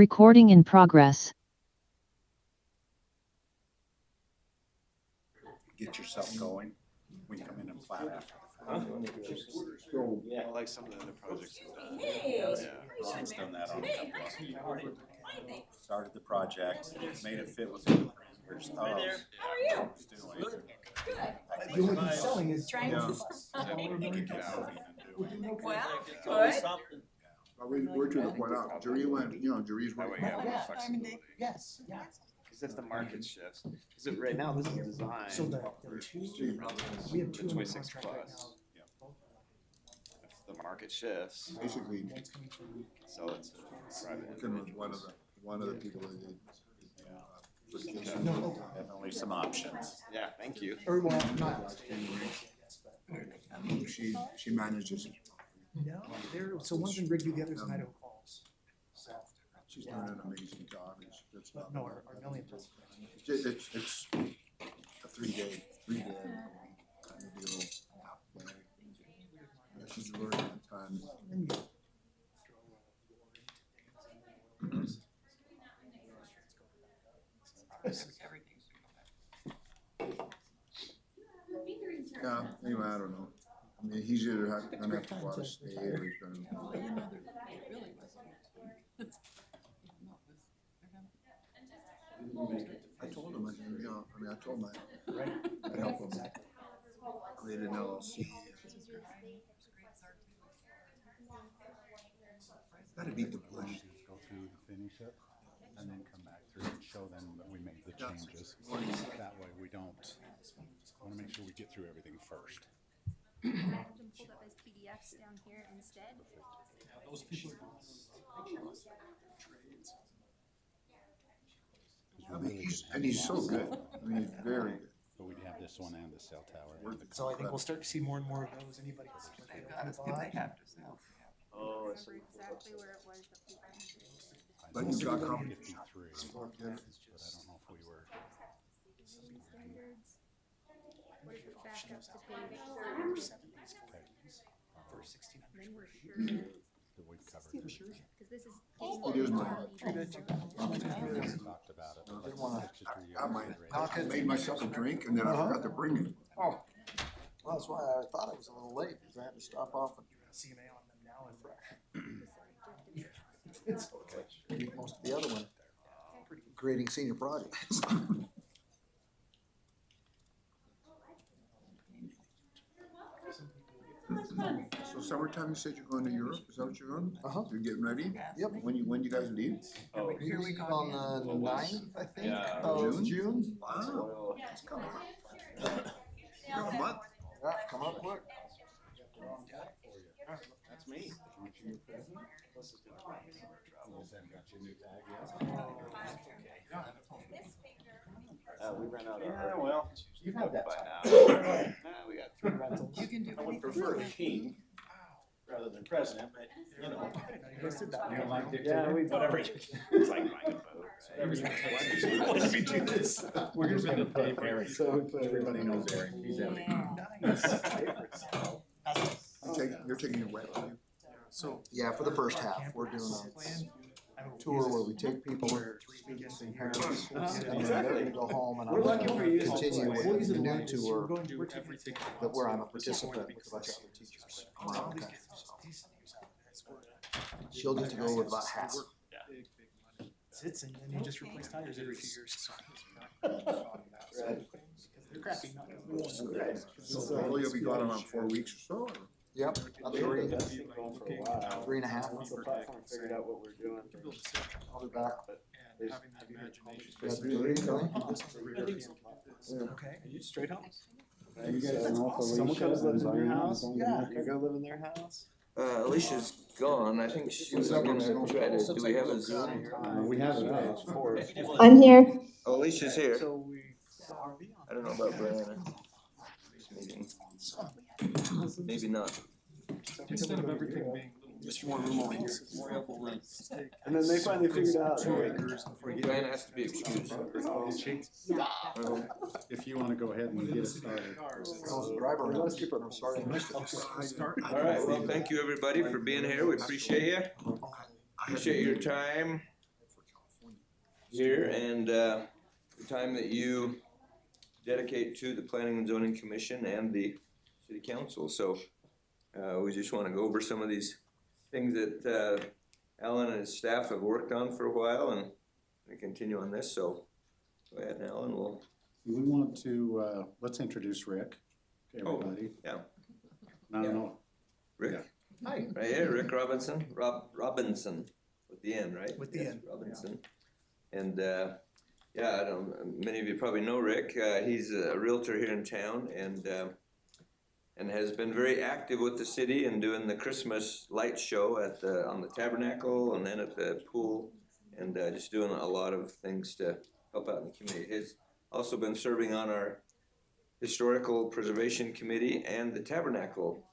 Recording in progress. Get yourself going. We come in and flat after. Yeah, like some of the other projects you've done. Ron's done that on a couple of them. Started the project, made it fit with the parameters of. How are you? Good. The only thing selling is Trying to well, good. We're to the point out, jury went, jury's That way right. you have more Yeah. flexibility. yes, yeah. Because if the market shifts, because right now this is design. So the two, we have two in the 26 contract right plus. now. If the market shifts, Basically, sell it to private working with individuals. one of the people that did. No, Definitely some options. Yeah, thank you. or well, not. She manages it. No, there, so one's in Rigby, the other's in Idaho Falls. So, She's doing an amazing job. It's not. no, our million does. It's a three-day kind of deal. Yeah, she's learning that time. Yeah, anyway, I don't know. I mean, he's either gonna have to go out of state or he's gonna. I told him, I told him I'd help him create an LLC. Gotta beat the bush. Go through and finish it, and then come back through and show them that we made the changes. That way we don't, wanna make sure we get through everything first. I have them pulled up as PDFs down here instead. Those people. I mean, he's so good. I mean, he's very good. But we'd have this one and the cell tower. and the So I think we'll start to see more and more of those. Anybody. Oh, Remember exactly where it was that we were. But you've got company. 53, but I don't know if we were. Standards. Where's the back up to page Okay, then we're sure, that we've covered. because this is. It is mine. We talked about it. I didn't wanna- It's just a year I later. made myself a drink and then I forgot to bring it. Oh, well, that's why I thought I was a little late, because I had to stop off and CMA on them now and fresh. it's okay. Most of the other one, grading senior projects. So summertime, you said you're going to Europe, is that what you're going? Uh-huh. You're getting ready? Yep. When you guys leave? We leave on the 9th, I think, Yeah. of June. Wow. It's coming up. Got a month. Yeah, come up quick. That's me. We ran out of. Yeah, well, You've had that by now. We got 3 rentals. You can do I would prefer a king rather than president, but you know. You guys did that. You don't like Yeah, we, Whatever. it's like buying a boat. Why did we do this? We're just gonna pay Eric. Everybody knows Eric. He's Eric. You're taking your wife with you? So. Yeah, for the first half, we're doing a tour where we take people, see parents, and then they're gonna go home, and I'm lucky for gonna you. continue with the new tour, We're going to do everything. but where I'm a participant with my other teachers. She'll get to go with about half. Sits and then you just replace tires every few years. They're crappy, not. So you'll be gone around 4 weeks or so? or? Yep, about 3, That's been going for a while. 3.5. Once the platform figured out what we're doing. I'll be back. And having that imagination. Yeah, do it, Okay. Are you straight homes? You guys someone comes lives in your house? Yeah. You're gonna live in their house? Alicia's gone. I think she was gonna try to, do we have a Zoom? We have it. I'm here. Oh, Alicia's here. So we. I don't know about Brianna. Meeting. Maybe not. Instead of everything being just one room over here. And then they finally figured out. 2 acres before you get. Brianna has to be excused. If you wanna go ahead and get us started. I was a driver around. Let's keep it, I'm starting. All right, well, thank you everybody for being here. We appreciate you. Appreciate your time. here and, the time that you dedicate to the Planning and Zoning Commission and the City Council. So, we just wanna go over some of these things that, Alan and his staff have worked on for a while and we continue on this, so go ahead, Alan, we'll. We want to, let's introduce Rick to everybody. Yeah. I don't know. Rick? Hi. Right here, Rick Robinson, Robinson, with the N, right? With the Yes, N. Robinson. And, yeah, I don't, many of you probably know Rick, he's a realtor here in town and has been very active with the city and doing the Christmas light show on the Tabernacle and then at the pool and, just doing a lot of things to help out in the community. He's also been serving on our Historical Preservation Committee and the Tabernacle,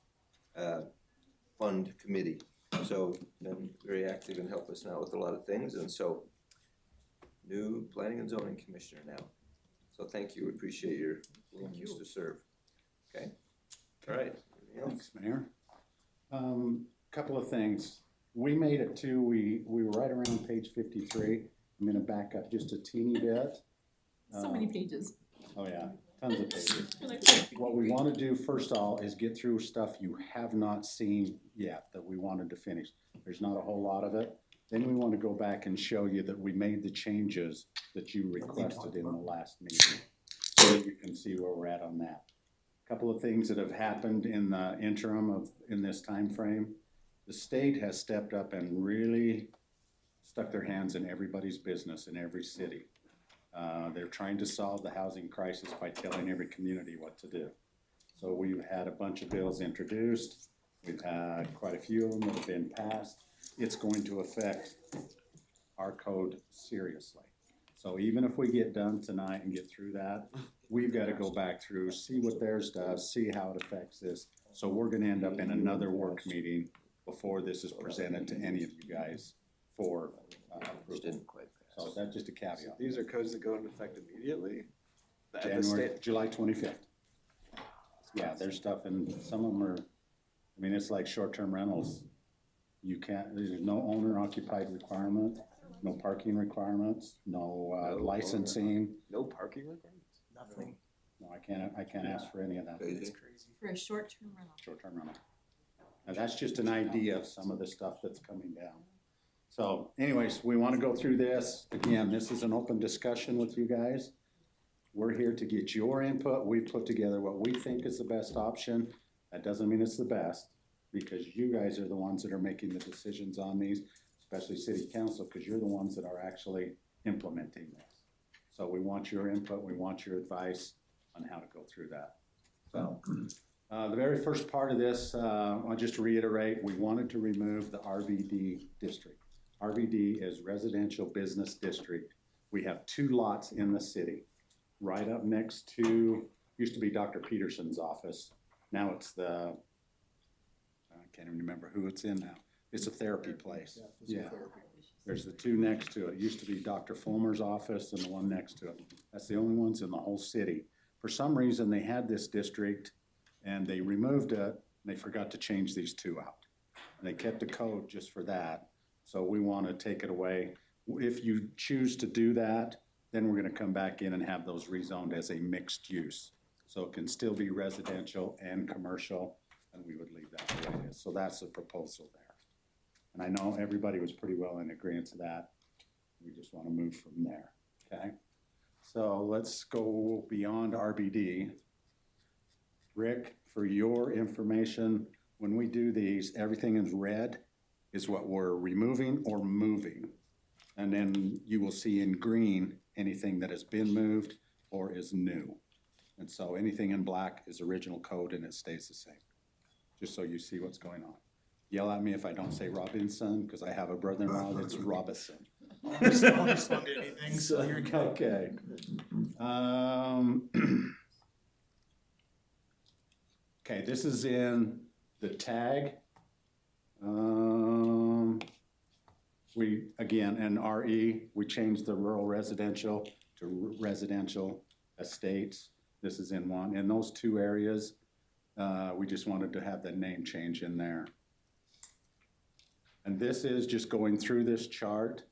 Fund Committee. So, been very active and help us out with a lot of things and so, new Planning and Zoning Commissioner now. So thank you, we appreciate your willingness to serve. Okay, all right. Anything else? Thanks, Mayor. Couple of things. We made it to, we were right around page 53. I'm gonna back up just a teeny bit. So many pages. Oh yeah, tons of pages. You're like, What we wanna do first of all is get through stuff you have not seen yet that we wanted to finish. There's not a whole lot of it. Then we want to go back and show you that we made the changes that you requested in the last meeting. So you can see where we're at on that. A couple of things that have happened in the interim in this time frame. The state has stepped up and really stuck their hands in everybody's business in every city. They're trying to solve the housing crisis by telling every community what to do. So we've had a bunch of bills introduced. We've had quite a few of them that have been passed. It's going to affect our code seriously. So even if we get done tonight and get through that, we've got to go back through, see what theirs does, see how it affects this. So we're going to end up in another work meeting before this is presented to any of you guys for approval. So that's just a caveat. These are codes that go into effect immediately? At the January, state- July 25th. Yeah, there's stuff and some of them are, I mean, it's like short-term rentals. You can't, there's no owner occupied requirement, no parking requirements, no licensing. No parking requirements? Nothing. No, I can't ask for any of that. It's crazy. for a short-term rental. Short-term rental. Now, that's just an idea of some of the stuff that's coming down. So anyways, we want to go through this. Again, this is an open discussion with you guys. We're here to get your input. We put together what we think is the best option. That doesn't mean it's the best, because you guys are the ones that are making the decisions on these, especially city council, because you're the ones that are actually implementing this. So we want your input, we want your advice on how to go through that. So the very first part of this, I'll just reiterate, we wanted to remove the RBD district. RBD is Residential Business District. We have 2 lots in the city, right up next to, used to be Dr. Peterson's office. Now it's the, I can't even remember who it's in now. It's a therapy place. Yeah. There's the 2 next to it. It used to be Dr. Fulmer's office and the one next to it. That's the only ones in the whole city. For some reason, they had this district and they removed it and they forgot to change these 2 out. And they kept the code just for that. So we want to take it away. If you choose to do that, then we're going to come back in and have those rezoned as a mixed use. So it can still be residential and commercial, and we would leave that the way it is. So that's the proposal there. And I know everybody was pretty well in agreement to that. We just want to move from there, okay? So let's go beyond RBD. Rick, for your information, when we do these, everything in red is what we're removing or moving. And then you will see in green anything that has been moved or is new. And so anything in black is original code and it stays the same, just so you see what's going on. Yell at me if I don't say Robinson, because I have a brother-in-law that's Robinson. I'll respond to anything, so you're good. Okay. Okay, this is in the tag. We, again, in RE, we changed the rural residential to residential estates. This is in one. In those 2 areas, we just wanted to have the name change in there. And this is just going through this chart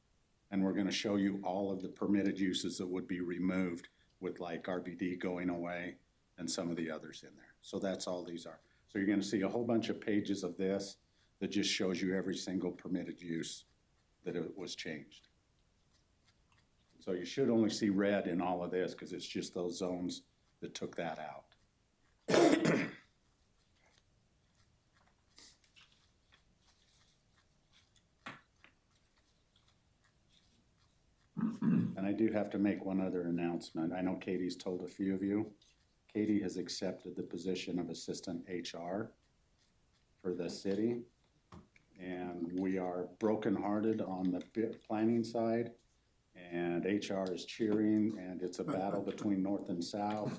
And we're gonna show you all of the permitted uses that would be removed with like RBD going away and some of the others in there. So that's all these are. So you're gonna see a whole bunch of pages of this that just shows you every single permitted use that it was changed. So you should only see red in all of this because it's just those zones that took that out. And I do have to make one other announcement. I know Katie's told a few of you. Katie has accepted the position of Assistant HR for the city. And we are brokenhearted on the planning side. And HR is cheering, and it's a battle between north and south.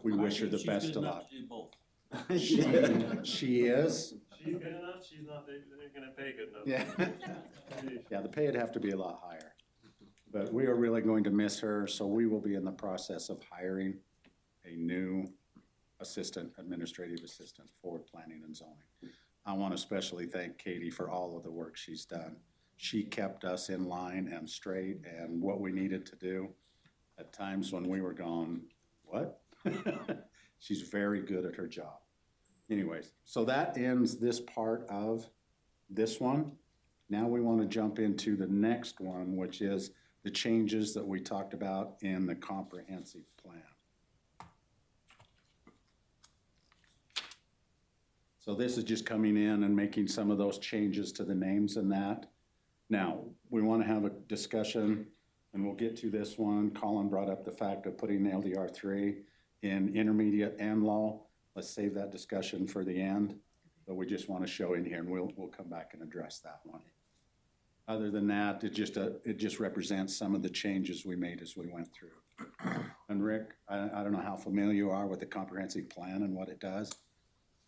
We wish her the best of luck. She is. She's good enough, she's not, they're gonna pay good enough. Yeah. Yeah, the pay would have to be a lot higher. But we are really going to miss her, so we will be in the process of hiring a new administrative assistant for planning and zoning. I want to especially thank Katie for all of the work she's done. She kept us in line and straight and what we needed to do at times when we were going, what? She's very good at her job. Anyways, so that ends this part of this one. Now we want to jump into the next one, which is the changes that we talked about in the comprehensive plan. So this is just coming in and making some of those changes to the names and that. Now, we want to have a discussion, and we'll get to this one. Colin brought up the fact of putting LDR 3 in intermediate and low. Let's save that discussion for the end, but we just want to show in here, and we'll come back and address that one. Other than that, it just represents some of the changes we made as we went through. And Rick, I don't know how familiar you are with the comprehensive plan and what it does.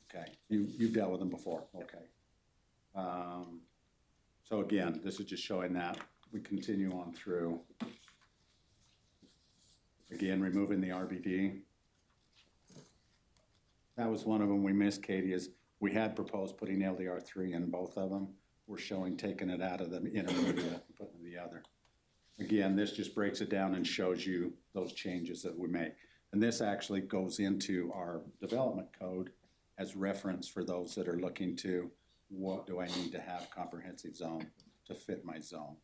Okay, you've dealt with them before, okay. So again, this is just showing that. We continue on through. Again, removing the RBD. That was one of them we missed, Katie, is we had proposed putting LDR 3 in both of them. We're showing taking it out of the intermediate and putting it in the other. Again, this just breaks it down and shows you those changes that we make. And this actually goes into our development code as reference for those that are looking to, what do I need to have comprehensive zone to fit my zone?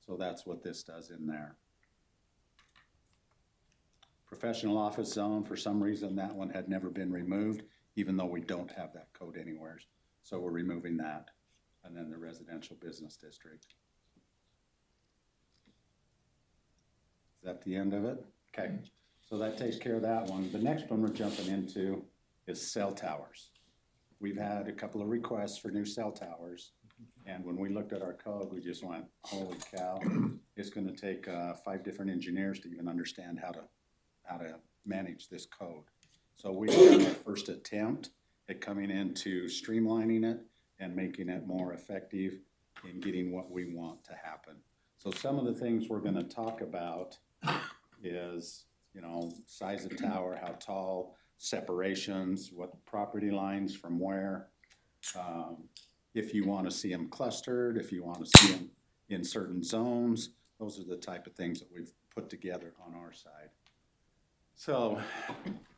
So that's what this does in there. Professional office zone, for some reason, that one had never been removed, even though we don't have that code anywhere. So we're removing that. And then the residential business district. Is that the end of it? Okay, so that takes care of that one. The next one we're jumping into is cell towers. We've had a couple of requests for new cell towers. And when we looked at our code, we just went, holy cow, it's gonna take 5 different engineers to even understand how to manage this code. So we done our first attempt at coming into streamlining it and making it more effective in getting what we want to happen. So some of the things we're gonna talk about is, you know, size of tower, how tall, separations, what property lines from where. If you wanna see them clustered, if you wanna see them in certain zones, those are the type of things that we've put together on our side. So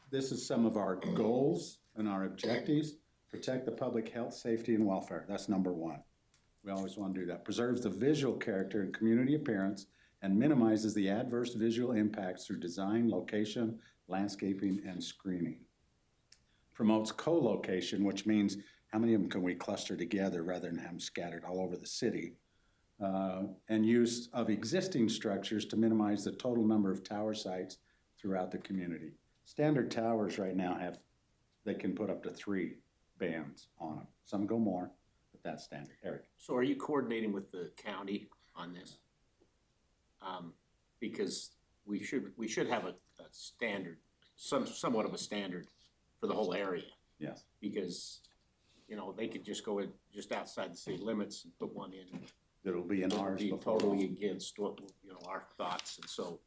this is some of our goals and our objectives. Protect the public health, safety, and welfare. That's number 1. We always want to do that. Preserves the visual character and community appearance and minimizes the adverse visual impacts through design, location, landscaping, and screening. Promotes co-location, which means how many of them can we cluster together rather than have them scattered all over the city. And use of existing structures to minimize the total number of tower sites throughout the community. Standard towers right now they can put up to 3 bands on them. Some go more, but that's standard. Eric. So are you coordinating with the county on this? Because we should have a standard, somewhat of a standard for the whole area. Yes. Because, you know, they could just go in just outside the city limits and put one in. It'll be in ours Be before. totally against what, you know, our thoughts, and so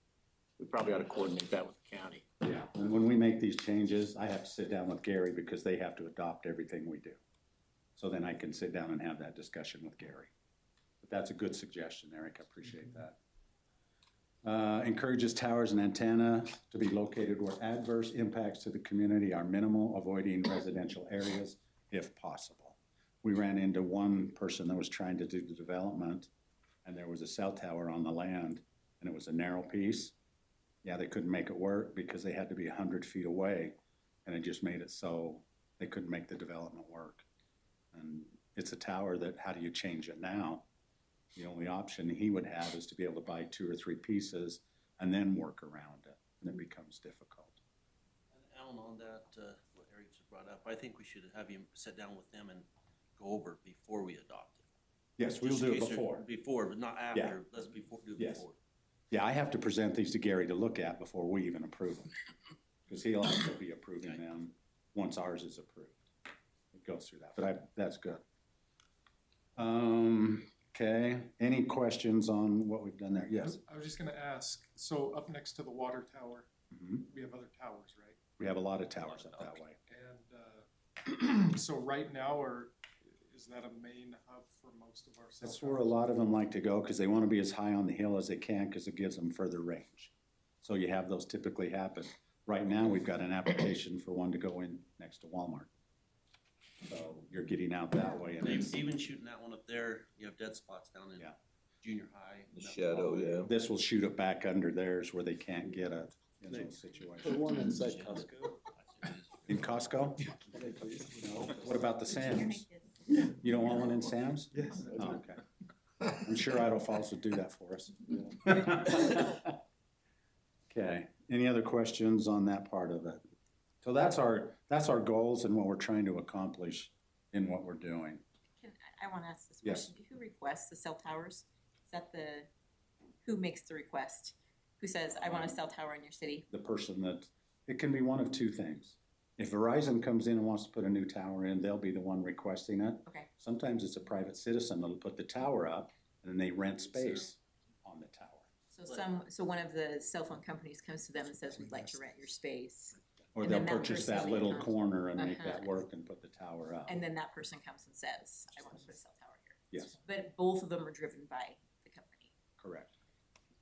we probably ought to coordinate that with the county. Yeah, and when we make these changes, I have to sit down with Gary because they have to adopt everything we do. So then I can sit down and have that discussion with Gary. But that's a good suggestion, Eric, I appreciate that. Encourages towers and antenna to be located where adverse impacts to the community are minimal, avoiding residential areas if possible. We ran into one person that was trying to do the development, and there was a cell tower on the land, and it was a narrow piece. Yeah, they couldn't make it work because they had to be 100 feet away, and it just made it so they couldn't make the development work. And it's a tower that, how do you change it now? The only option he would have is to be able to buy 2 or 3 pieces and then work around it, and it becomes difficult. And Alan, on that, what Eric just brought up, I think we should have you sit down with them and go over it before we adopt it. Yes, we'll Just in do it case there- before. Before, but not after, Yeah. let's do it Yes. before. Yeah, I have to present these to Gary to look at before we even approve them. Because he'll also be approving them once ours is approved. It goes through that, but that's good. Okay, any questions on what we've done there? Yes. I was just gonna ask, so up next to the water tower, Mhm. we have other towers, right? We have a lot of towers up that way. And, so right now, is that a main hub for most of our cell That's where a towers? lot of them like to go because they want to be as high on the hill as they can because it gives them further range. So you have those typically happen. Right now, we've got an application for one to go in next to Walmart. So you're getting out that way. And it's- Even shooting that one up there, you have dead spots down in Yeah. junior high. The shadow, yeah. This will shoot it back under theirs where they can't get it in those situations. The one inside Costco. In Costco? What about the Sam's? You don't want one in Sam's? Yes. Oh, okay. I'm sure Idaho Falls would do that for us. Okay, any other questions on that part of it? So that's our goals and what we're trying to accomplish in what we're doing. I wanna ask this Yes. question. Who requests the cell towers? Is that who makes the request? Who says, I want a cell tower in your city? The person that, it can be one of two things. If Verizon comes in and wants to put a new tower in, they'll be the one requesting it. Okay. Sometimes it's a private citizen that'll put the tower up and then they rent space on the tower. So one of the cell phone companies comes to them and says, we'd like to rent your space. Or And they'll then that purchase person that will little come. corner and make that Uh-huh. work and put the tower up. And then that person comes and says, I want to put a cell tower here. Yes, But both of them are driven by the company. correct.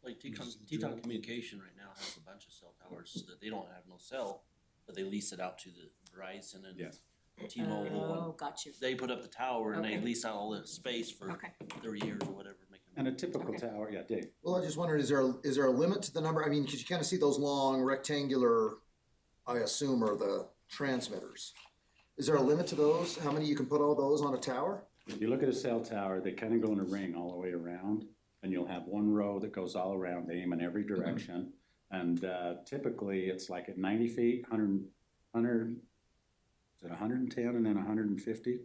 Like Teton Communication right now has a bunch of cell towers that they don't have no cell, but they lease it out to the Verizon and Yes. T-Mobile. Oh, and got you. They put up the tower and they Okay. lease out all the space for Okay. 30 years or whatever. And a typical tower, yeah, Dave, Well, I just wondered, is there a limit to the number? I mean, cause you kind of see those long rectangular, I assume, are the transmitters. Is there a limit to those? How many you can put all those on a tower? if you look at a cell tower, they kind of go in a ring all the way around. And you'll have one row that goes all around, they aim in every direction. And typically, it's like at 90 feet, 100, is it 110 and then 150?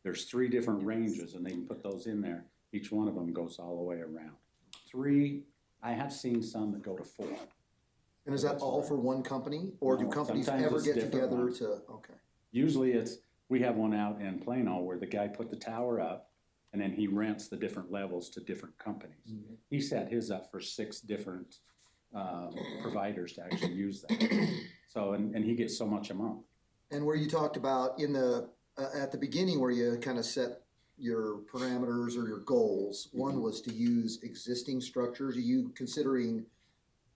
There's 3 different ranges and they can put those in there. Each one of them goes all the way around. 3, I have seen some that go to 4. And is that all for one company, or do No, companies sometimes ever it's get different together ones. to, okay. Usually we have one out in Plano where the guy put the tower up and then he rents the different levels to different companies. Mm-hmm. He set his up for 6 different providers to actually use that. So, and he gets so much a month. And where you talked about in the, at the beginning where you kind of set your parameters or your goals, one was to use existing structures. Are you considering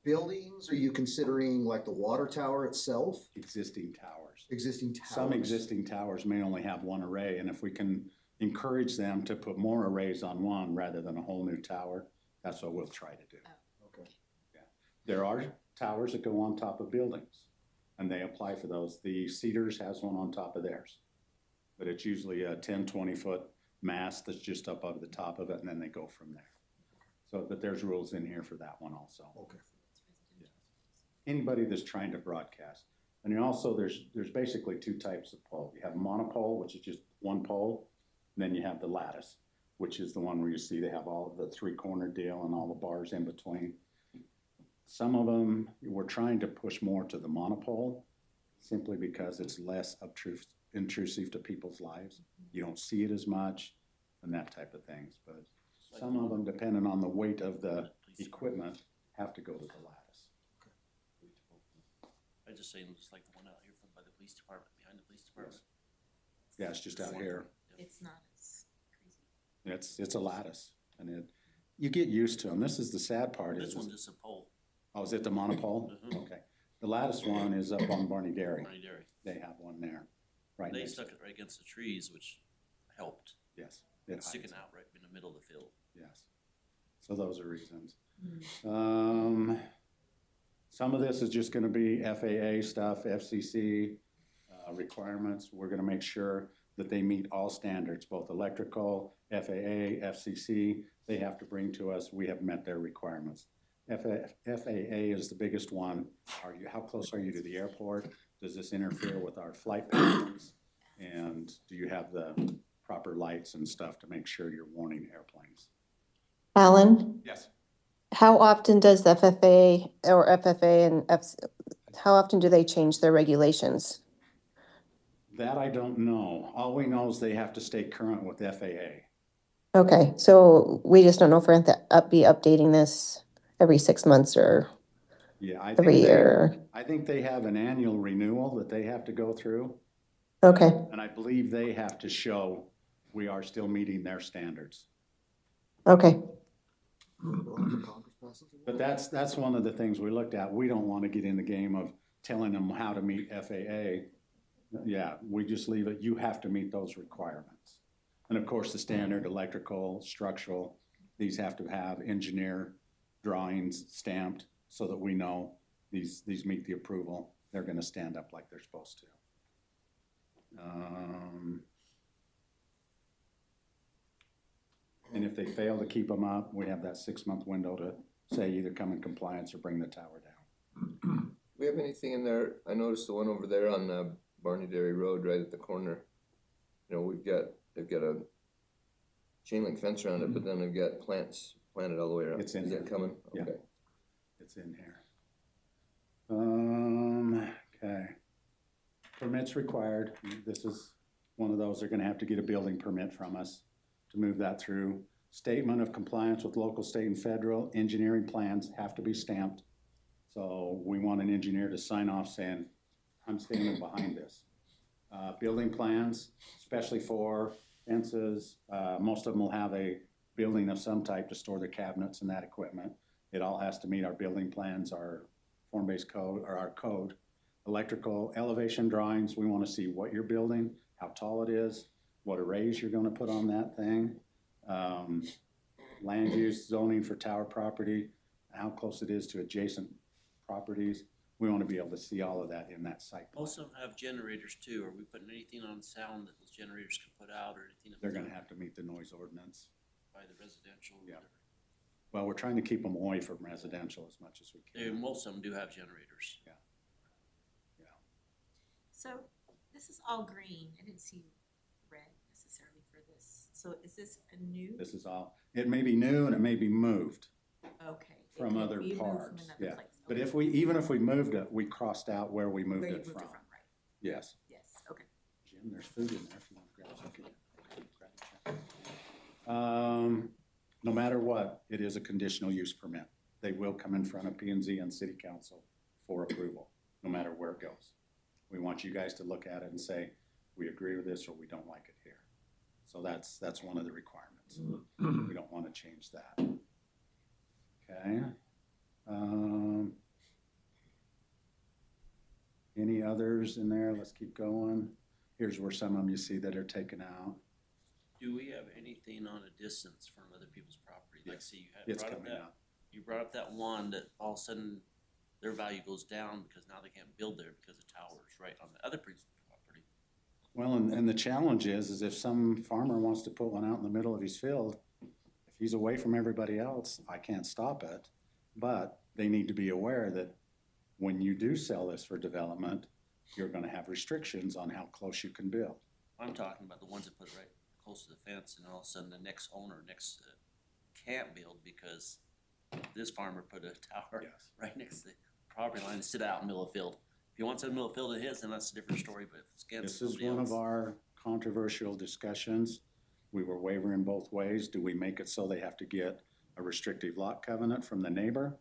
buildings? Are you considering like the water tower itself? Existing towers. Existing towers? Some existing towers may only have one array, and if we can encourage them to put more arrays on one rather than a whole new tower, that's what we'll try to do. Okay. There are towers that go on top of buildings, and they apply for those. The Cedars has one on top of theirs, but it's usually a 10, 20-foot mast that's just up over the top of it, and then they go from there. So, but there's rules in here for that one also. Okay. Anybody that's trying to broadcast. And then also there's basically 2 types of pole. You have monopole, which is just one pole, and then you have the lattice, which is the one where you see they have all the 3-corner deal and all the bars in between. Some of them, we're trying to push more to the monopole simply because it's less intrusive to people's lives. You don't see it as much and that type of things. But some of them, depending on the weight of the equipment, have to go to the lattice. I just say it's like the one out here by the police department, behind the police department. Yeah, it's just out here. It's not as crazy. It's a lattice. And you get used to them. This is the sad part. This one's just a pole. Oh, is it the monopole? Mhm. Okay. The lattice one is up on Barney Dairy. Barney Dairy. They have one there. Right. They next stuck to it right against the trees, which helped. Yes. It Sticking hides. out right in the middle of the field. Yes. So those are reasons. Some of this is just gonna be FAA stuff, FCC requirements. We're gonna make sure that they meet all standards, both electrical, FAA, FCC. They have to bring to us, we have met their requirements. FAA is the biggest one. How close are you to the airport? Does this interfere with our flight patterns? And do you have the proper lights and stuff to make sure you're warning airplanes? Alan, Yes. how often does FFA or FFA and how often do they change their regulations? That I don't know. All we know is they have to stay current with FAA. Okay, so we just don't know if we're going to be updating this every 6 months or Yeah, every year. I think they have an annual renewal that they have to go through. Okay, And I believe they have to show we are still meeting their standards. okay, But that's one of the things we looked at. We don't want to get in the game of telling them how to meet FAA. Yeah, we just leave it. You have to meet those requirements. And of course, the standard electrical, structural, these have to have engineer drawings stamped so that we know these meet the approval. They're going to stand up like they're supposed to. And if they fail to keep them up, we have that 6-month window to say either come in compliance or bring the tower down. Do we have anything in there? I noticed the one over there on Barney Dairy Road, right at the corner. You know, they've got a chain link fence around it, but then they've got plants planted all the way around. It's in Is here. that coming? Yeah. Okay. It's in here. Okay. Permits required. This is one of those, they're gonna have to get a building permit from us to move that through. Statement of compliance with local, state, and federal engineering plans have to be stamped. So we want an engineer to sign off saying, I'm standing behind this. Building plans, especially for fences, most of them will have a building of some type to store their cabinets and that equipment. It all has to meet our building plans, our form-based code, or our code. Electrical elevation drawings, we want to see what you're building, how tall it is, what arrays you're going to put on that thing. Land use zoning for tower property, how close it is to adjacent properties. We want to be able to see all of that in that site plan. Most of them have generators too. Are we putting anything on sound that those generators can put out or anything? They're going to have to meet the noise ordinance. By the residential or Yeah. whatever. Well, we're trying to keep them away from residential as much as we can. Most of them do have generators. Yeah. So this is all green. I didn't see red necessarily for this. So is this a new? This is all, it may be new and it may be moved Okay. It from could other be moved from parts. another Yeah. place. But Okay. even if we moved it, we crossed out where we moved Where you it moved from. right? Yes. Yes, okay. Jim, there's food in there if you want to grab something. No matter what, it is a conditional use permit. They will come in front of P and Z and City Council for approval, no matter where it goes. We want you guys to look at it and say, we agree with this or we don't like it here. So that's one of the requirements. We don't want to change that. Okay. Any others in there? Let's keep going. Here's where some of them you see that are taken out. Do we have anything on a distance from other people's property? Like, see, you had It's brought up coming that, out. you brought up that one that all of a sudden their value goes down because now they can't build there because of towers, right, on the other people's property. Well, and the challenge is if some farmer wants to put one out in the middle of his field, if he's away from everybody else, I can't stop it. But they need to be aware that when you do sell this for development, you're gonna have restrictions on how close you can build. I'm talking about the ones that put it right close to the fence and all of a sudden the next owner can't build because this farmer put a tower Yes. right next to the property line and sit out in the middle of the field. If he wants it in the middle of the field of his, then that's a different story, but if it's against This is somebody one else. of our controversial discussions. We were wavering both ways. Do we make it so they have to get a restrictive lot covenant from the neighbor?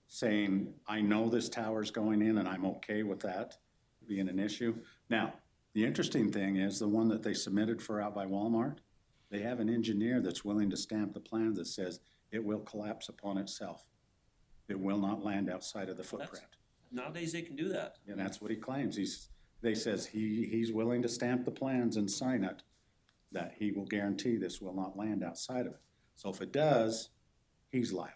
Saying, I know this tower's going in and I'm okay with that being an issue. Now, the interesting thing is the one that they submitted for out by Walmart, They have an engineer that's willing to stamp the plan that says it will collapse upon itself. It will not land outside of the footprint. Nowadays, they can do that. And that's what he claims. They says he's willing to stamp the plans and sign it, that he will guarantee this will not land outside of it. So if it does, he's liable.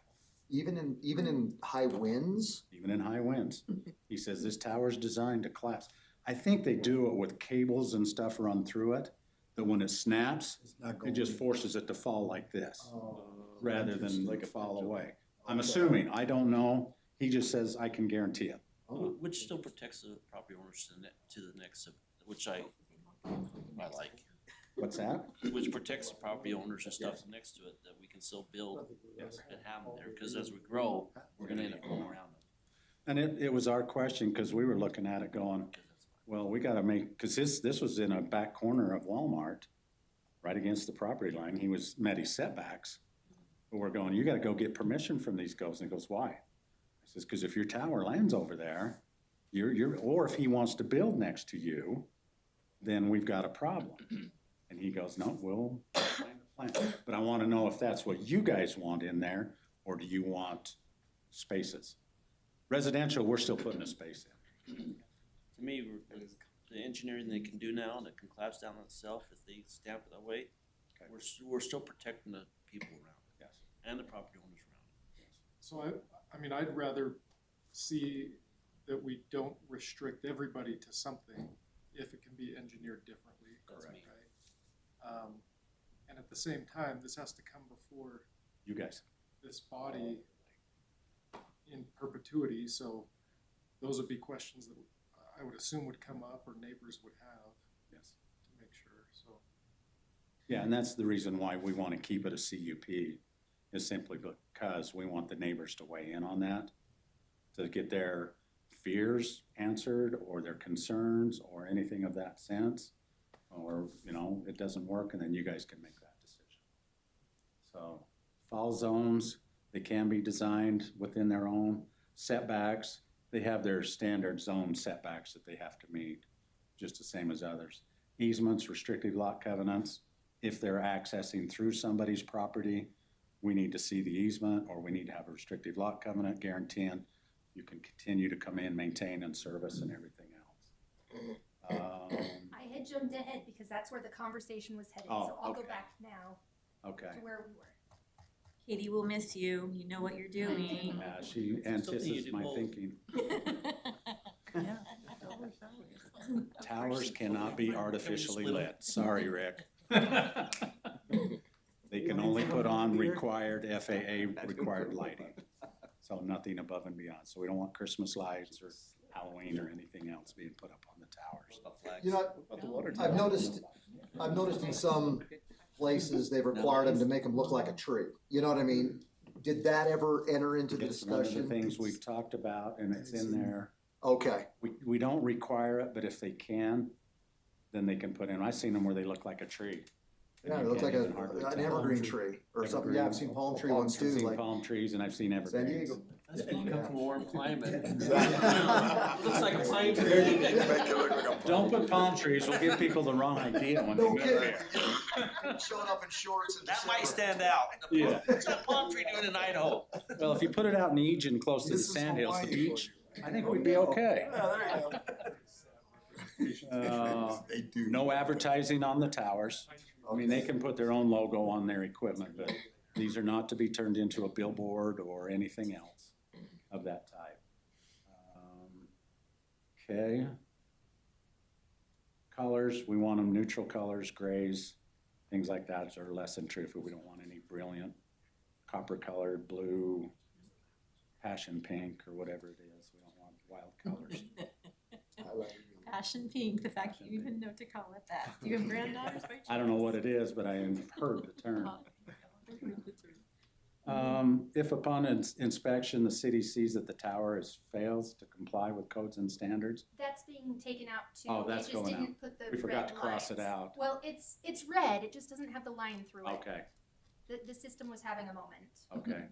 Even in high winds? Even in high winds. He says this tower's designed to collapse. I think they do it with cables and stuff run through it, that when it snaps, it just forces it to fall like this, rather than like fall away. I'm assuming, I don't know. He just says, I can guarantee it. Which still protects the property owners to the next, which I like. What's that? Which protects the property owners and stuff next to it, that we can still build and have them there, because as we grow, we're gonna end up going around them. And it was our question, because we were looking at it going, well, we gotta make, because this was in a back corner of Walmart, right against the property line. He met his setbacks. But we're going, you gotta go get permission from these guys. And he goes, why? I says, because if your tower lands over there, or if he wants to build next to you, then we've got a problem. And he goes, no, we'll find a plan. But I wanna know if that's what you guys want in there, or do you want spaces? Residential, we're still putting a space in. To me, the engineering they can do now, that can collapse down on itself, if they stamp it that way, we're still protecting the people around it. Yes. And the property owners around it. So I mean, I'd rather see that we don't restrict everybody to something if it can be engineered differently. Correct. Right? And at the same time, this has to come before You guys. this body in perpetuity, so those would be questions that I would assume would come up or neighbors would have. Yes. To make sure, so. Yeah, and that's the reason why we want to keep it a CUP, is simply because we want the neighbors to weigh in on that, to get their fears answered or their concerns or anything of that sense. Or, it doesn't work, and then you guys can make that decision. So, fall zones, they can be designed within their own setbacks. They have their standard zone setbacks that they have to meet, just the same as others. Easements, restricted lot covenants, if they're accessing through somebody's property, we need to see the easement, or we need to have a restricted lot covenant guaranteeing you can continue to come in, maintain, and service and everything else. I had jumped ahead because that's where the conversation was headed, Oh, so I'll go okay. back now Okay. to where we were. Katie will miss you. You know what you're doing. She anticipates my thinking. Towers cannot be artificially lit. Sorry, Rick. They can only put on required FAA required lighting. So nothing above and beyond. So we don't want Christmas lights or Halloween or anything else being put up on the towers. I've noticed in some places they've required them to make them look like a tree. You know what I mean? Did that ever enter into the It's one of the discussion? things we've talked about, and it's in there. Okay. We don't require it, but if they can, then they can put in. I've seen them where they look like a tree. Yeah, it You looks like can't even hardly an tell. evergreen tree or something. Yeah, I've seen palm tree ones too, I've seen like palm trees and I've seen San evergreens. Diego. That's when you come from a warm climate. Exactly. Looks like a pine tree. Don't put palm trees, we'll give people the wrong idea when No they get kidding. there. Showing up in shorts and That might stand out. Yeah. What's that palm tree doing in Idaho? Well, if you put it out in Egan, close to the This is sandhills, the Hawaii beach, I think we'd be okay. There you go. They do. No advertising on the towers. I mean, they can put their own logo on their equipment, but these are not to be turned into a billboard or anything else of that type. Okay. Colors, we want them neutral colors, grays, things like that are less intrusive. We don't want any brilliant copper colored, blue, passion pink, or whatever it is. We don't want wild colors. Passion pink, the fact that you even know to call it that. Do you have granddaughters by chance? I don't know what it is, but I have heard the term. If upon inspection, the city sees that the tower fails to comply with codes and standards, That's being taken out too. Oh, that's It just going out. didn't put the We forgot red to cross it lines. out. Well, it's red, it just doesn't have the line through it. Okay, The system was having a moment. okay.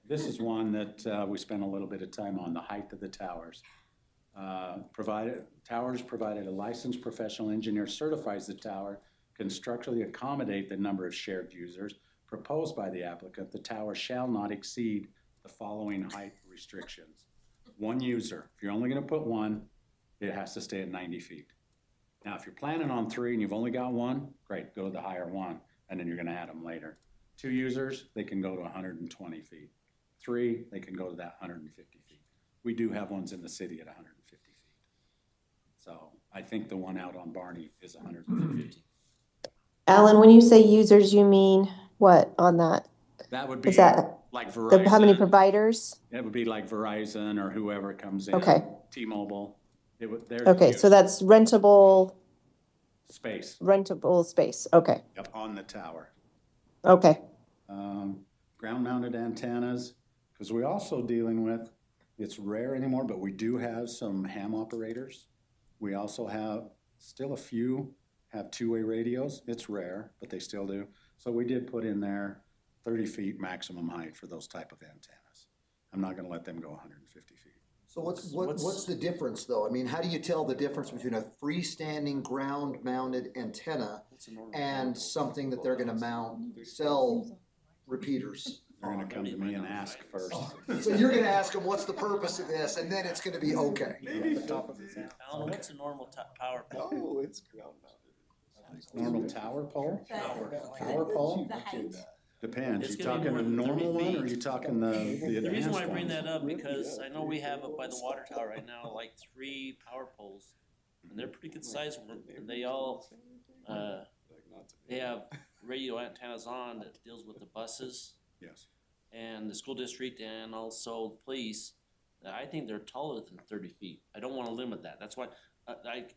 This is one that we spent a little bit of time on, the height of the towers. Towers provided a licensed professional engineer certifies the tower can structurally accommodate the number of shared users proposed by the applicant, the tower shall not exceed the following height restrictions. One user, if you're only gonna put one, it has to stay at 90 feet. Now, if you're planning on 3 and you've only got one, great, go to the higher one, and then you're gonna add them later. 2 users, they can go to 120 feet. 3, they can go to that 150 feet. We do have ones in the city at 150 feet. So I think the one out on Barney is 150. Alan, when you say users, you mean what on that? That would be Is that like Verizon. how many providers? It would be like Verizon or whoever comes in. Okay. T-Mobile. Okay, so that's rentable space. Rentable space, okay, Yep, on the tower. okay. Ground mounted antennas, because we're also dealing with, it's rare anymore, but we do have some ham operators. We also have, still a few have 2-way radios. It's rare, but they still do. So we did put in there 30 feet maximum height for those type of antennas. I'm not gonna let them go 150 feet. So what's the difference though? I mean, how do you tell the difference between a freestanding ground mounted antenna and something that they're gonna mount cell repeaters? They're gonna come to me and ask first. So you're gonna ask them, what's the purpose of this? And then it's gonna be okay. Alan, what's a normal power pole? Oh, it's ground mounted. Normal tower pole? Tower pole? The height. Depends. It's You gonna be talking more a than 30 normal one or feet. you talking the advanced The reason why I bring ones? that up, because I know we have up by the water tower right now, like 3 power poles. And they're pretty good size, and they all, they have radio antennas on that deals with the buses Yes. and the school district and also the police. I think they're taller than 30 feet. I don't wanna limit that. That's why,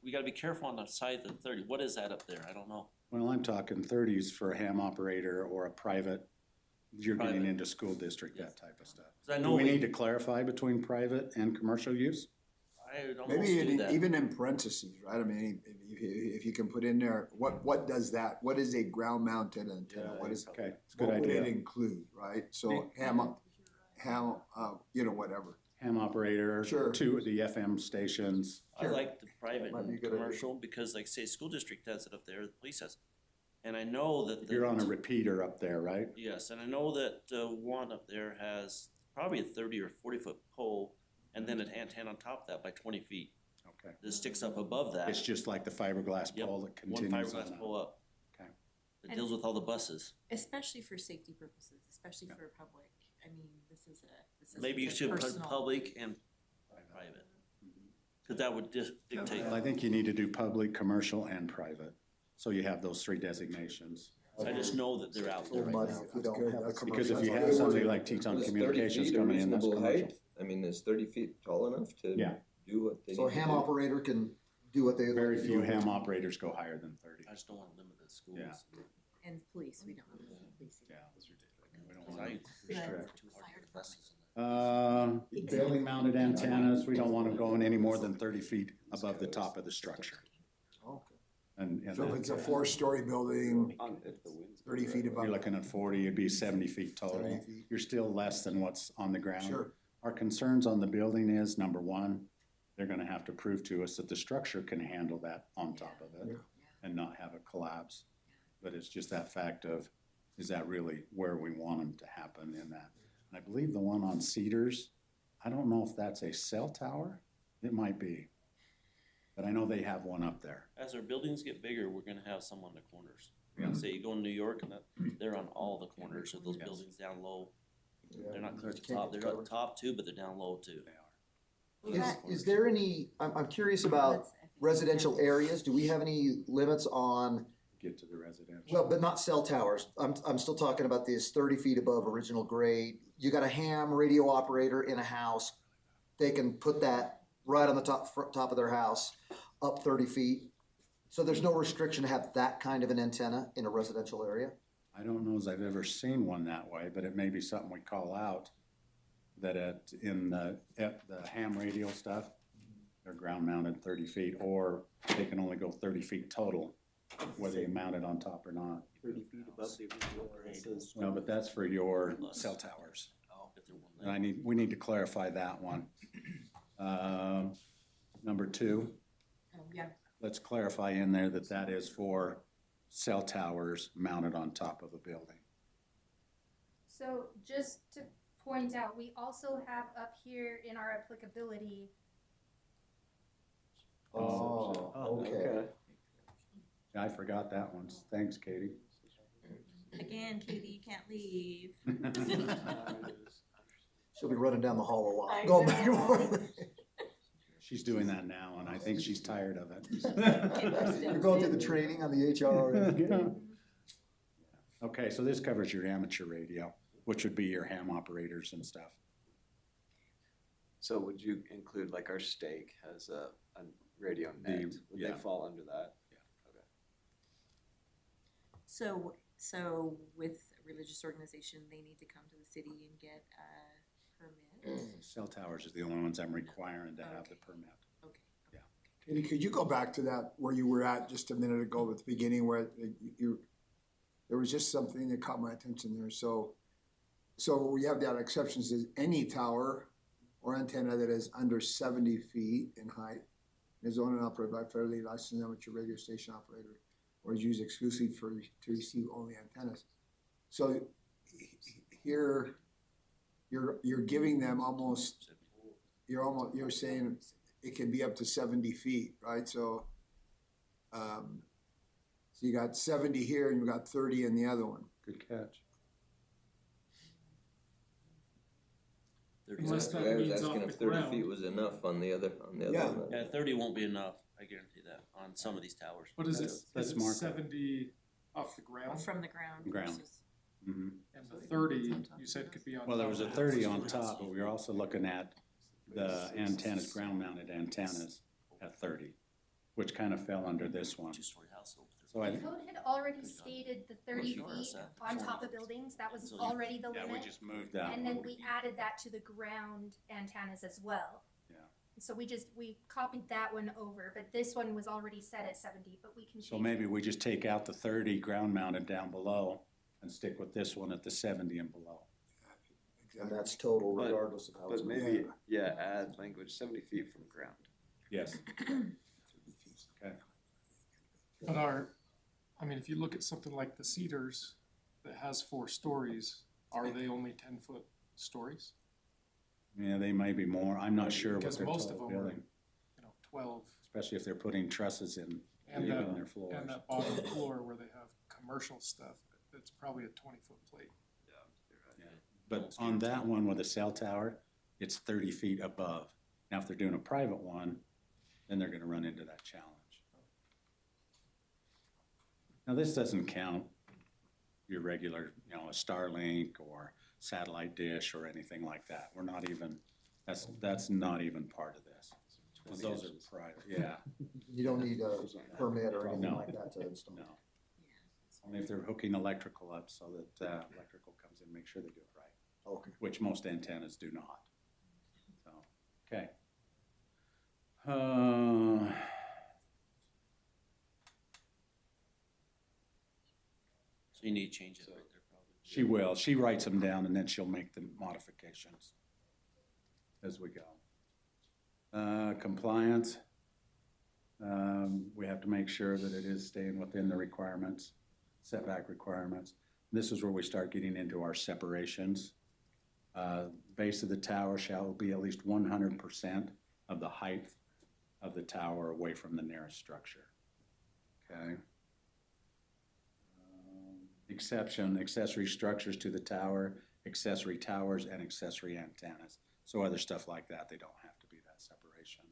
we gotta be careful on the size of 30. What is that up there? I don't know. Well, I'm talking 30s for a ham operator or a private, you're getting Private. into school district, that type of stuff. 'Cause I Do know we need to clarify between private and commercial use? I would almost Maybe do that. even in parentheses, right? I mean, if you can put in there, what does that, what is a ground mounted antenna? What is, Okay, it's a good what would it idea. include, right? So you know, whatever. Ham operator, Sure. 2 of the FM stations. I like the private Might be a and good idea. commercial, because like say, school district has it up there, the police has it. And I know that You're on a repeater up there, right? yes, and I know that one up there has probably a 30 or 40-foot pole, and then an antenna on top of that by 20 feet. Okay. That sticks up above that. It's just like the fiberglass Yep, pole that one continues on fiberglass up. pole up. Okay. That deals with all the buses. Especially for safety purposes, especially for public, I mean, this is Maybe you a should put personal- public and private. Cause that would dictate. Well, I think you need to do public, commercial, and private. So you have those 3 designations. I just know that they're out there right Muddy now. if you don't have the Because if commercial. you have somebody like Teton Is 30 Communications feet a coming in, that's reasonable commercial. height? I mean, is 30 feet tall enough to Yeah. do what they So a need to ham do? operator can do what they. Very few ham operators go higher than 30. I just don't wanna limit the schools. Yeah. And police, we don't have police. Yeah, that's ridiculous. We don't Cause want I to restrict restrict. too hard to the buses. Building mounted antennas, we don't want them going any more than 30 feet above the top of the structure. Okay. And So if it's a 4-story building, 30 feet above. you're looking at 40, it'd be 70 feet total. 70 feet. You're still less than what's on the ground. Sure. Our concerns on the building is, number one, they're gonna have to prove to us that the structure can handle that on top of it and not have it collapse. But it's just that fact of, is that really where we want them to happen in that? And I believe the one on Cedars, I don't know if that's a cell tower. It might be. But I know they have one up there. As our buildings get bigger, we're gonna have some on the corners. Yeah. Say you go in New York and they're on all the corners of those buildings down low. They're not clear at the top, they're up top too, but they're down low too. They are. Is there any, I'm curious about residential areas, do we have any limits on, Get to the residential. well, but not cell towers, I'm still talking about this 30 feet above original grade. You got a ham radio operator in a house, they can put that right on the top of their house, up 30 feet. So there's no restriction to have that kind of an antenna in a residential area? I don't know as I've ever seen one that way, but it may be something we call out. That in the ham radio stuff, they're ground mounted 30 feet, or they can only go 30 feet total, whether you mount it on top or not. 30 feet above the original grade. No, but that's for your cell towers. And we need to clarify that one. Number 2, Yeah. let's clarify in there that that is for cell towers mounted on top of a building. So just to point out, we also have up here in our applicability, Oh, okay. I forgot that one. Thanks, Katie. Again, Katie, you can't leave. She'll be running down the hall a lot. I Going back and know. forth. She's doing that now, and I think she's tired of it. You're going through the training on the HR. Okay, so this covers your amateur radio, which would be your ham operators and stuff. So would you include like our stake has a radio net? Would yeah. they fall under that? So with a religious organization, they need to come to the city and get a permit? Cell towers is the only ones I'm requiring to have the permit. Okay. Yeah. Katie, could you go back to that where you were at just a minute ago at the beginning where there was just something that caught my attention there. So we have that exception says any tower or antenna that is under 70 feet in height is owned and operated by a federally licensed amateur radio station operator or is used exclusively to receive only antennas. So here you're giving them you're saying it can be up to 70 feet, right? So you got 70 here and you got 30 in the other one. Good catch. Unless that I was means asking off if the 30 ground. feet was enough on the other Yeah. one. Yeah, 30 won't be enough, I guarantee that, on some of these towers. But is Let's it mark it. 70 off the ground? From the ground Ground. versus. Mm-hmm. And the 30, you said could be on. Well, there was a top. 30 on top, but we were also looking at the antennas, ground-mounted antennas at 30, which kind of fell under this one. Two-story house over there. So I, the code had already stated the 30 Well, feet sure, on so- top of buildings, that was So you- already the yeah, we limit. just moved that And one. then we added that to the ground antennas as well. Yeah. So we copied that one over, but this one was already set at 70, but we can So change maybe it. we just take out the 30 ground-mounted down below and stick with this one at the 70 and below. And that's total But- regardless of how it's. But maybe, yeah, add language 70 feet from ground. Yes. Okay. But if you look at something like the Cedars that has 4 stories, are they only 10-foot stories? Yeah, they may be more. I'm not sure what Because they're most of total them are, building, 12. especially if they're putting trusses in, And in their floors. And that bottom floor where they have commercial stuff, that's probably a 20-foot plate. Yeah. But on that one with a cell tower, it's 30 feet above. Now, if they're doing a private one, then they're gonna run into that challenge. Now, this doesn't count your regular, a Starlink or satellite dish or anything like that. We're not even, that's not even part of this. 'Cause those are private, yeah, You don't need a permit or anything No. like that to install. no. Only if they're hooking electrical up so that electrical comes in, make sure they do it right, Okay. which most antennas do not. So, okay. So you need to change it right there probably. She will. She writes them down and then she'll make the modifications as we go. Compliance. We have to make sure that it is staying within the requirements, setback requirements. This is where we start getting into our separations. Base of the tower shall be at least 100% of the height of the tower away from the nearest structure. Okay. Exception, accessory structures to the tower, accessory towers, and accessory antennas. So other stuff like that, they don't have to be that separation.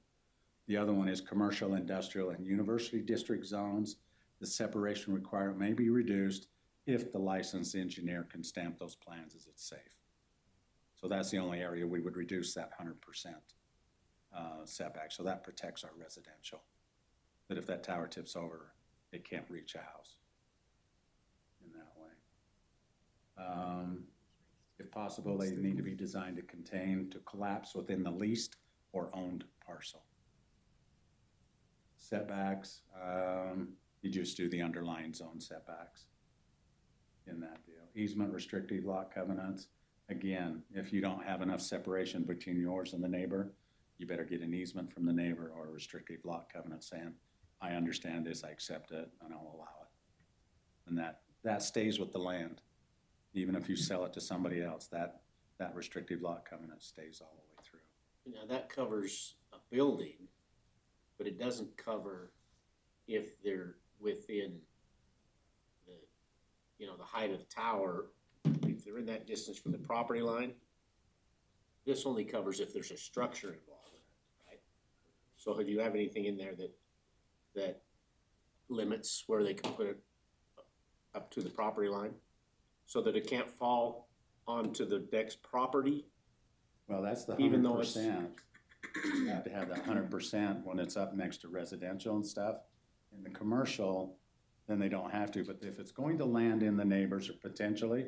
The other one is commercial, industrial, and university district zones. The separation requirement may be reduced if the licensed engineer can stamp those plans as it's safe. So that's the only area we would reduce that 100% setback. So that protects our residential. That if that tower tips over, it can't reach a house in that way. If possible, they need to be designed to collapse within the leased or owned parcel. Setbacks, you just do the underlying zone setbacks in that deal. Easement, restrictive lot covenants. Again, if you don't have enough separation between yours and the neighbor, you better get an easement from the neighbor or a restrictive lot covenant saying, I understand this, I accept it, and I'll allow it. And that stays with the land. Even if you sell it to somebody else, that restrictive lot covenant stays all the way through. Now, that covers a building, but it doesn't cover if they're within the, the height of the tower, if they're in that distance from the property line. This only covers if there's a structure involved, right? So do you have anything in there that limits where they can put it up to the property line? So that it can't fall onto the next property? Well, that's the Even though it's- 100%. You have to have that 100% when it's up next to residential and stuff. In the commercial, then they don't have to, but if it's going to land in the neighbors or potentially,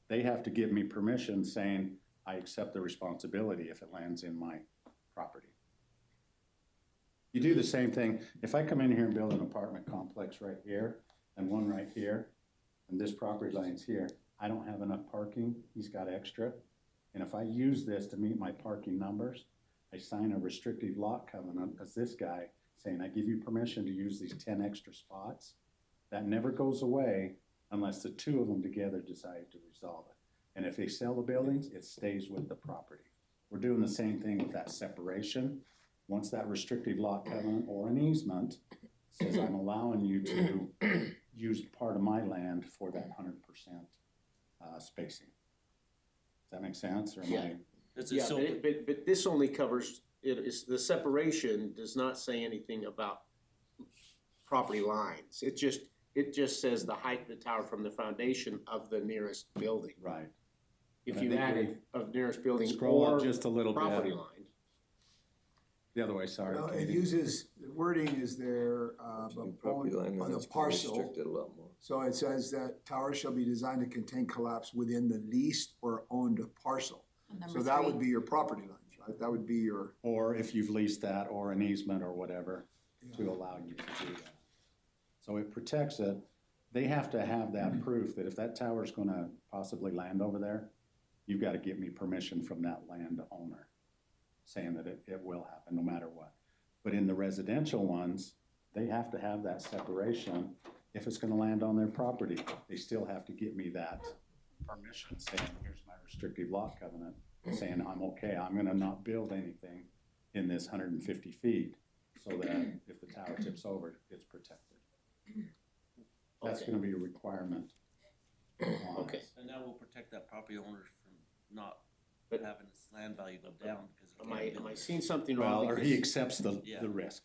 they have to give me permission saying, I accept the responsibility if it lands in my property. You do the same thing. If I come in here and build an apartment complex right here and one right here, and this property line's here, I don't have enough parking, he's got extra. And if I use this to meet my parking numbers, I sign a restrictive lot covenant as this guy saying, I give you permission to use these 10 extra spots. That never goes away unless the two of them together decide to resolve it. And if they sell the buildings, it stays with the property. We're doing the same thing with that separation. Once that restrictive lot covenant or an easement says I'm allowing you to use part of my land for that 100% spacing. Does that make sense, or am I? Yeah, but this only covers, the separation does not say anything about property lines. It just says the height of the tower from the foundation of the nearest building. Right. If you added of nearest building Scroll or up just a little bit. property line. The other way, sorry. Well, it Katie. uses, the wording is there, Property line, then on the it's kinda parcel. restricted a lot more. So it says that towers shall be designed to contain collapse within the leased or owned parcel. So that would be your property lines, right? That would be your, Or if you've leased that or an easement or whatever to allow you to do that. So it protects it. They have to have that proof that if that tower's gonna possibly land over there, you've gotta give me permission from that landowner saying that it will happen no matter what. But in the residential ones, they have to have that separation. If it's gonna land on their property, they still have to give me that permission saying, here's my restrictive lot covenant, saying I'm okay, I'm gonna not build anything in this 150 feet so that if the tower tips over, it's protected. That's Okay. gonna be a requirement. Okay. And that will protect that property owner from not But- having its land value go down because it Am can't I build. seeing something Well, wrong? or he accepts the Yeah. risk.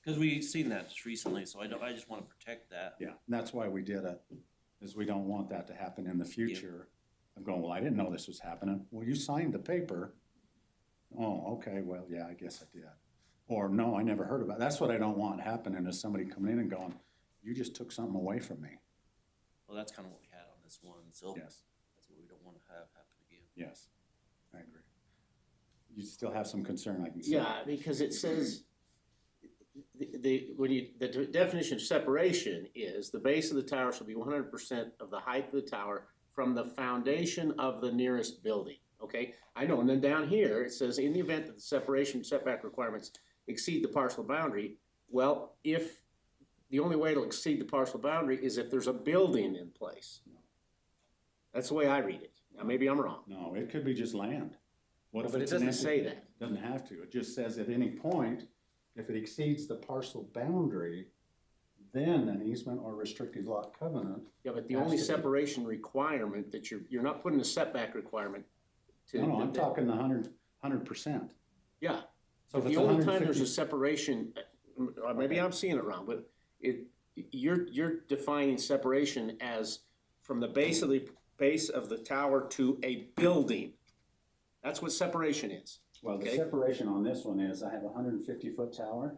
Cause we've seen that just recently, so I just wanna protect that. Yeah, and that's why we did it, is we don't want that to happen in the future. I'm going, well, I didn't know this was happening. Well, you signed the paper. Oh, okay, well, yeah, I guess I did. Or, no, I never heard about it. That's what I don't want happening, is somebody coming in and going, you just took something away from me. Well, that's kinda what we had on this one, so Yes, that's what we don't wanna have happen again. yes, I agree. You still have some concern, I can see. Yeah, because it says, the definition of separation is the base of the tower shall be 100% of the height of the tower from the foundation of the nearest building, okay? I know, and then down here, it says, in the event that the separation setback requirements exceed the parcel boundary, well, if, the only way it'll exceed the parcel boundary is if there's a building in place. That's the way I read it. Now, maybe I'm wrong. No, it could be just land. What if But it it's an doesn't say that. Doesn't have to. It just says at any point, if it exceeds the parcel boundary, then an easement or restrictive lot covenant. Yeah, but the Has only to be. separation requirement that you're not putting a setback requirement to. No, I'm talking the 100%. Yeah, So if the it's only time 150 there's a separation, or maybe I'm seeing it wrong, but you're defining separation as from the base of the tower to a building. That's what separation is. Well, the Okay. separation on this one is, I have a 150-foot tower,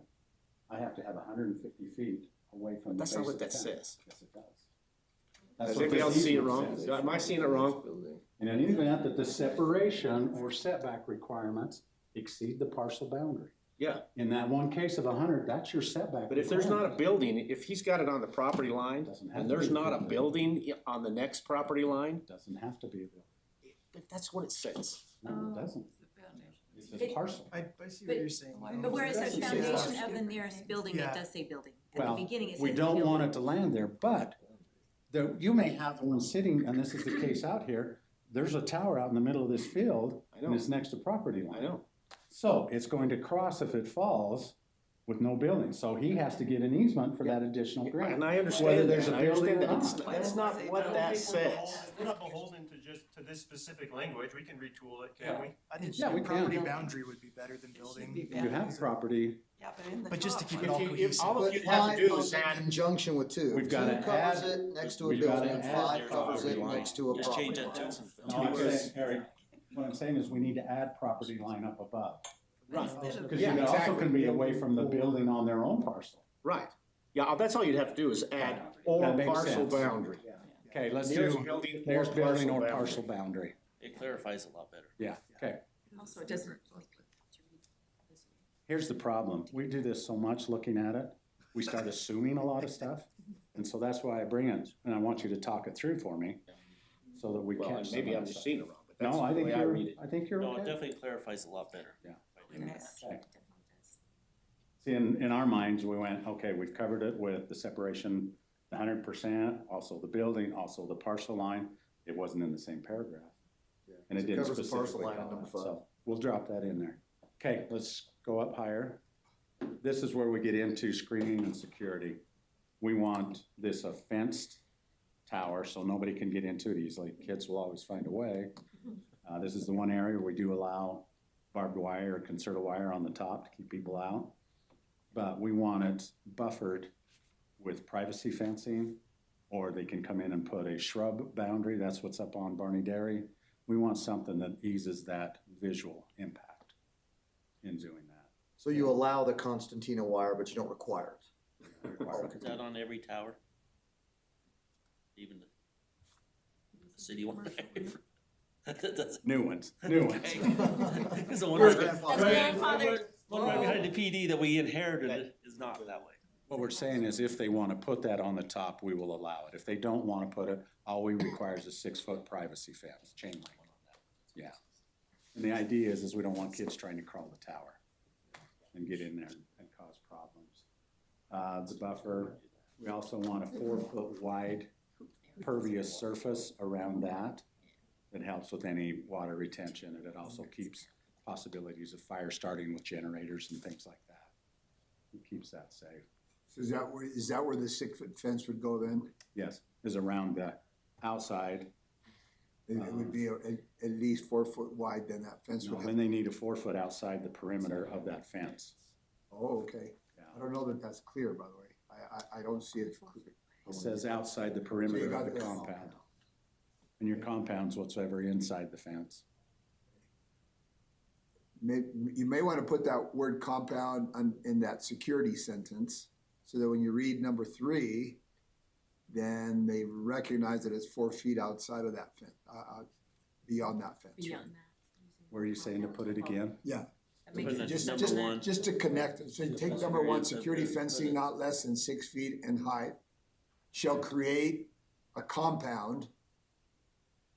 I have to have 150 feet away from the That's base not of what the that tower. says. Yes, it does. That's Does what anybody this else see it easement wrong? says. Am I seeing it wrong? In any event that the separation or setback requirements exceed the parcel boundary. Yeah, In that one case of 100, that's your setback. but if there's not a requirement. building, if he's got it on the property line, Doesn't have and to there's be not a building on the next property line, Doesn't have to be a building. but that's what it says. No, it doesn't. It says It- parcel. I see what you're saying. But where it says It says foundation of the nearest building, it Yeah. does say building. At the Well, beginning, it says we don't building. want it to land there, but You may have one sitting, and this is the case out here, there's a tower out in the middle of this field, I know. and it's next to property line. I know. So it's going to cross if it falls with no building, so he has to get an easement for that additional grant. And I Whether understand there's that, a I understand building or that, not. that's not what that says. We're not beholden to just, to this specific language, we can retool it, can't we? I think Yeah, we can. property boundary would be better than building. You have property, Yeah, but in the But just to top, keep right? it all If cohesive. all But you'd have five to do goes is in add, conjunction with two. We've gotta Two covers add- it next to a we've gotta building, add- five covers it next to a Just property. change that to. no, I'm saying, Eric, what I'm saying is we need to add property line up above. right, Instead of- Cause Yeah, you also exactly. can be away from the building on their own parcel. right. Yeah, that's all you'd have to do is add or That makes parcel sense. boundary. Okay, let's There's do, building there's or building parcel or boundary. parcel boundary. It clarifies a lot better. Yeah, okay. Also, it doesn't. Here's the problem. We do this so much looking at it, we start assuming a lot of stuff. And so that's why I bring it, and I want you to talk it through for me, so that we Well, catch and some maybe of I'm the just stuff. seeing it wrong, but that's No, I the think way I read it. I think you're No, it okay. definitely clarifies a lot better. Yeah. Yes, Okay. it definitely does. See, in our minds, we went, okay, we've covered it with the separation, the 100%, also the building, also the parcel line. It wasn't in the same paragraph. And it It didn't covers the parcel specifically line call on number it, five. so we'll drop that in there. Okay, let's go up higher. This is where we get into screening and security. We want this a fenced tower, so nobody can get into it easily. Kids will always find a way. This is the one area where we do allow barbed wire or concerta wire on the top to keep people out. But we want it buffered with privacy fencing, or they can come in and put a shrub boundary. That's what's up on Barney Dairy. We want something that eases that visual impact in doing that. So you allow the Constantina wire, but you don't require it. Is that on every tower? Even the city one? That doesn't. New ones, new ones. Because the one That's right- grandfathered. one right behind the PD that we inherited is not that way. What we're saying is if they want to put that on the top, we will allow it. If they don't want to put it, all we require is a 6-foot privacy fence, chain link. Yeah. And the idea is we don't want kids trying to crawl the tower and get in there and cause problems. The buffer, we also want a 4-foot wide pervious surface around that. That helps with any water retention, and it also keeps possibilities of fire starting with generators and things like that. It keeps that safe. So is that where the 6-foot fence would go then? Yes, is around the outside. It would be at least 4 foot wide, then that fence would Then have. they need a 4-foot outside the perimeter of that fence. Oh, okay. Yeah. I don't know that that's clear, by the way. I don't see it clear. It says outside the perimeter got of the the- compound. And your compound's whatsoever inside the fence. You may want to put that word compound in that security sentence, so that when you read number 3, then they recognize that it's 4 feet outside of that fence, beyond that fence. Beyond that. Where are you saying to put it again? Yeah, That makes Put it sense. at just, number one. just to connect it. So take number 1, security fencing not less than 6 feet in height shall create a compound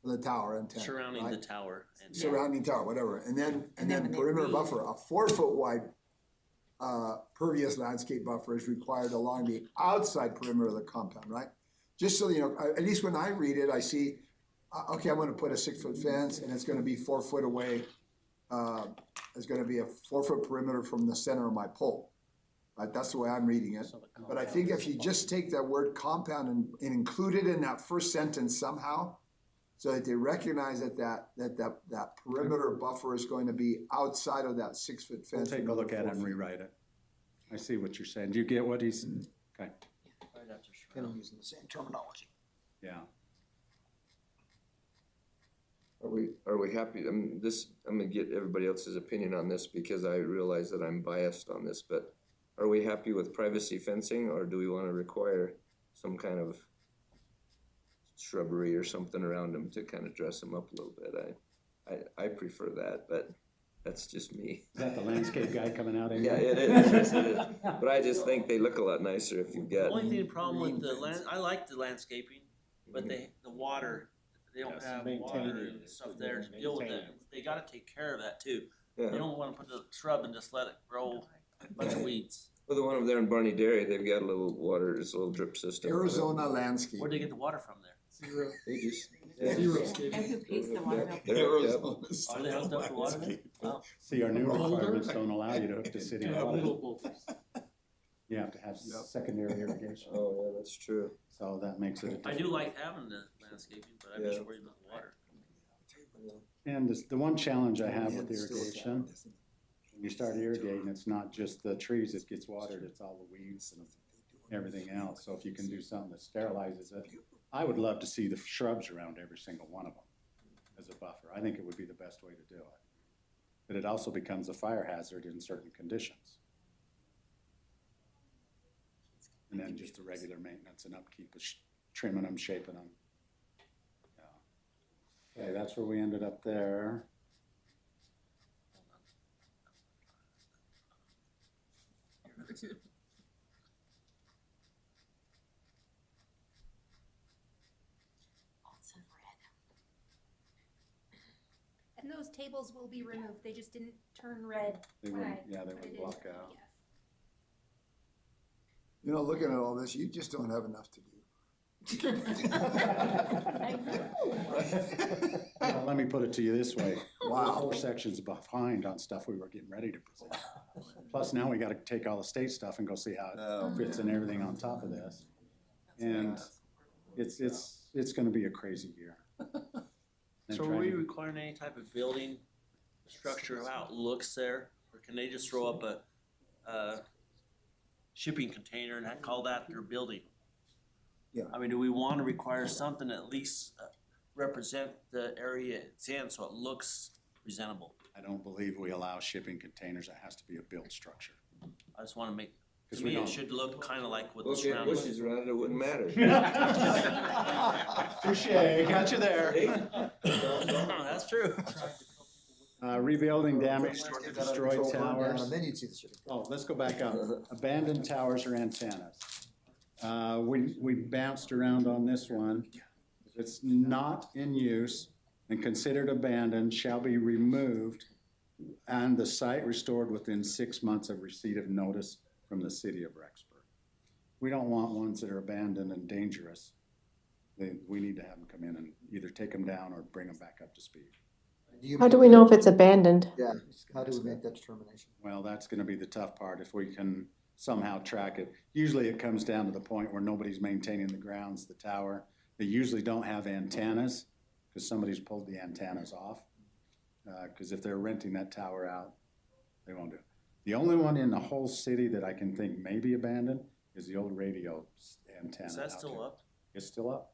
for the tower antenna. Surrounding right? the tower. And Surrounding tower, whatever, and then And then when they perimeter read- buffer, a 4-foot wide pervious landscape buffer is required along the outside perimeter of the compound, right? Just so you know, at least when I read it, I see, okay, I'm gonna put a 6-foot fence and it's gonna be 4 foot away. It's gonna be a 4-foot perimeter from the center of my pole. Right, that's the way I'm reading it. But I think if you just take that word compound and include it in that first sentence somehow, so that they recognize that perimeter buffer is going to be outside of that 6-foot We'll fence. take a look at it and rewrite it. I see what you're saying. Do you get what he's, okay, right after Kind of using the same terminology. yeah. Are we happy, I'm gonna get everybody else's opinion on this because I realize that I'm biased on this, but are we happy with privacy fencing, or do we wanna require some kind of shrubbery or something around them to kind of dress them up a little bit? I prefer that, but that's just me. Is that the landscape guy coming out in Yeah, here? it is, yes, it is, but I just think they look a lot nicer if you've The got. only thing, problem with the I like the landscaping, but the water, they don't Yes, have maintain water it. and stuff there to deal with Maintain that. They gotta take care of that too. Yeah. You don't wanna put the shrub and just let it grow a bunch of weeds. Well, the one over there in Barney Dairy, they've got a little water, it's a little drip system. Arizona landscape. Where'd they get the water from there? Zero. They just. Zero. And who pays the water bill? They're hooked up. Are they hooked up to water there? Wow. See, our new Boulder? requirements don't allow you to hook to city Yeah, water. little boulders. You have to have Yep. secondary irrigation, Oh, yeah, that's true. so that makes it a I different. do like having the landscaping, but I'm just Yeah. worried about the water. And the one challenge I have with Yeah, it's still a irrigation, challenge. when you start irrigating, it's not just the trees that gets watered, it's all the weeds and everything else. So if you can do something that sterilizes it, I would love to see the shrubs around every single one of them as a buffer. I think it would be the best way to do it. But it also becomes a fire hazard in certain conditions. And then just the regular maintenance and upkeep of trimming them, shaping them. Yeah. Okay, that's where we ended up there. Lots of red. And those tables will be removed, they just didn't turn red They when wouldn't, I yeah, they put it would in block the out. PDF. You know, looking at all this, you just don't have enough to do. Well, let me put it to you this way. Wow. We're 4 sections behind on stuff we were getting ready to present. Plus now we gotta take all the state stuff and go see how it fits and everything on top of this. And it's gonna be a crazy year. And So are trying we to- requiring any type of building structure of how it looks there? Or can they just throw up a shipping container and call that their building? Yeah. I mean, do we wanna require something at least represent the area it's in so it looks presentable? I don't believe we allow shipping containers. It has to be a built structure. I just wanna make, to 'Cause we me, it don't- should look kinda like what the Look at surroundings. bushes around it, it wouldn't matter. Touche, got you there. That's true. Rebuilding damaged or destroyed Control burn down, towers. And then you'd see the shipping. Oh, let's go back up. Abandoned towers or antennas. We bounced around on this one. If it's not in use and considered abandoned, shall be removed and the site restored within 6 months of receipt of notice from the city of Rexburg. We don't want ones that are abandoned and dangerous. We need to have them come in and either take them down or bring them back up to speed. How do we know if it's abandoned? Yeah, how do we make that determination? Well, that's gonna be the tough part, if we can somehow track it. Usually it comes down to the point where nobody's maintaining the grounds, the tower. They usually don't have antennas, because somebody's pulled the antennas off. Because if they're renting that tower out, they won't do it. The only one in the whole city that I can think may be abandoned is the old radio antenna. Is that out still there. up? It's still up.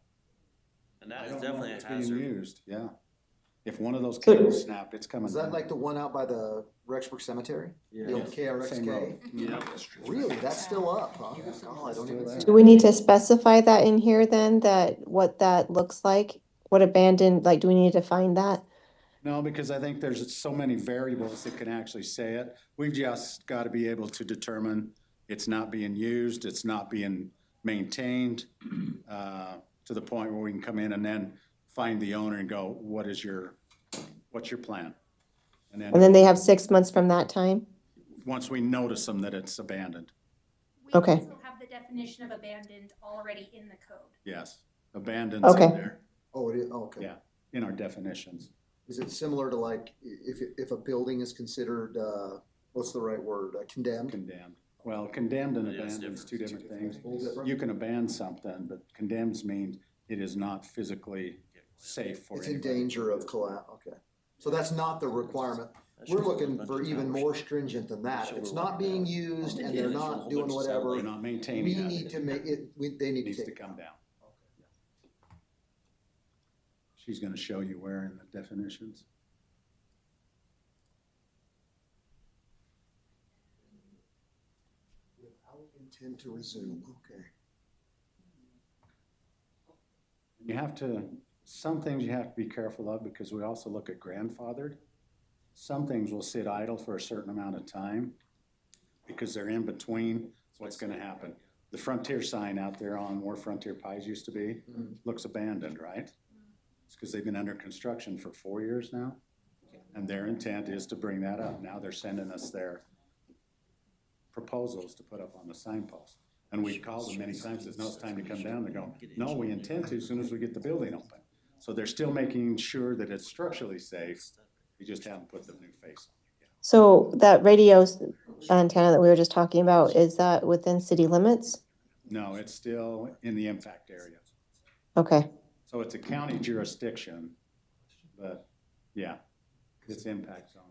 And I that is don't know definitely if a it's being hazard. used, yeah. If one of those So- cables snapped, it's coming Is down. that like the one out by the Rexburg Cemetery? The old Same KRXK? road. Yeah. Really? That's still up, huh? Oh, I don't even see. Do we need to specify that in here then, that what that looks like? What abandoned, like, do we need to find that? No, because I think there's so many variables that can actually say it. We've just got to be able to determine it's not being used, it's not being maintained, to the point where we can come in and then find the owner and go, what's your plan? And then they have 6 months from that time? Once we notice them that it's abandoned, We Okay. also have the definition of abandoned already in the code. yes, abandoned's in Okay. there, Oh, it is, oh, okay. Yeah. in our definitions. Is it similar to like, if a building is considered, what's the right word, condemned? Condemned. Well, condemned and Yeah, it's abandoned is two different. different things. Different? You can abandon something, but condemns means it is not physically safe for It's in anybody. danger of okay. So that's not the requirement. That We're shows a looking bunch for of even towers. more stringent than that. If it's not being used and they're not doing They're whatever, not maintaining we that. need to make it, they need It needs to to take it come down. down. She's gonna show you where in the definitions. Without intent to resume, okay. You have to, some things you have to be careful of because we also look at grandfathered. Some things will sit idle for a certain amount of time because they're in between what's gonna happen. The Frontier sign out there on where Frontier Pies used to be, looks abandoned, right? It's because they've been under construction for 4 years now. And their intent is to bring that up. Now they're sending us their proposals to put up on the signpost. And we've called them many times, says, no, it's time to come down. They go, no, we intend to as soon as we get the building open. So they're still making sure that it's structurally safe. You just haven't put the new face on it yet. So that radio antenna that we were just talking about, is that within city limits? No, it's still in the impact area. Okay. So it's a county jurisdiction, but yeah, it's impact zone.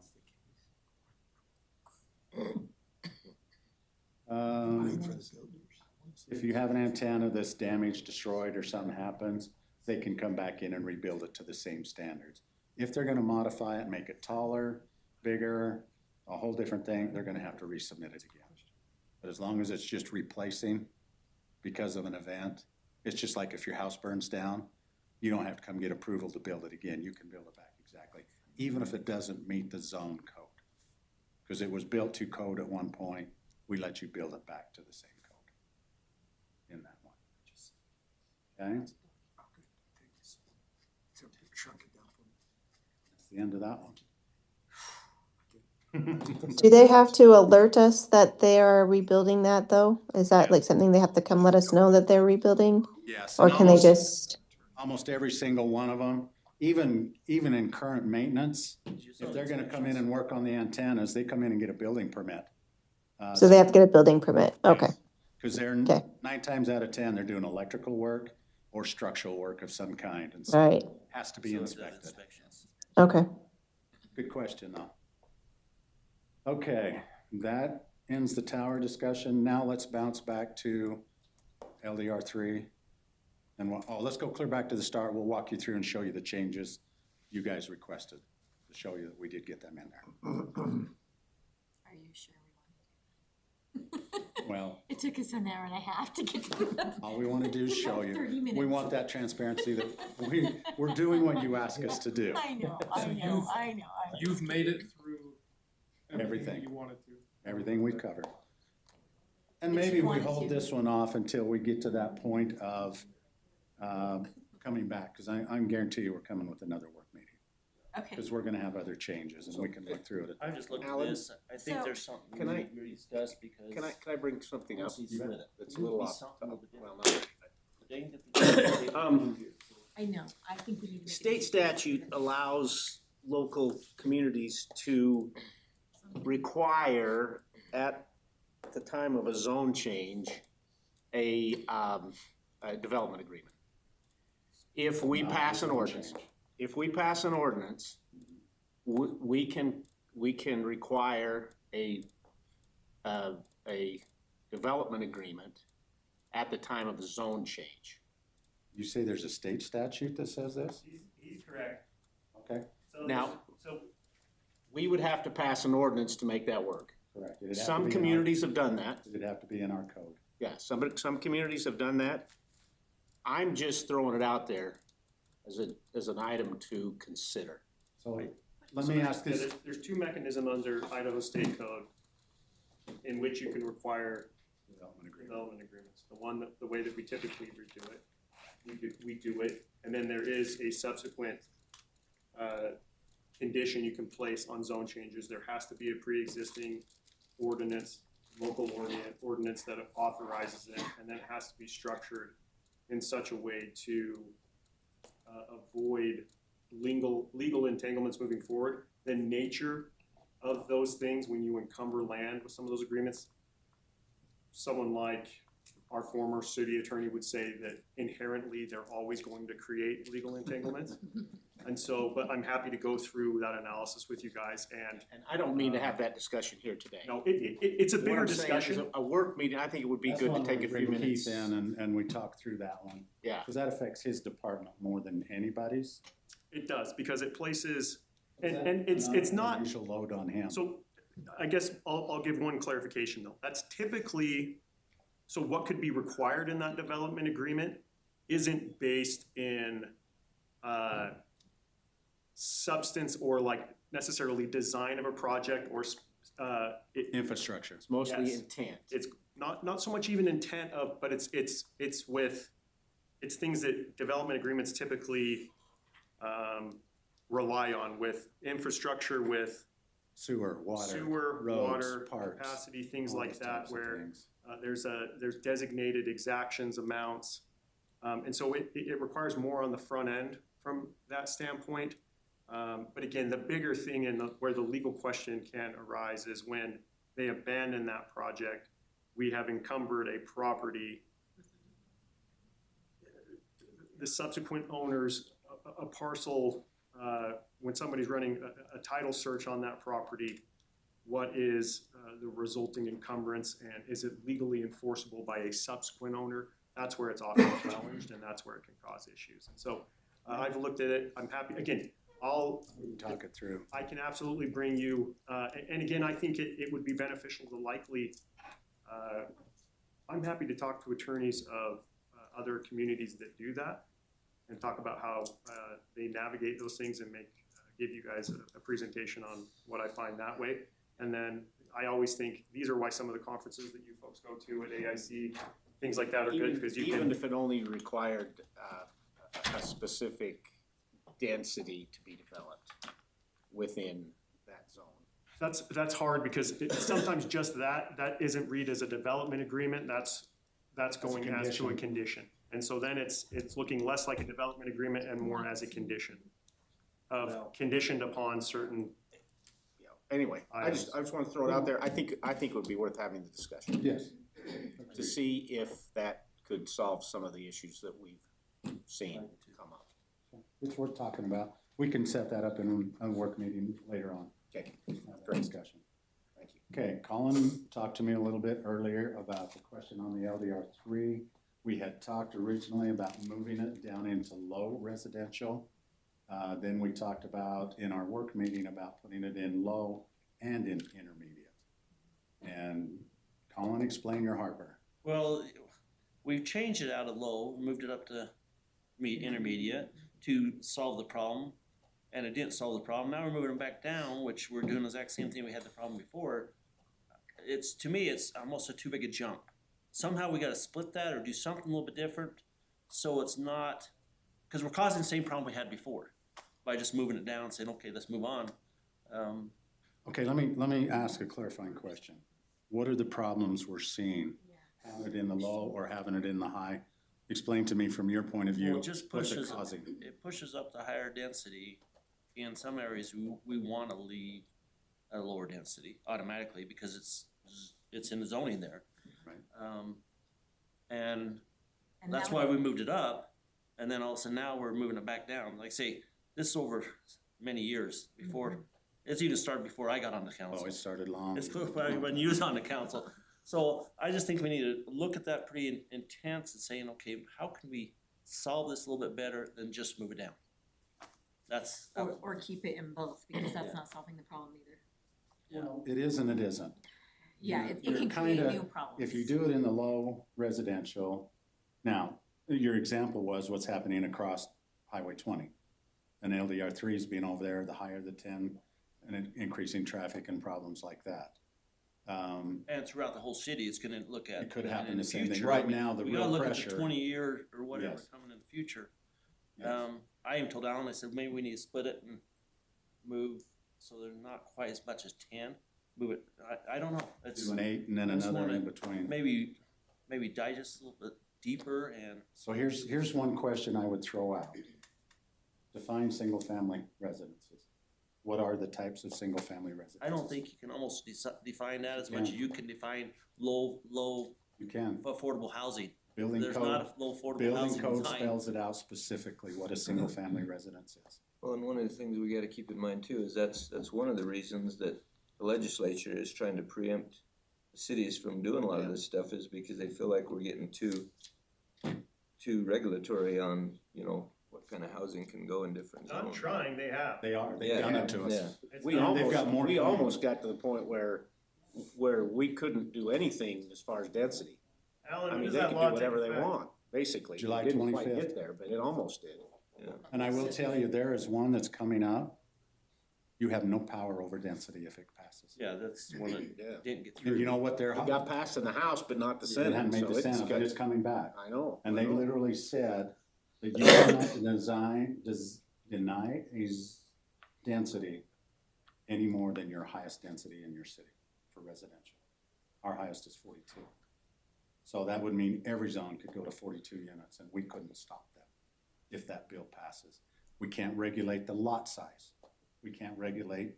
If you have an antenna that's damaged, destroyed, or something happens, they can come back in and rebuild it to the same standards. If they're gonna modify it, make it taller, bigger, a whole different thing, they're gonna have to resubmit it again. But as long as it's just replacing because of an event, it's just like if your house burns down, you don't have to come get approval to build it again. You can build it back exactly, even if it doesn't meet the zone code. Because it was built to code at one point, we let you build it back to the same code in that one. Okay? That's the end of that one. Do they have to alert us that they are rebuilding that though? Is that like something they have to come let us know that they're rebuilding? Yes. Or can they just? Almost every single one of them, even in current maintenance, if they're gonna come in and work on the antennas, they come in and get a building permit. So they have to get a building permit, okay. Because they're Okay. 9 times out of 10, they're doing electrical work or structural work of some kind, and so Right, has to be inspected. okay. Good question, though. Okay, that ends the tower discussion. Now let's bounce back to LDR3. And let's go clear back to the start. We'll walk you through and show you the changes you guys requested to show you that we did get them in there. Are you sure we want? Well, It took us an hour and a half to get to them. all we want to do is show you. 30 minutes. We want that transparency that we're doing what you ask us to do. I know. You've made it through Everything. you wanted to. Everything we've covered. And That you maybe we wanted hold to. this one off until we get to that point of coming back, because I guarantee you we're coming with another work meeting. Okay. Because we're gonna have other changes and we can look through it. I just looked at Alan, this, I think So- there's something Can we I- need to discuss because. Can I bring something up Once he's with it, that's it a little would be off? something a little bit Well, different. not- Dang it, the- I know. I think we need to make a State decision. statute allows local communities to require at the time of a zone change, a development agreement. If we pass an ordinance, we can require a development agreement at the time of the zone change. You say there's a state statute that says this? He's correct. Okay, So Now- so We would have to pass an ordinance to make that work. correct. It'd have to Some be in our- communities have done that. It'd have to be in our code. Yeah, some communities have done that. I'm just throwing it out there as an item to consider. So let me ask Yeah, this, there's two mechanisms under Idaho State Code in which you can require development agreement. development agreements. The way that we typically do it, we do it, and then there is a subsequent condition you can place on zone changes. There has to be a pre-existing ordinance, local ordinance that authorizes it, and then it has to be structured in such a way to avoid legal entanglements moving forward. The nature of those things, when you encumber land with some of those agreements, someone like our former city attorney would say that inherently they're always going to create legal entanglements. And so, but I'm happy to go through that analysis with you guys, and And I don't mean to have that discussion here today. no, it's a What bigger I'm saying is discussion. A work meeting, I think it would be That's good to one take where a we few bring minutes. Keith in and we talk through that one. Yeah. Because that affects his department more than anybody's. It does, because it places, and it's not, Financial load on him. so I guess I'll give one clarification though. That's typically, so what could be required in that development agreement isn't based in substance or like necessarily design of a project or Infrastructure. It's mostly Yes. intent. it's not so much even intent of, but it's things that development agreements typically rely on with infrastructure, with Sewer, water, sewer, roads, water, parks, capacity, things all like those that, types of where things. there's designated exactions amounts. And so it requires more on the front end from that standpoint. But again, the bigger thing where the legal question can arise is when they abandon that project, we have encumbered a property. The subsequent owners, a parcel, when somebody's running a title search on that property, what is the resulting encumbrance, and is it legally enforceable by a subsequent owner? That's where it's often challenged, and that's where it can cause issues. And so I've looked at it. I'm happy. Again, talk it through. I can absolutely bring you, and again, I think it would be beneficial to likely, I'm happy to talk to attorneys of other communities that do that and talk about how they navigate those things and give you guys a presentation on what I find that way. And then I always think these are why some of the conferences that you folks go to at AIC, things like that are good, because you even can. if it only required a specific density to be developed within that zone. That's hard because sometimes just that isn't read as a development agreement. That's going as to a condition. And so then it's looking less like a development agreement and more as a condition conditioned upon certain. Anyway, I just want to throw it out there. I think it would be worth having the discussion. Yes. To see if that could solve some of the issues that we've seen come up. It's worth talking about. We can set that up in a work meeting later on. Okay, great discussion. Thank you. Okay, Colin talked to me a little bit earlier about the question on the LDR3. We had talked originally about moving it down into low residential. Then we talked about in our work meeting about putting it in low and in intermediate. And Colin, explain your heartburn. Well, we've changed it out of low, moved it up to intermediate to solve the problem, and it didn't solve the problem. Now we're moving it back down, which we're doing the exact same thing we had the problem before. To me, it's almost too big a jump. Somehow we got to split that or do something a little bit different, so it's not, because we're causing the same problem we had before by just moving it down and saying, okay, let's move on. Okay, let me ask a clarifying question. What are the problems we're seeing? Having it in the low or having it in the high? Explain to me from your point of view, Well, it just what's it pushes causing? it pushes up the higher density. In some areas, we want to leave a lower density automatically because it's in the zoning there. Right. And that's why we moved it up, and then all of a sudden now we're moving it back down. Like say, this is over many years before. It's even started before I got on the council. Oh, it started long. It's close when you was on the council. So I just think we need to look at that pretty intense and saying, okay, how can we solve this a little bit better than just move it down? Or keep it in both, because that's not solving the problem either. Well, it is and it isn't. Yeah, it You're can create kinda- new problems. If you do it in the low residential, now, your example was what's happening across Highway 20. And LDR3 is being over there, the higher the 10, and increasing traffic and problems like that. And throughout the whole city, it's gonna look at. It could happen in the same thing. future. Right now, the We real gotta look at pressure. the 20-year or whatever Yes. coming in the future. Yes. I even told Alan, I said, maybe we need to split it and move, so they're not quite as much as 10. Move it, I don't know. It's Do an 8 and then it's another more in to between. Maybe digest a little bit deeper and. So here's one question I would throw out. Define single-family residences. What are the types of single-family residences? I don't think you can almost define that as much as you can define low You can. affordable housing. Building There's code, not a low affordable building housing code design. spells it out specifically what a single-family residence is. Well, and one of the things we gotta keep in mind too is that's one of the reasons that the legislature is trying to preempt cities from doing a lot of this stuff, is because they feel like we're getting too regulatory on, what kind of housing can go in different zones. Not trying, they have. They are, they've done it to us. Yeah. It's We not- they've got more coming. almost got to the point where we couldn't do anything as far as density. Alan, I when mean, does they that could law do whatever take they effect? want, basically. July It didn't quite 25th. get there, but it almost did. And I will tell you, there is one that's coming up. You have no power over density if it passes. Yeah, that's one that Yeah. didn't get And through. you know what they're, It got passed in the House, but not the it Senate. hadn't made so the Senate, but got- it's coming back. I know. And I they know. literally said that you cannot deny density any more than your highest density in your city for residential. Our highest is 42. So that would mean every zone could go to 42 units, and we couldn't stop them if that bill passes. We can't regulate the lot size. We can't regulate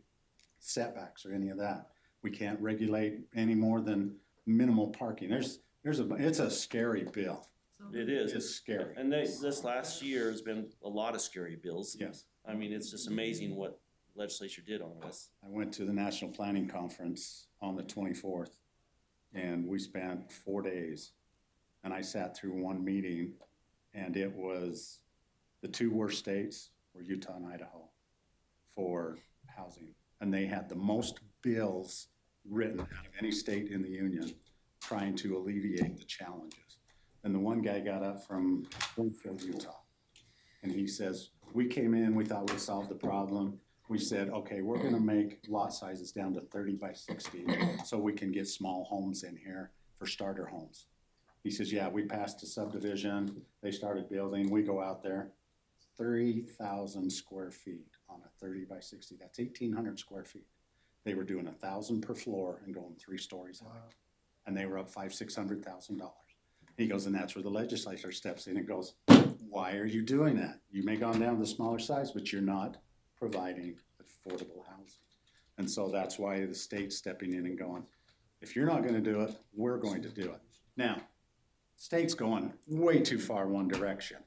setbacks or any of that. We can't regulate any more than minimal parking. It's a scary bill. It is. It's scary. And this last year has been a lot of scary bills. Yes. I mean, it's just amazing what legislature did on this. I went to the National Planning Conference on the 24th, and we spent 4 days. And I sat through one meeting, and it was the two worst states were Utah and Idaho for housing. And they had the most bills written out of any state in the union trying to alleviate the challenges. And the one guy got up from Bloomfield, Utah, and he says, we came in, we thought we'd solve the problem. We said, okay, we're gonna make lot sizes down to 30 by 60 so we can get small homes in here for starter homes. He says, yeah, we passed a subdivision, they started building, we go out there, 30,000 square feet on a 30 by 60, that's 1,800 square feet. They were doing 1,000 per floor and going 3 stories high. And they were up $500,000-$600,000. He goes, and that's where the legislature steps in and goes, why are you doing that? You may go down to the smaller size, but you're not providing affordable housing. And so that's why the state's stepping in and going, if you're not gonna do it, we're going to do it. Now, state's going way too far one direction.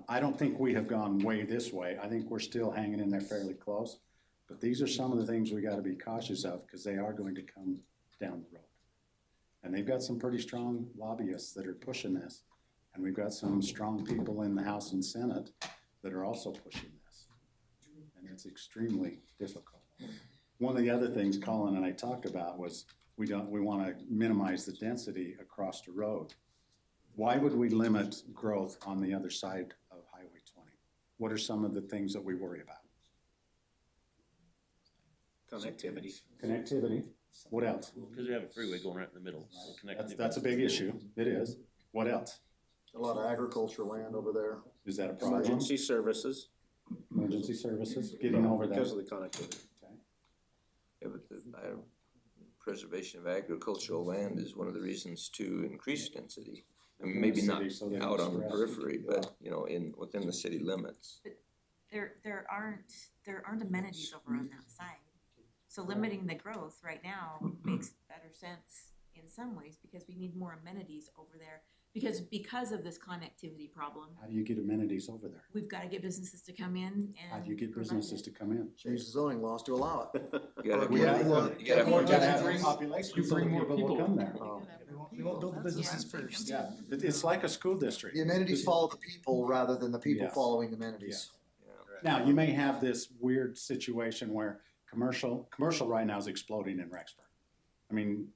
I don't think we have gone way this way. I think we're still hanging in there fairly close. But these are some of the things we gotta be cautious of because they are going to come down the road. And they've got some pretty strong lobbyists that are pushing this. And we've got some strong people in the House and Senate that are also pushing this. And it's extremely difficult. One of the other things Colin and I talked about was we want to minimize the density across the road. Why would we limit growth on the other side of Highway 20? What are some of the things that we worry about? Connectivity. Connectivity. What else? Because we have a freeway going right in the middle, so connectivity. That's a big issue. It is. What else? A lot of agriculture land over there. Is that a problem? Emergency services. Emergency services, getting over that. Because of the connectivity. Yeah, but the preservation of agricultural land is one of the reasons to increase density. I mean, maybe not out on the periphery, but, you know, within the city limits. But there aren't amenities over on that side. So limiting the growth right now makes better sense in some ways because we need more amenities over there. Because of this connectivity problem, How do you get amenities over there? we've got to get businesses to come in and. How do you get provide businesses it. to come in? Change the zoning laws to allow it. You gotta, We have more- you gotta have more You gotta have density. a population You so bring that more people will people. come there. We won't build the businesses first. Yeah, it's like a school district. The amenities follow the people rather than the people Yes. following the amenities. Now, you may have this weird situation where commercial right now is exploding in Rexburg. I mean,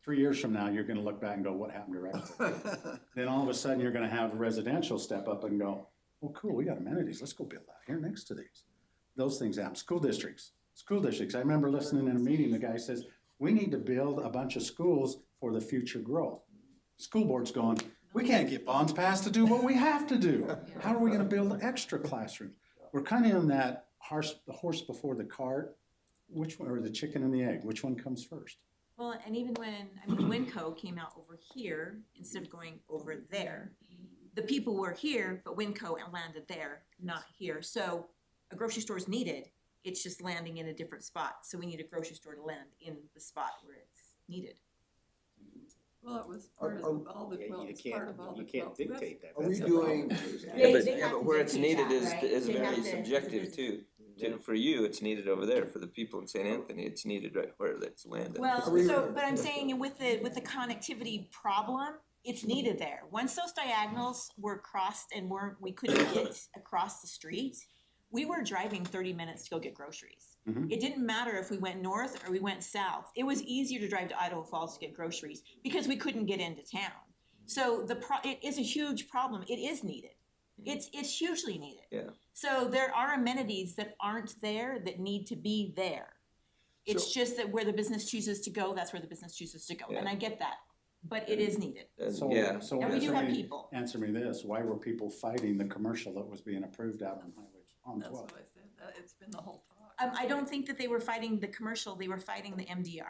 3 years from now, you're gonna look back and go, what happened to Rexburg? Then all of a sudden, you're gonna have residential step up and go, oh, cool, we got amenities, let's go build out here next to these. Those things happen. School districts. I remember listening in a meeting, the guy says, we need to build a bunch of schools for the future growth. School board's going, we can't get bonds passed to do what we have to do. How are we gonna build extra classrooms? We're kind of in that the horse before the cart, which one, or the chicken and the egg, which one comes first? Well, and even when Winco came out over here, instead of going over there, the people were here, but Winco landed there, not here. So a grocery store is needed, it's just landing in a different spot. So we need a grocery store to land in the spot where it's needed. Well, it was part of all the, well, it's part of all the. You can't dictate that. Are we That's the doing, problem. Yeah, but where it's needed is They have very to- subjective too. For you, it's needed over there. For the people in St. Anthony, it's needed right where it's landed. Well, but I'm saying with the connectivity problem, it's needed there. Once those diagonals were crossed and we couldn't get across the street, we were driving 30 minutes to go get groceries. Mhm. It didn't matter if we went north or we went south. It was easier to drive to Idaho Falls to get groceries because we couldn't get into town. So it is a huge problem. It is needed. It's hugely needed. Yeah. So there are amenities that aren't there that need to be there. It's just that where the business chooses to go, that's where the business chooses to go. And I get that, but it is needed. So And we do have answer me- people. Answer me this, why were people fighting the commercial that was being approved out on Highway, on That's 12? what I said, it's been the whole talk. I don't think that they were fighting the commercial, they were fighting the MDR.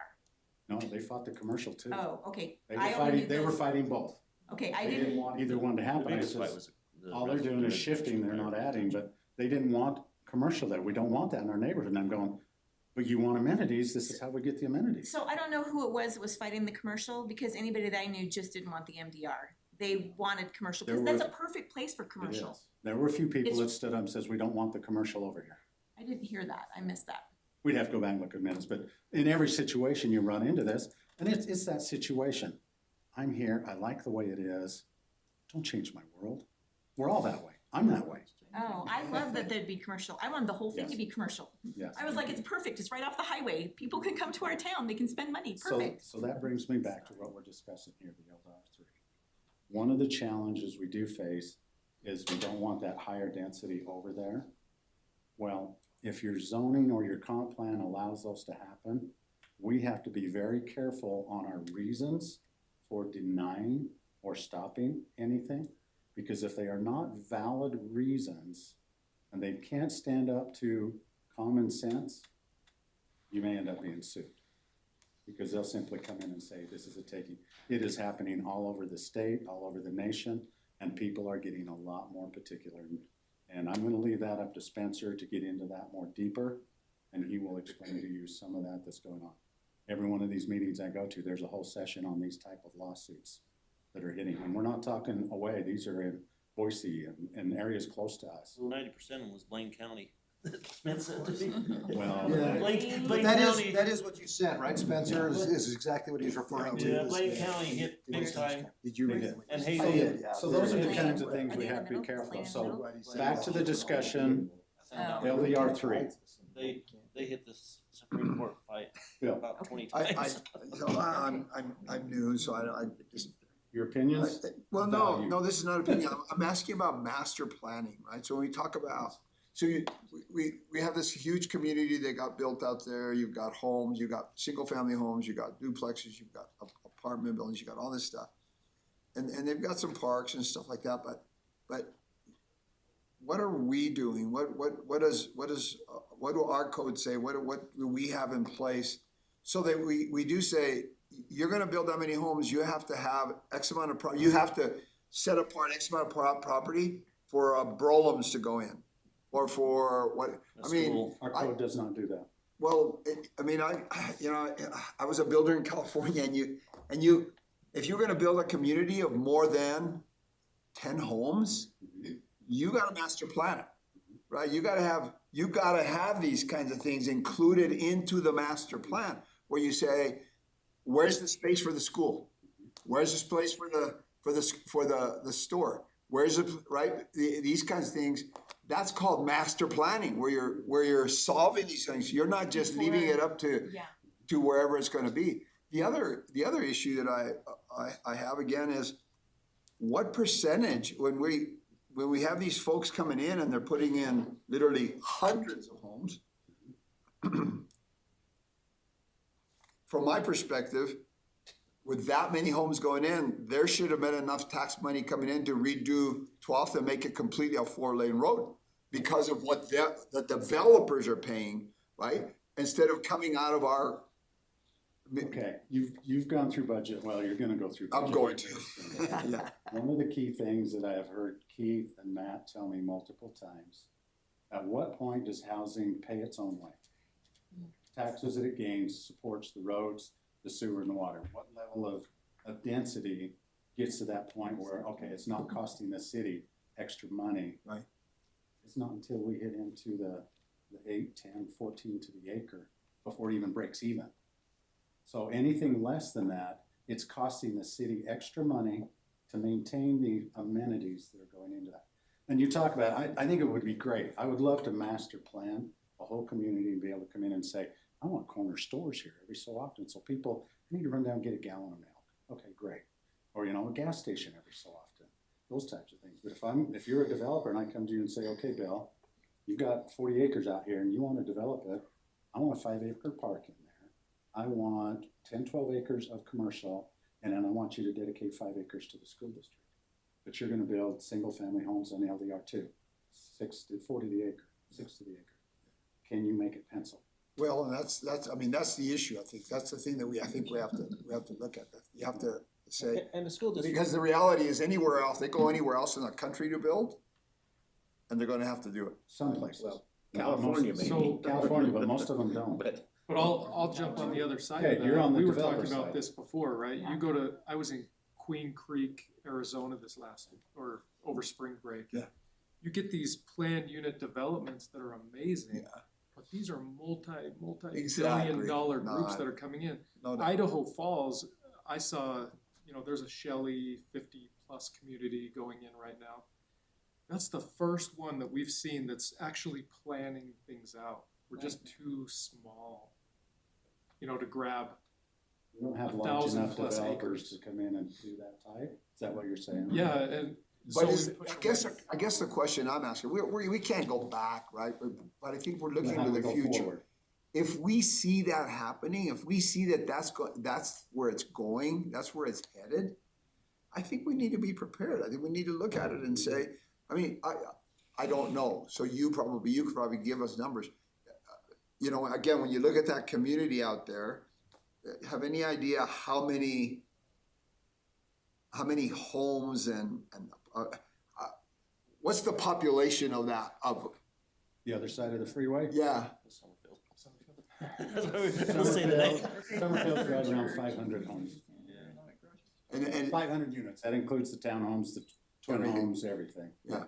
No, they fought the commercial too. Oh, okay. They I were only fighting, knew they were this. fighting both. Okay, I They didn't didn't, want either one to happen. I biggest fight says, was the all they're doing is shifting, they're not adding, but they didn't want commercial there. We don't want that in our neighborhood. And I'm going, but you want amenities, this is how we get the amenities. so I don't know who it was that was fighting the commercial, because anybody that I knew just didn't want the MDR. They wanted commercial, because There that's were- a perfect place for It commercial. is. There were a few people It's- that stood up and says, we don't want the commercial over here. I didn't hear that, I missed that. We'd have to go back and look at minutes, but in every situation you run into this, and it's that situation. I'm here, I like the way it is, don't change my world. We're all that way, I'm that way, Oh, I love that there'd be commercial. I wanted the whole thing to Yes. be commercial. yes. I was like, it's perfect, it's right off the highway. People can come to our town, they can spend money, perfect. So that brings me back to what we're discussing here, the LDR3. One of the challenges we do face is we don't want that higher density over there. Well, if your zoning or your comp plan allows those to happen, we have to be very careful on our reasons for denying or stopping anything. Because if they are not valid reasons and they can't stand up to common sense, you may end up being sued. Because they'll simply come in and say, this is a taking. It is happening all over the state, all over the nation, and people are getting a lot more particular. And I'm gonna leave that up to Spencer to get into that more deeper, and he will explain to you some of that that's going on. Every one of these meetings I go to, there's a whole session on these type of lawsuits that are hitting. And we're not talking away, these are in Boise and areas close to us. So 90% of them was Blaine County. Spence said to me. Well, Yeah. Blaine But that County. is, that is what you sent, right, Spencer, is exactly what he's referring to. Yeah, Blaine County hit big time. Did you They read did. it? And I Hazel. did, yeah. So those are the Blaine- kinds of things Are we they in have the to be middle? careful of. Blaine in the So back to the discussion, Oh. LDR3. They hit the Supreme Court fight Yeah. about 20 I, times. so I'm new, so I just, Your opinions? well, Value. no, this is not opinion. I'm asking about master planning, right? So when we talk about, so we have this huge community that got built out there. You've got homes, you've got single family homes, you've got duplexes, you've got apartment buildings, you've got all this stuff. And they've got some parks and stuff like that, but what are we doing? What do our codes say? What do we have in place? So that we do say, you're gonna build that many homes, you have to have X amount of you have to set apart X amount of property for Brolums to go in. Or for what, I mean. Our code does not do that. Well, I was a builder in California and you, if you're gonna build a community of more than 10 homes, you gotta master plan it, right? You gotta have these kinds of things included into the master plan where you say, where's the space for the school? Where's the space for the store? Where's it, right? These kinds of things. That's called master planning, where you're solving these things. You're not just leaving it up to wherever it's going to be. The other issue that I have again is what percentage when we have these folks coming in and they're putting in literally hundreds of homes. From my perspective, with that many homes going in, there should have been enough tax money coming in to redo 12th and make it completely a 4-lane road because of what the developers are paying, right? Instead of coming out of our. Okay, you've gone through budget, well, you're gonna go through. I'm budget going to. Yeah. One of the key things that I have heard Keith and Matt tell me multiple times, at what point does housing pay its own way? Taxes that it gains supports the roads, the sewer and the water. What level of density gets to that point where, okay, it's not costing the city extra money. Right. It's not until we hit into the 8, 10, 14 to the acre before it even breaks even. So anything less than that, it's costing the city extra money to maintain the amenities that are going into that. And you talk about, I think it would be great. I would love to master plan a whole community and be able to come in and say, I want corner stores here every so often. So people, I need to run down and get a gallon of milk. Okay, great. Or, a gas station every so often. Those types of things. But if you're a developer and I come to you and say, okay, Bill, you've got 40 acres out here and you want to develop it, I want a 5-acre park in there. I want 10, 12 acres of commercial, and then I want you to dedicate 5 acres to the school district. But you're going to build single family homes on LDR2, 40 to the acre, 6 to the acre. can you make it pencil? Well, and that's, I mean, that's the issue, I think, that's the thing that we have to look at, that. You have to say, And the school district. because the reality is anywhere else, they go anywhere else in the country to build, and they're gonna have to do it. Some places. Well, Not most- California maybe. So- California, but most of them don't. But But I'll jump on the other side Okay, of that. you're on the We were developer talking about side. this before, right? You go to, I was in Queen Creek, Arizona this last, or over spring break. Yeah. You get these planned unit developments that are amazing. Yeah. But these are multi-billion Exactly. dollar groups No, that are coming in. No doubt. Idaho Falls, I saw, there's a Shelley 50+ community going in right now. That's the first one that we've seen that's actually planning things out. We're just too small, to grab. We don't have 1,000 large enough plus developers acres. to come in and do that type? Is that what you're saying? Yeah, and But so is, we push I guess the question I'm asking, we can't go back, right? But I think we're looking How to do we the go future. forward? If we see that happening, if we see that that's where it's going, that's where it's headed, I think we need to be prepared. I think we need to look at it and say, I mean, I don't know. So you could probably give us numbers. Again, when you look at that community out there, have any idea how many homes and what's the population of that, The other side of the freeway? yeah. That's what we'll say today. Summerfield's right around 500 homes. And 500 units. That includes the townhomes, the twin Everything. homes, everything. Yeah.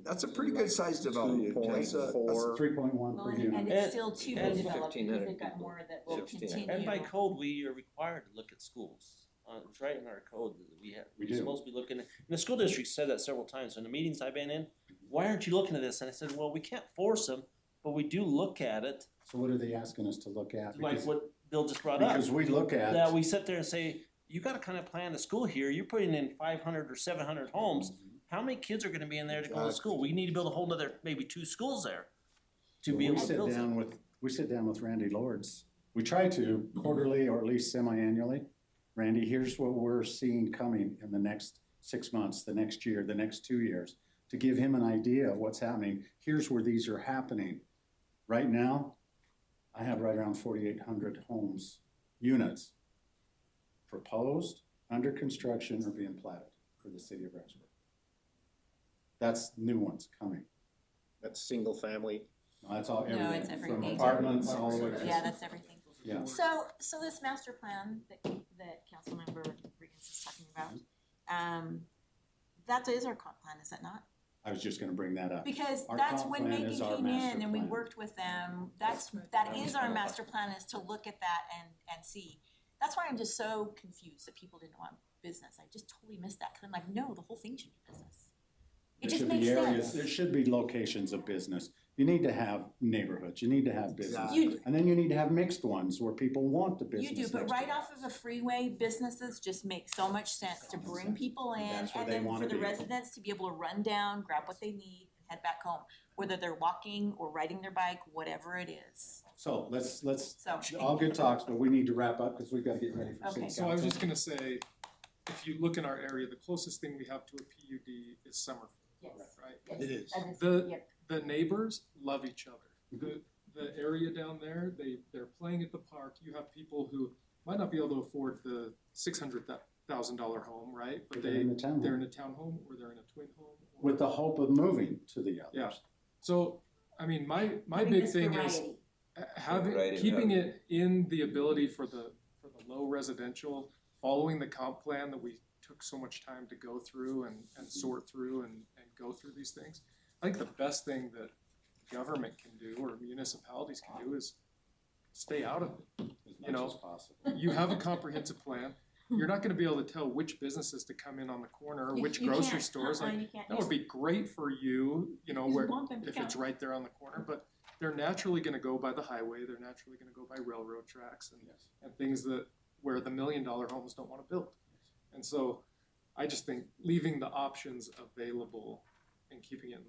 That's a pretty good sized development. That's a- 3.1 Well, per and unit. it's still to be and developed because 1,500 they've got more that will 1,600. continue. And by code, we are required to look at schools. It's right in our code that We we're do. supposed to be looking at. And the school district said that several times in the meetings I've been in. Why aren't you looking at this? And I said, well, we can't force them, but we do look at it. So what are they asking us to look at? Like Because- what Bill just brought up. Because we look at. That we sit there and say, you gotta kind of plan the school here. You're putting in 500 or 700 homes. How many kids are gonna be in there to go to school? We need to build a whole nother, maybe 2 schools there. To be able to build something. We sit down with Randy Lords. We try to quarterly or at least semi-annually. Randy, here's what we're seeing coming in the next 6 months, the next year, the next 2 years, to give him an idea of what's happening. Here's where these are happening. Right now, I have right around 4,800 homes, units, proposed, under construction, or being platted for the city of Rexburg. That's new ones coming. that's single family. No, that's all, No, everything, it's from everything. apartments all the way to. Yeah, that's everything. Yeah. So this master plan that Councilmember Regan is talking about, that is our comp plan, is that not? I was just gonna bring that up. Because Our that's comp when plan Macon is our came master in and we plan. worked with them, that is our master plan, is to look at that and see. That's why I'm just so confused that people didn't want business. I just totally missed that, cause I'm like, no, the whole thing should be business. It There just should makes be areas, sense. there should be locations of business. You need to have neighborhoods, you need to have business. Exactly. And then you need to have mixed ones where people want the business. You do, but next right to off of a freeway, businesses just make so much sense to bring people in, That's where and they then wanna for the be. residents to be able to run down, grab what they need, and head back home. Whether they're walking or riding their bike, whatever it is. So let's, So, all good talks, but we need to wrap up because we've got to get ready for city Okay. council. So I was just gonna say, if you look in our area, the closest thing we have to a PUD is Summerfield, yes, right? yes. It is. That is- The- yep. The neighbors love each other. The area down there, they're playing at the park. You have people who might not be able to afford the $600,000 home, right? But They're in the townhome. they're in a townhome or they're in a twin home. or- With the hope of moving to the others. Yeah. So, I mean, my Having big this thing is variety. having, Variety of keeping housing. it in the ability for the low residential, following the comp plan that we took so much time to go through and sort through and go through these things. I think the best thing that government can do or municipalities can do is stay out of it. As much as possible. You have a comprehensive plan. You're not gonna be able to tell which businesses to come in on the corner or You- which you grocery can't. stores. Uh-uh, Like, you can't. that would be great for you, You where, want them to if it's come. right there on the corner, but they're naturally gonna go by the highway, they're naturally gonna go by railroad tracks and things where the $1 million homes don't wanna build. And so, I just think leaving the options available and keeping it in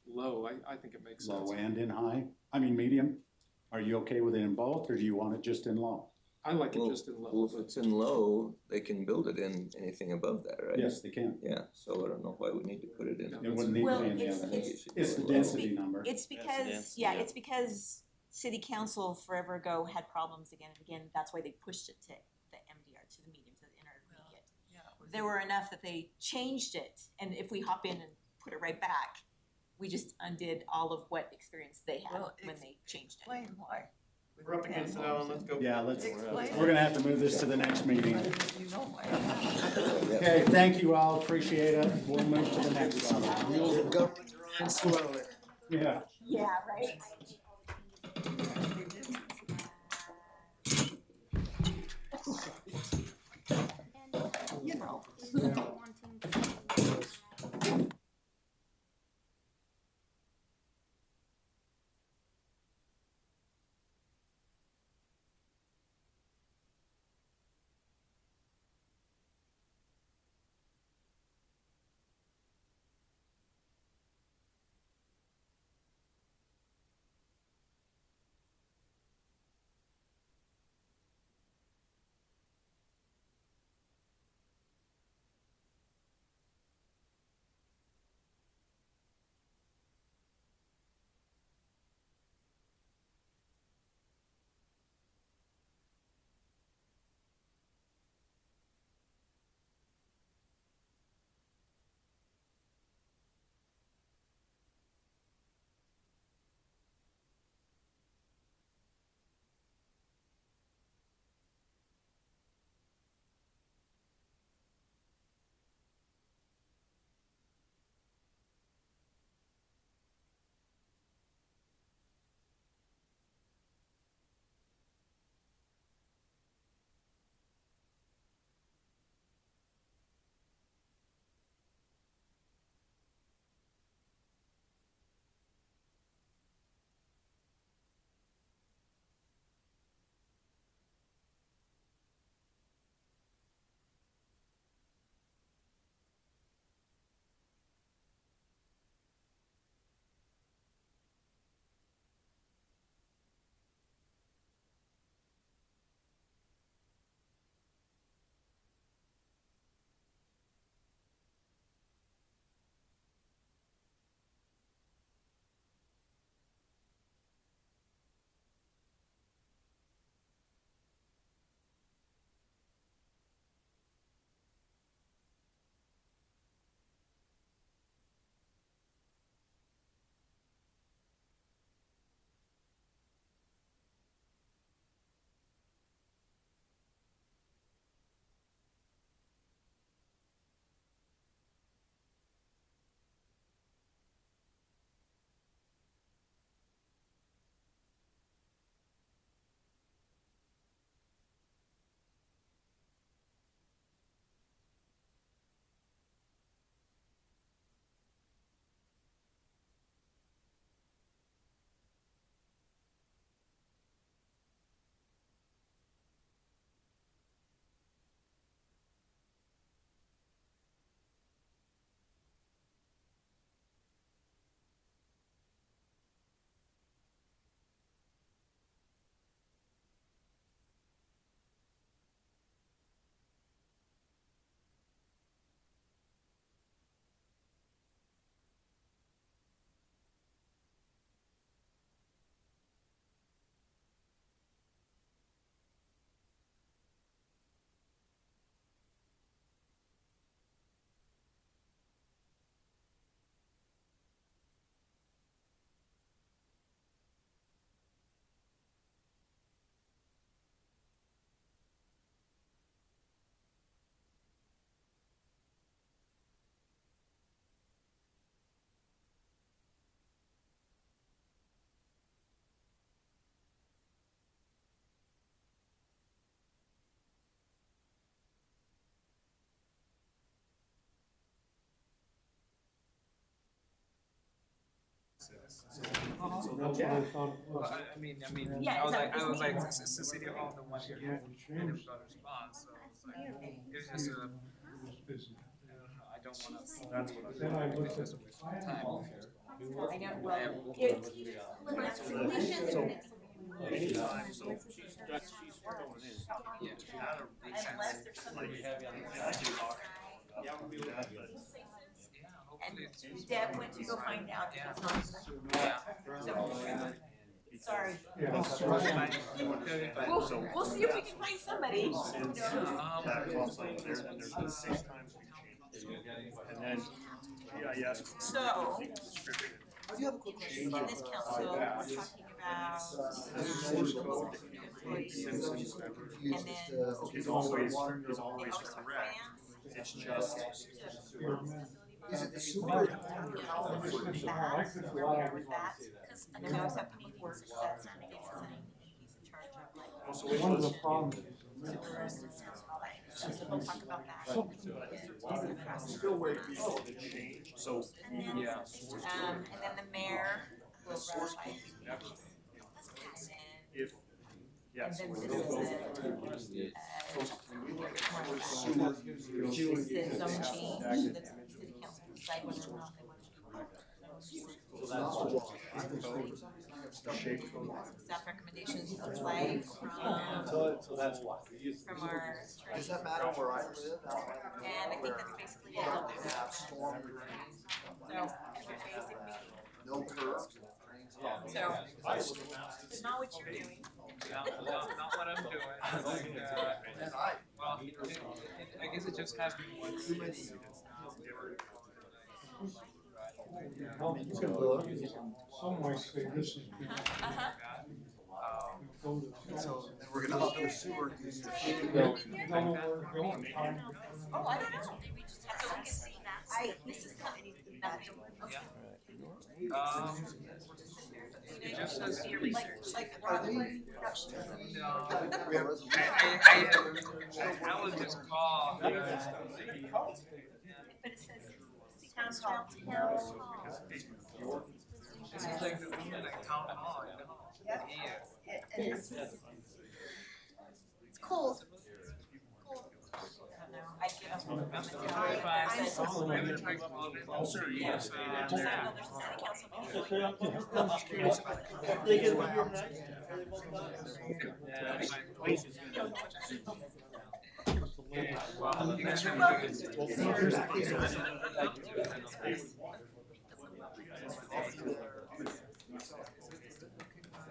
low, I think it makes sense. Low and in high, I mean medium. Are you okay with it in both or do you want it just in low? I like it Well, just in low. well, if it's in low, they can build it in anything above that, right? Yes, they can. Yeah, so I don't know why we need to put it in. It wouldn't need to Well, be in the it's- other. I think it should It's go the low. density number. It's because, density, yeah, yeah. it's because city council forever ago had problems again and again, that's why they pushed it to the MDR, to the medium, to the intermediate. There were enough that they changed it, and if we hop in and put it right back, we just undid all of what experience they had Well, when they changed it. Explain why. We're up against that one, let's go. Yeah, let's, Explain. we're gonna have to move this to the next meeting. You know why. Okay, thank you all, appreciate it. We'll move to the next one. Wheels of government grind slowly. Yeah. Yeah, right? And, you know, wanting to. So that's what I thought it was. I mean, Yeah, I was like, it's like- it's the city hall, the one here, they never got a response, so it's like, it was just a, I don't wanna. That's what I Then thought. I looked at time. I know, well, it's. So anytime, so she's Unless there's somebody. And Deb went to go find out if it's not. So, sorry. We'll see if we can find somebody. That comes over there, and there's the 6 times we changed. And then GIS. So, in this council, we're talking about. And then. Is always correct. Finance. It's just. Is it the sewer? Because I know I was at Public Works, that's not he's in charge of like. One of the problems is. So we'll talk about that. Still waiting for the change, so, yeah. And then the mayor will ratify. If, yes. And then this is the zone change, the city council will decide whether or not they want to do it. Staff recommendations for flag from our. Does that matter where I live? And I think that's basically it. So, basically. No curves. So, not what you're doing. Not what I'm doing. Well, I guess it just has to be one. Some might say this is. So then we're gonna up the sewer. Oh, I don't know. Maybe we just have to look and see. This is nothing. It just says like Broadway production. no. I was just called. But it says town hall. This is like the woman at town hall, you know? Yeah. It's cold. I give up.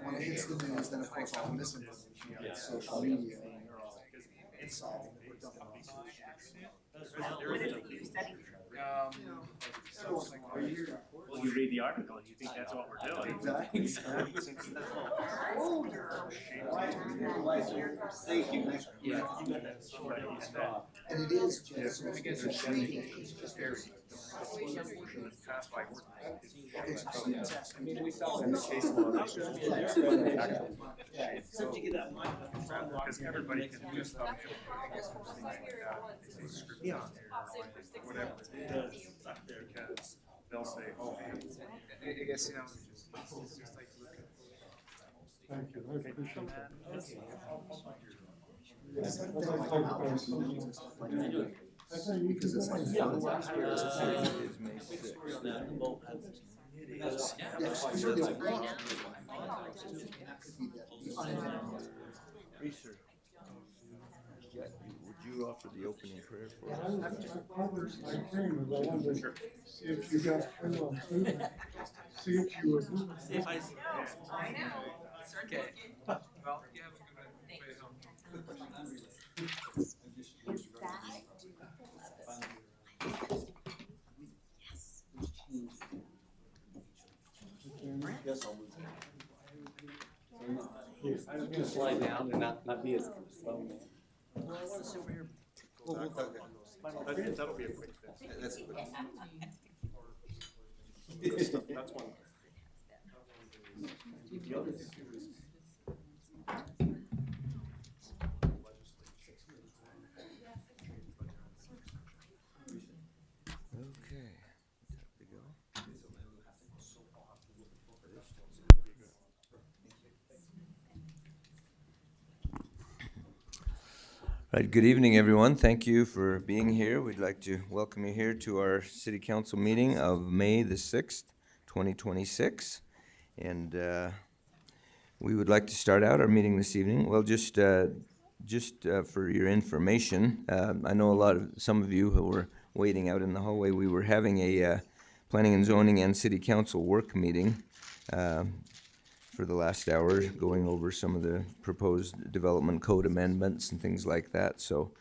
When it hits the news, then of course all misinformation on social media. It's all. What is it you study? Well, you read the article and you think that's what we're doing. Exactly. Thank you. Yeah. And it is just, it's intriguing, it's just very. I mean, we saw in the case law, there's Except you get that one. because everybody can do stuff. Yeah. Whatever. Because they'll say, oh, I guess, you know, it's just like looking. Thank you, I appreciate that. Because it's like. Would you offer the opening prayer for us? I came, but I wanted to see if you got, see if you were. See if I. I know. Okay. Well, you have a good one. Just slide down and not be as slow. Well, I wanna sit over here. that'll be a quick fix. That's a good one. That's one. Okay. There we go. Right, good evening, everyone. Thank you for being here. We'd like to welcome you here to our city council meeting of May the 6th, 2026. And we would like to start out our meeting this evening. Well, just just for your information, I know some of you who were waiting out in the hallway, we were having a planning and zoning and city council work meeting for the last hour, going over some of the proposed development code amendments and things like that. So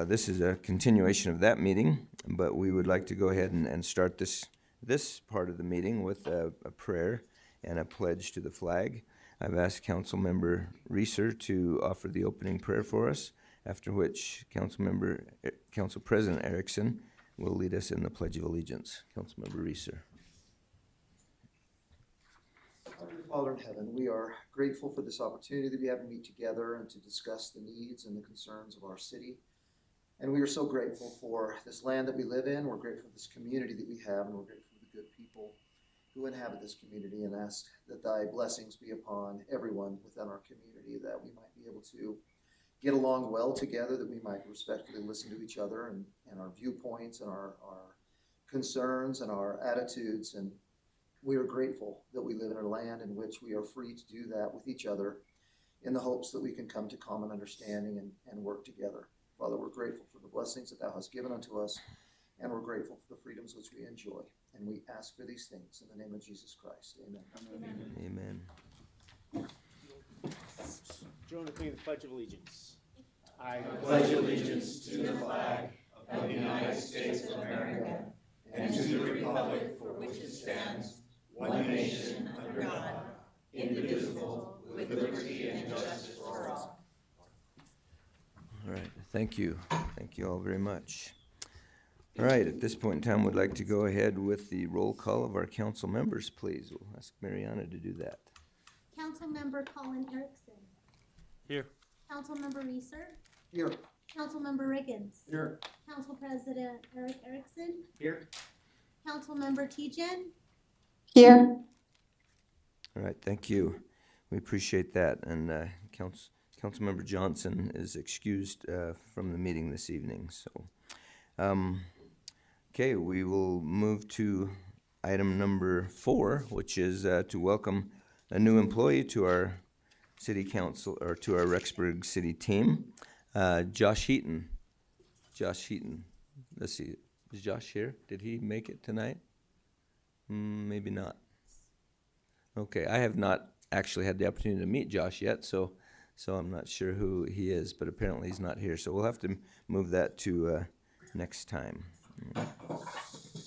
this is a continuation of that meeting, but we would like to go ahead and start this part of the meeting with a prayer and a pledge to the flag. I've asked Councilmember Reeser to offer the opening prayer for us, after which Council President Erickson will lead us in the Pledge of Allegiance. Councilmember Reeser. Father in heaven, we are grateful for this opportunity that we have to meet together and to discuss the needs and the concerns of our city. And we are so grateful for this land that we live in. We're grateful for this community that we have, and we're grateful for the good people who inhabit this community, and ask that thy blessings be upon everyone within our community, that we might be able to get along well together, that we might respectfully listen to each other and our viewpoints and our concerns and our attitudes. And we are grateful that we live in a land in which we are free to do that with each other in the hopes that we can come to common understanding and work together. Father, we're grateful for the blessings that thou hast given unto us, and we're grateful for the freedoms which we enjoy. And we ask for these things in the name of Jesus Christ. Amen. Amen. Join with me in the Pledge of Allegiance. I pledge allegiance to the flag of the United States of America and to the republic for which it stands, one nation under God, indivisible, with liberty and justice for all. All right, thank you. Thank you all very much. All right, at this point in time, we'd like to go ahead with the roll call of our council members, please. We'll ask Mariana to do that. Councilmember Colin Erickson. Here. Councilmember Reeser. Here. Councilmember Riggins. Here. Council President Eric Erickson. Here. Councilmember Tejan. Here. All right, thank you. We appreciate that. And Councilmember Johnson is excused from the meeting this evening. So, okay, we will move to item number 4, which is to welcome a new employee to our city council, or to our Rexburg city team, Josh Heaton. Josh Heaton. Let's see, is Josh here? Did he make it tonight? Maybe not. Okay, I have not actually had the opportunity to meet Josh yet, so I'm not sure who he is, but apparently he's not here. So we'll have to move that to next time.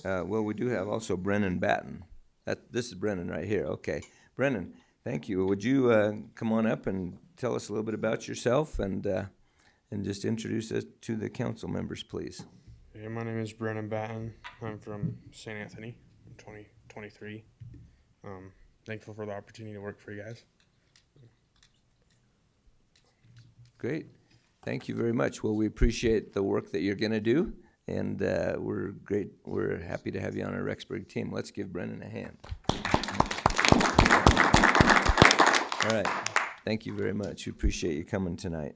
Well, we do have also Brennan Batten. This is Brennan right here. Okay, Brennan, thank you. Would you come on up and tell us a little bit about yourself and just introduce us to the council members, please? Yeah, my name is Brennan Batten. I'm from St. Anthony. I'm 23. Thankful for the opportunity to work for you guys. Great. Thank you very much. Well, we appreciate the work that you're going to do, and we're happy to have you on our Rexburg team. Let's give Brennan a hand. All right. Thank you very much. We appreciate you coming tonight.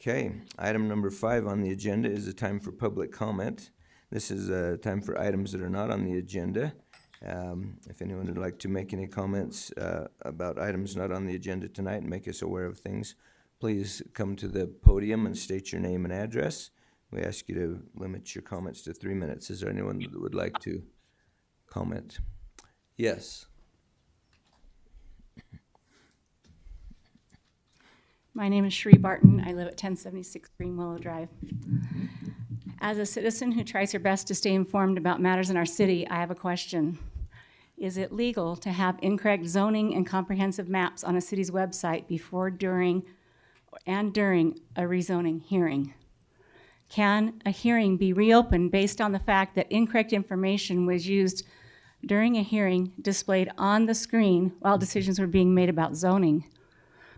Okay. Item number 5 on the agenda is a time for public comment. This is a time for items that are not on the agenda. If anyone would like to make any comments about items not on the agenda tonight and make us aware of things, please come to the podium and state your name and address. We ask you to limit your comments to 3 minutes. Is there anyone that would like to comment? Yes. My name is Sheree Barton. I live at 1076 Green Willow Drive. As a citizen who tries her best to stay informed about matters in our city, I have a question. Is it legal to have incorrect zoning and comprehensive maps on a city's website before, during, and during a rezoning hearing? Can a hearing be reopened based on the fact that incorrect information was used during a hearing displayed on the screen while decisions were being made about zoning?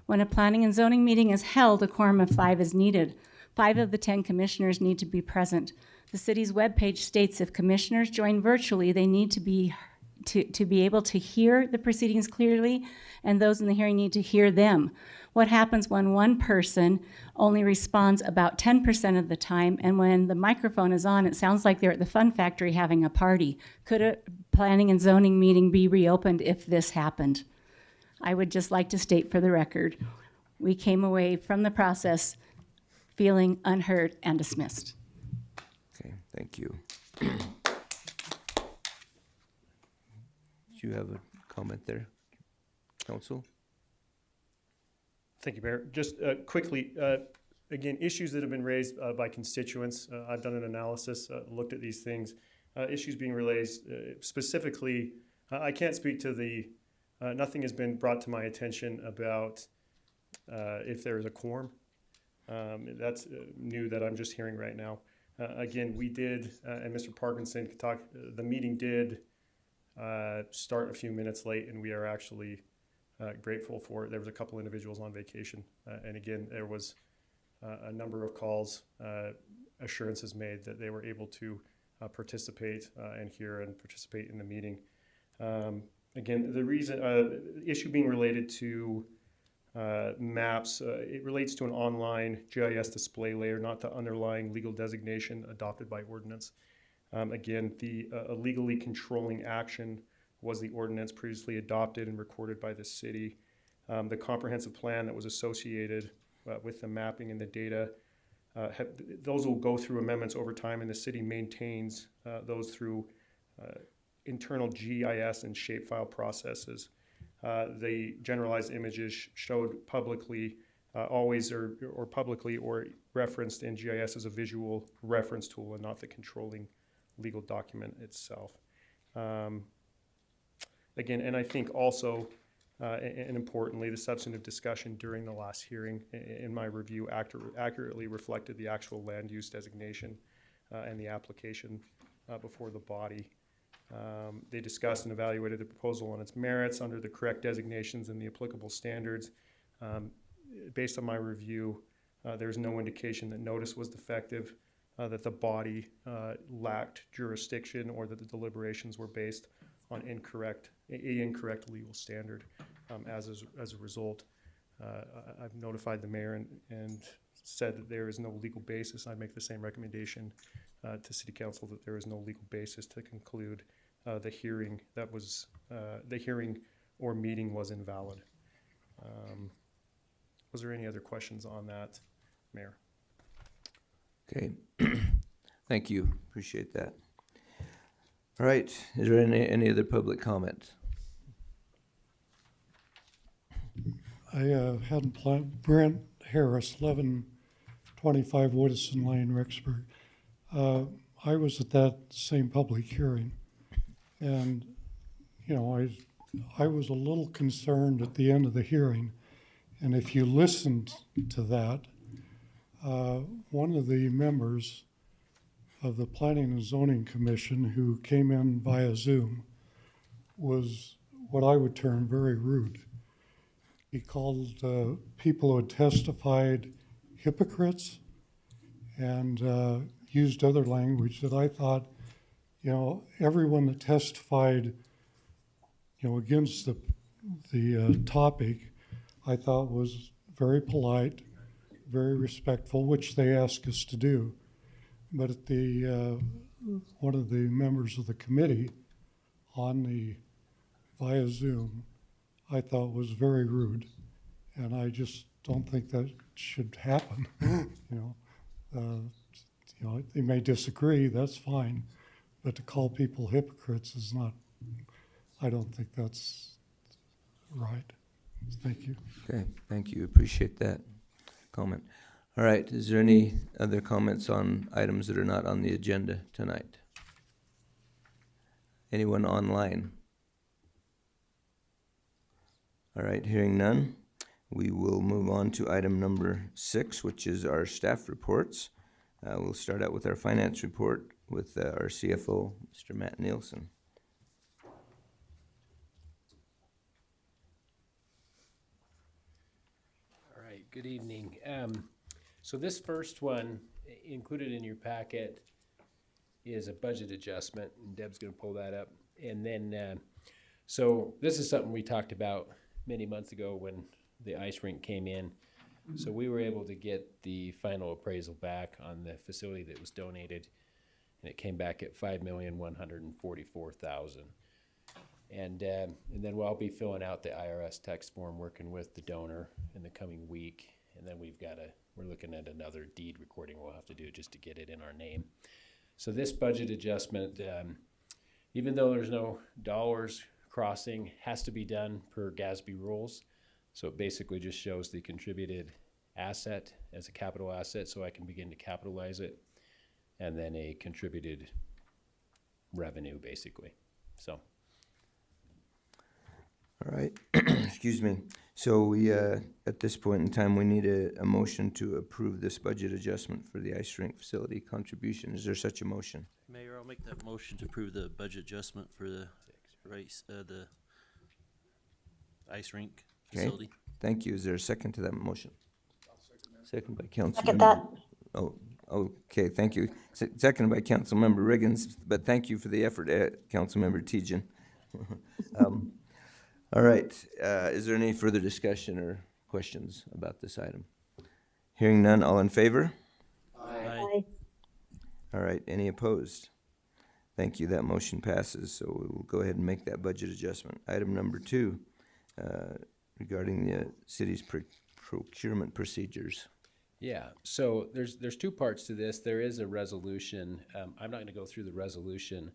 When a planning and zoning meeting is held, a quorum of 5 is needed. 5 of the 10 commissioners need to be present. The city's webpage states if commissioners join virtually, they need to be able to hear the proceedings clearly, and those in the hearing need to hear them. What happens when one person only responds about 10% of the time, and when the microphone is on, it sounds like they're at the Fun Factory having a party? Could a planning and zoning meeting be reopened if this happened? I would just like to state for the record, we came away from the process feeling unheard and dismissed. Okay, thank you. Do you have a comment there, Council? Thank you, Mayor. Just quickly, again, issues that have been raised by constituents. I've done an analysis, looked at these things. Issues being raised specifically, I can't speak to the, nothing has been brought to my attention about if there is a quorum. That's new that I'm just hearing right now. Again, we did, and Mr. Parkinson could talk, the meeting did start a few minutes late, and we are actually grateful for it. There was a couple individuals on vacation, and again, there was a number of calls, assurances made that they were able to participate and hear and participate in the meeting. Again, the reason, issue being related to maps, it relates to an online GIS display layer, not the underlying legal designation adopted by ordinance. Again, the illegally controlling action was the ordinance previously adopted and recorded by the city. The comprehensive plan that was associated with the mapping and the data, those will go through amendments over time, and the city maintains those through internal GIS and shapefile processes. The generalized images showed publicly, always or publicly or referenced in GIS as a visual reference tool and not the controlling legal document itself. Again, and I think also, and importantly, the substantive discussion during the last hearing, in my review, accurately reflected the actual land use designation and the application before the body. They discussed and evaluated the proposal on its merits under the correct designations and the applicable standards. Based on my review, there's no indication that notice was defective, that the body lacked jurisdiction, or that the deliberations were based on incorrect legal standard. As a result, I've notified the mayor and said that there is no legal basis. I make the same recommendation to City Council that there is no legal basis to conclude the hearing or meeting was invalid. Was there any other questions on that, Mayor? Okay, thank you, appreciate that. All right, is there any other public comment? I hadn't planned. Brent Harris, 1125 Woodison Lane, Rexburg. I was at that same public hearing, and you know, I was a little concerned at the end of the hearing, and if you listened to that, one of the members of the Planning and Zoning Commission who came in via Zoom was what I would term very rude. He called people who had testified hypocrites and used other language that I thought, you know, everyone that testified, you know, against the topic, I thought was very polite, very respectful, which they asked us to do. But at the one of the members of the committee on the via Zoom, I thought was very rude, and I just don't think that should happen. You know, they may disagree, that's fine, but to call people hypocrites is not. I don't think that's right. Thank you. Okay, thank you, appreciate that comment. All right, is there any other comments on items that are not on the agenda tonight? Anyone online? All right, hearing none, we will move on to item number 6, which is our staff reports. We'll start out with our finance report with our CFO, Mr. Matt Nielsen. All right, good evening. So this first one, included in your packet, is a budget adjustment, and Deb's gonna pull that up. And then, so this is something we talked about many months ago when the ice rink came in. So we were able to get the final appraisal back on the facility that was donated, and it came back at $5,144,000. And then I'll be filling out the IRS tax form, working with the donor in the coming week. And then we're looking at another deed recording we'll have to do just to get it in our name. So this budget adjustment, even though there's no dollars crossing, has to be done per GASB rules. So it basically just shows the contributed asset as a capital asset so I can begin to capitalize it, and then a contributed revenue basically. So. All right, excuse me. So we, at this point in time, we need a motion to approve this budget adjustment for the ice rink facility contribution. Is there such a motion? Mayor, I'll make that motion to approve the budget adjustment for the the ice rink facility. Okay, thank you. Is there a second to that motion? Second by Council. Second that. Oh, okay, thank you. Seconded by Councilmember Riggins, but thank you for the effort, Councilmember Tejan. All right, is there any further discussion or questions about this item? Hearing none, all in favor? Aye. All right, any opposed? Thank you, that motion passes, so we will go ahead and make that budget adjustment. Item number 2, regarding the city's procurement procedures. Yeah, so there's two parts to this. There is a resolution. I'm not going to go through the resolution.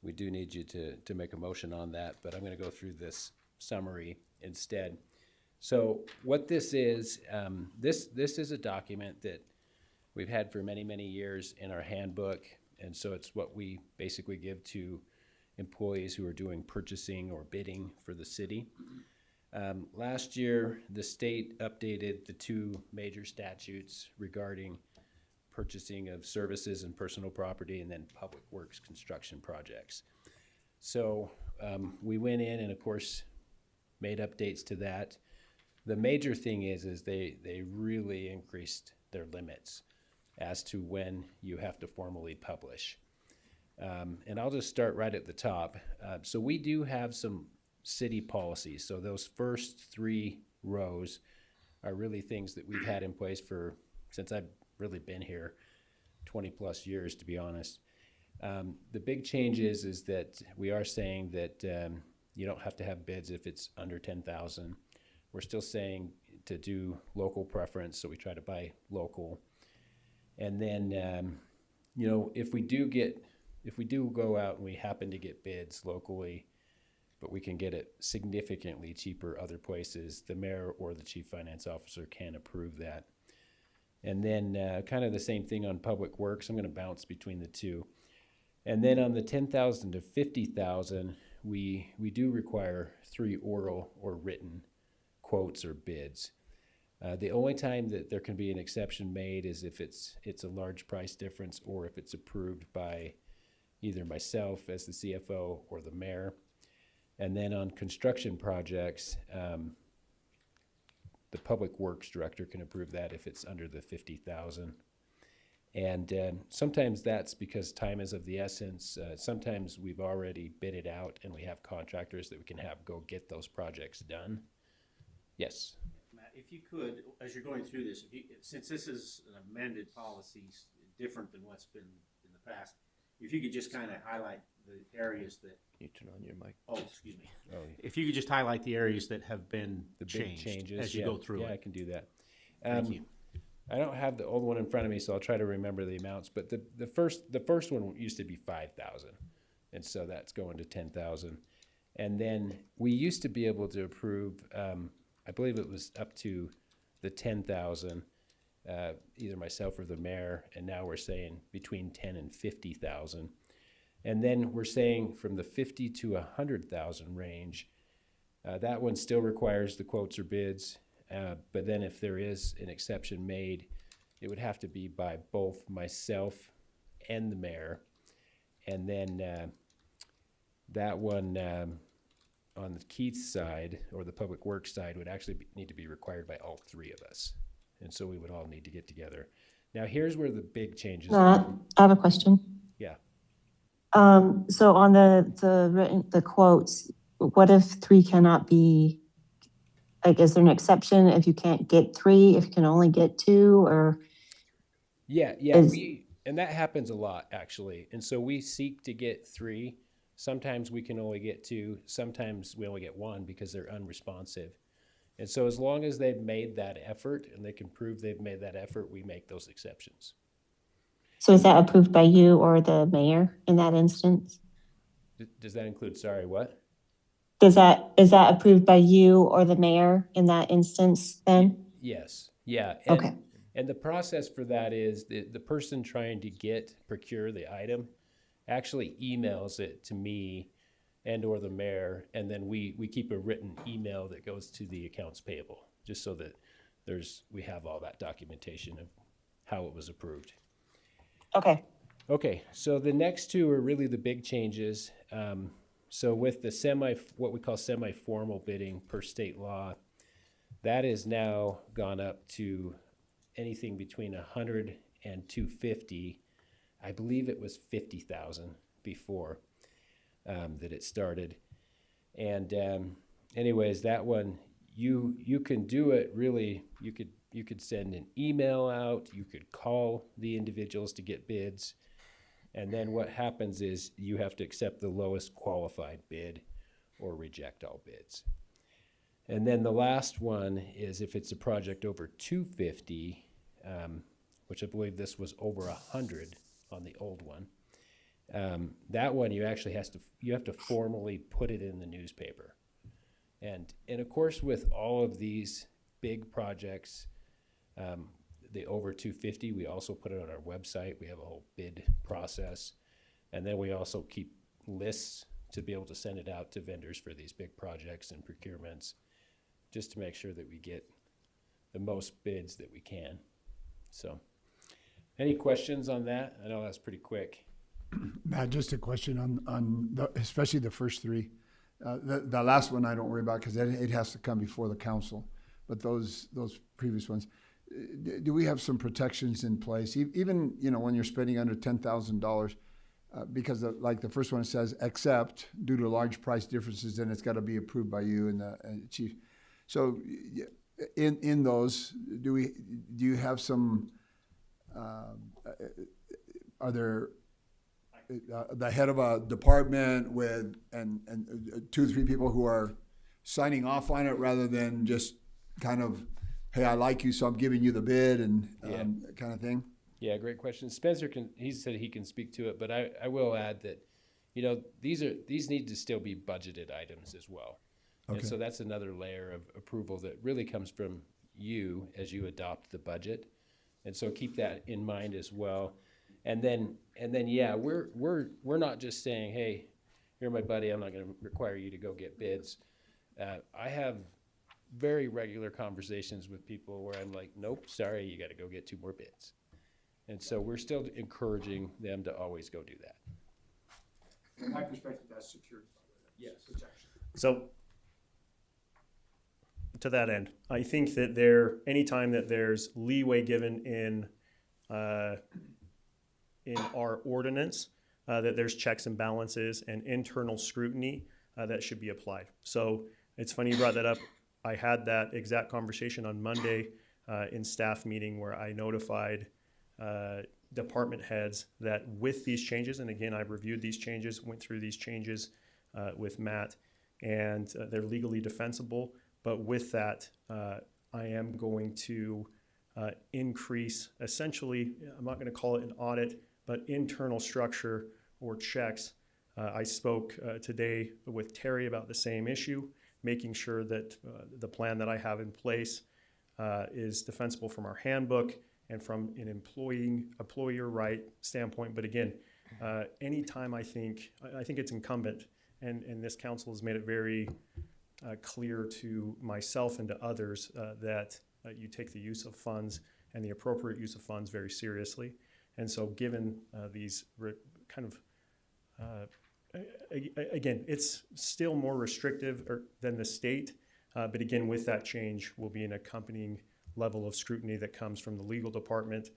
We do need you to make a motion on that, but I'm going to go through this summary instead. So what this is, this is a document that we've had for many, many years in our handbook, and so it's what we basically give to employees who are doing purchasing or bidding for the city. Last year, the state updated the 2 major statutes regarding purchasing of services and personal property, and then public works construction projects. So we went in and, of course, made updates to that. The major thing is they really increased their limits as to when you have to formally publish. And I'll just start right at the top. So we do have some city policies. So those first 3 rows are really things that we've had in place since I've really been here 20 plus years, to be honest. The big change is that we are saying that you don't have to have bids if it's under 10,000. We're still saying to do local preference, so we try to buy local. And then, if we do go out and we happen to get bids locally, but we can get it significantly cheaper other places, the mayor or the chief finance officer can approve that. And then kind of the same thing on public works. I'm going to bounce between the two. And then on the 10,000 to 50,000, we do require 3 oral or written quotes or bids. The only time that there can be an exception made is if it's a large price difference, or if it's approved by either myself as the CFO or the mayor. And then on construction projects, the public works director can approve that if it's under the 50,000. And sometimes that's because time is of the essence. Sometimes we've already bid it out and we have contractors that we can have go get those projects done. Yes. Matt, if you could, as you're going through this, since this is an amended policy, different than what's been in the past, if you could just kind of highlight the areas that. You turn on your mic. Oh, excuse me. Oh, yeah. If you could just highlight the areas that have been the big changes as you go through it. Yeah, I can do that. Thank you. I don't have the old one in front of me, so I'll try to remember the amounts. But the first one used to be 5,000, and so that's going to 10,000. And then we used to be able to approve. I believe it was up to the 10,000, either myself or the mayor. And now we're saying between 10 and 50,000. And then we're saying from the 50 to 100,000 range, that one still requires the quotes or bids. But then if there is an exception made, it would have to be by both myself and the mayor. And then that one on the Keith's side, or the public works side, would actually need to be required by all 3 of us. And so we would all need to get together. Now here's where the big changes are. I have a question. Yeah. So on the quotes, what if 3 cannot be, like, is there an exception if you can't get 3, if you can only get 2, or? Yeah, and that happens a lot, actually. And so we seek to get 3, Sometimes we can only get 2, sometimes we only get 1 because they're unresponsive. And so as long as they've made that effort and they can prove they've made that effort, we make those exceptions. So is that approved by you or the mayor in that instance? Does that include, sorry, what? Is that approved by you or the mayor in that instance then? Yes, yeah. And, Okay. and the process for that is the person trying to procure the item actually emails it to me and or the mayor, and then we keep a written email that goes to the accounts payable, just so that we have all that documentation of how it was approved. Okay. Okay, so the next 2 are really the big changes. So with the what we call semi-formal bidding per state law, that is now gone up to anything between 100 and 250. I believe it was 50,000 before that it started. And anyways, that one, you can do it really, you could send an email out, you could call the individuals to get bids. And then what happens is you have to accept the lowest qualified bid or reject all bids. And then the last one is if it's a project over 250, which I believe this was over 100 on the old one. That one you actually have to formally put it in the newspaper. And of course with all of these big projects, the over 250, we also put it on our website. We have a whole bid process. And then we also keep lists to be able to send it out to vendors for these big projects and procurements, just to make sure that we get the most bids that we can. So, any questions on that? I know that's pretty quick. Matt, just a question on especially the first 3. The last one I don't worry about because it has to come before the council. But those previous ones, do we have some protections in place? Even when you're spending under $10,000, because like the first one says, except due to large price differences, then it's got to be approved by you and the chief. So in those, do you have some? Are there the head of a department with and 2 or 3 people who are signing off on it rather than just kind of, hey, I like you, so I'm giving you the bid and kind of thing? Yeah, great question. Spencer he said he can speak to it, but I will add that, these need to still be budgeted items as well. Okay. And so that's another layer of approval that really comes from you as you adopt the budget. And so keep that in mind as well. And then yeah, we're not just saying, hey, you're my buddy, I'm not going to require you to go get bids. I have very regular conversations with people where I'm like, nope, sorry, you got to go get 2 more bids. And so we're still encouraging them to always go do that. From my perspective, that's security. Yes. Protection. So to that end, I think that anytime that there's leeway given in our ordinance, that there's checks and balances and internal scrutiny that should be applied. So it's funny you brought that up. I had that exact conversation on Monday in staff meeting where I notified department heads that with these changes, and again, I reviewed these changes, went through these changes with Matt, and they're legally defensible. But with that, I am going to increase, essentially, I'm not going to call it an audit, but internal structure or checks. I spoke today with Terry about the same issue, making sure that the plan that I have in place is defensible from our handbook and from an employer right standpoint. But again, anytime I think it's incumbent, and this council has made it very clear to myself and to others that you take the use of funds and the appropriate use of funds very seriously. And so given these kind of, again, it's still more restrictive than the state, but again, with that change will be an accompanying level of scrutiny that comes from the legal department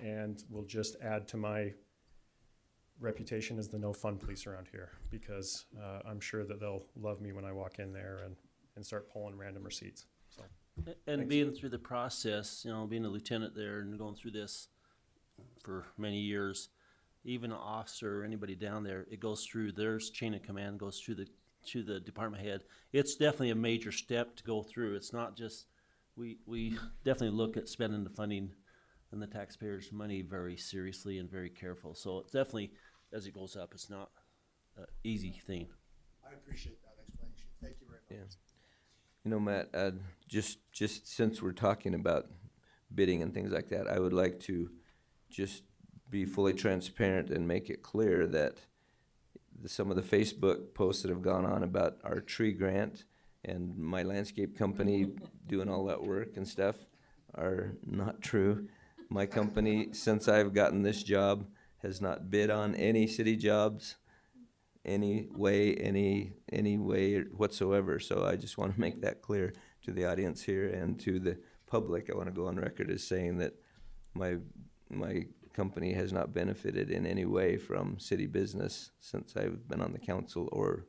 and will just add to my reputation as the no fun police around here, because I'm sure that they'll love me when I walk in there and start pulling random receipts. So, and thanks. Being through the process, being a lieutenant there and going through this for many years, even an officer or anybody down there, it goes through, there's chain of command, goes through to the department head. It's definitely a major step to go through. It's not just, we definitely look at spending the funding and the taxpayers' money very seriously and very careful. So it's definitely, as it goes up, it's not an easy thing. I appreciate that explanation. Thank you very much. You know, Matt, just since we're talking about bidding and things like that, I would like to just be fully transparent and make it clear that some of the Facebook posts that have gone on about our tree grant and my landscape company doing all that work and stuff are not true. My company, since I've gotten this job, has not bid on any city jobs any way whatsoever. So I just want to make that clear to the audience here and to the public. I want to go on record as saying that my company has not benefited in any way from city business since I've been on the council or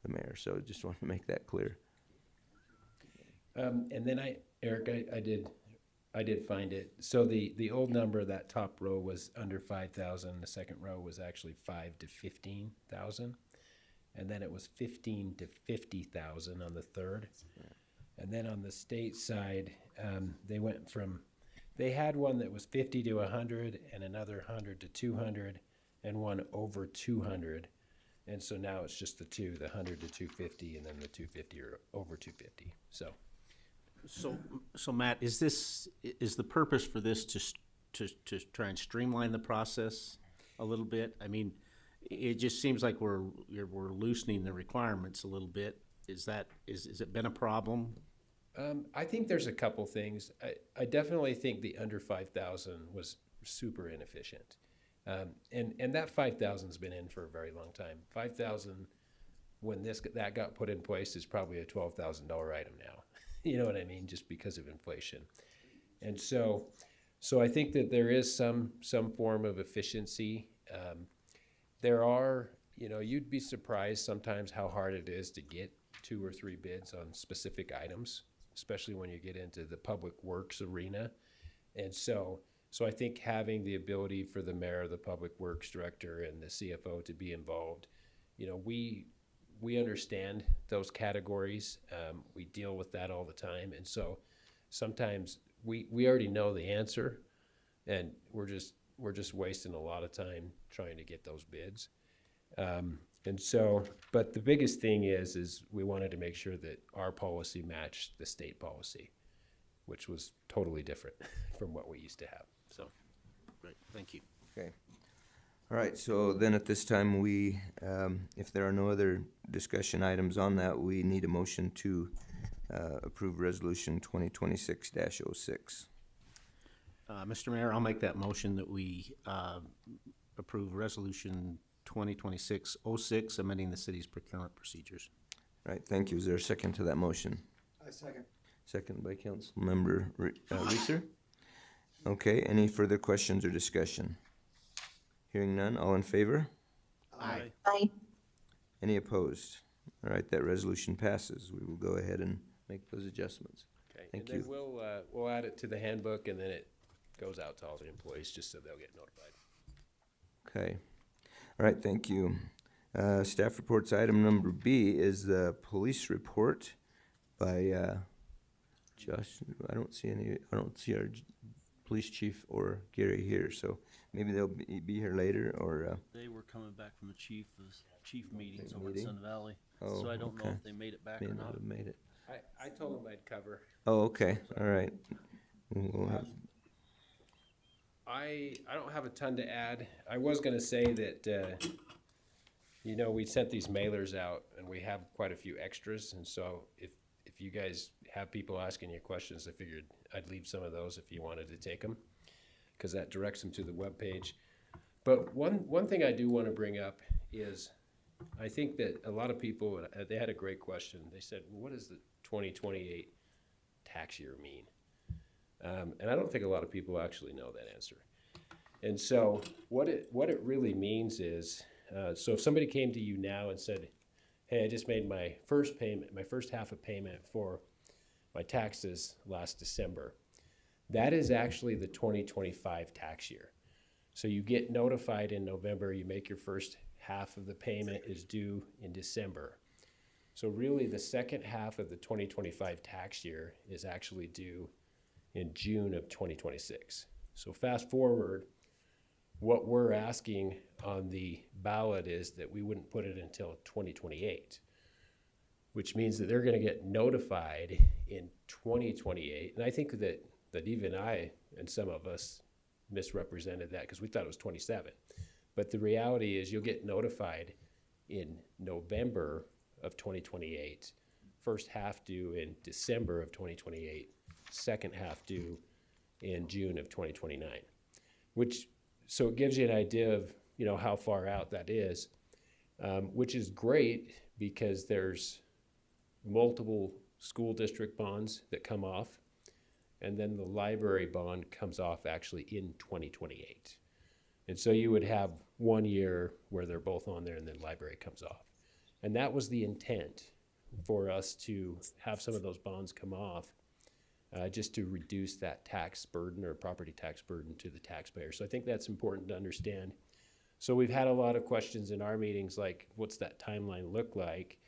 the mayor. So I just want to make that clear. And then Eric, I did find it. So the old number, that top row was under 5,000. The second row was actually 5 to 15,000. And then it was 15 to 50,000 on the third. And then on the state side, they had one that was 50 to 100 and another 100 to 200 and one over 200. And so now it's just the two, the 100 to 250 and then the 250 or over 250. So Matt, is the purpose for this to try and streamline the process a little bit? I mean, it just seems like we're loosening the requirements a little bit. Is it been a problem? I think there's a couple things. I definitely think the under 5,000 was super inefficient. And that 5,000's been in for a very long time. 5,000, when that got put in place, is probably a $12,000 item now. You know what I mean? Just because of inflation. And so I think that there is some form of efficiency. There are, you'd be surprised sometimes how hard it is to get 2 or 3 bids on specific items, especially when you get into the public works arena. And so I think having the ability for the mayor, the public works director, and the CFO to be involved, we understand those categories. We deal with that all the time. And so sometimes we already know the answer, and we're just wasting a lot of time trying to get those bids. But the biggest thing is we wanted to make sure that our policy matched the state policy, which was totally different from what we used to have. So, great, thank you. Okay. All right, so then at this time, if there are no other discussion items on that, we need a motion to approve Resolution 2026-06. Mr. Mayor, I'll make that motion that we approve Resolution 2026-06, amending the city's procurement procedures. All right, thank you. Is there a second to that motion? I second. Second by Councilmember Reeser. Okay, any further questions or discussion? Hearing none, all in favor? Aye. Aye. Any opposed? All right, that resolution passes. We will go ahead and make those adjustments. okay. Thank and you. then we'll add it to the handbook, and then it goes out to all the employees just so they'll get notified. Okay. All right, thank you. Staff reports, item number B is the police report by Josh. I don't see our police chief or Gary here, so maybe they'll be here later, or They were coming back from the chief meetings over in Sun Valley. Oh, So I don't know okay. if they made it back may or not not. have made it. I told them I'd cover. Oh, okay, all right. We'll have, I don't have a ton to add. I was gonna say that, we sent these mailers out and we have quite a few extras. And so if you guys have people asking you questions, I figured I'd leave some of those if you wanted to take them, because that directs them to the webpage. But one thing I do want to bring up is I think that a lot of people, they had a great question. They said, well, what does the 2028 tax year mean? And I don't think a lot of people actually know that answer. And so what it really means is, so if somebody came to you now and said, hey, I just made my first payment, my first half of payment for my taxes last December, that is actually the 2025 tax year. So you get notified in November, you make your first half of the payment is due in December. So really the second half of the 2025 tax year is actually due in June of 2026. So fast forward, what we're asking on the ballot is that we wouldn't put it until 2028, which means that they're gonna get notified in 2028. And I think that even I and some of us misrepresented that because we thought it was 27. But the reality is you'll get notified in November of 2028, first half due in December of 2028, second half due in June of 2029, so it gives you an idea of, you know, how far out that is, which is great because there's multiple school district bonds that come off, and then the library bond comes off actually in 2028. And so you would have 1 year where they're both on there and then library comes off. And that was the intent for us to have some of those bonds come off, just to reduce that tax burden or property tax burden to the taxpayer. So I think that's important to understand. So we've had a lot of questions in our meetings like, what's that timeline look like?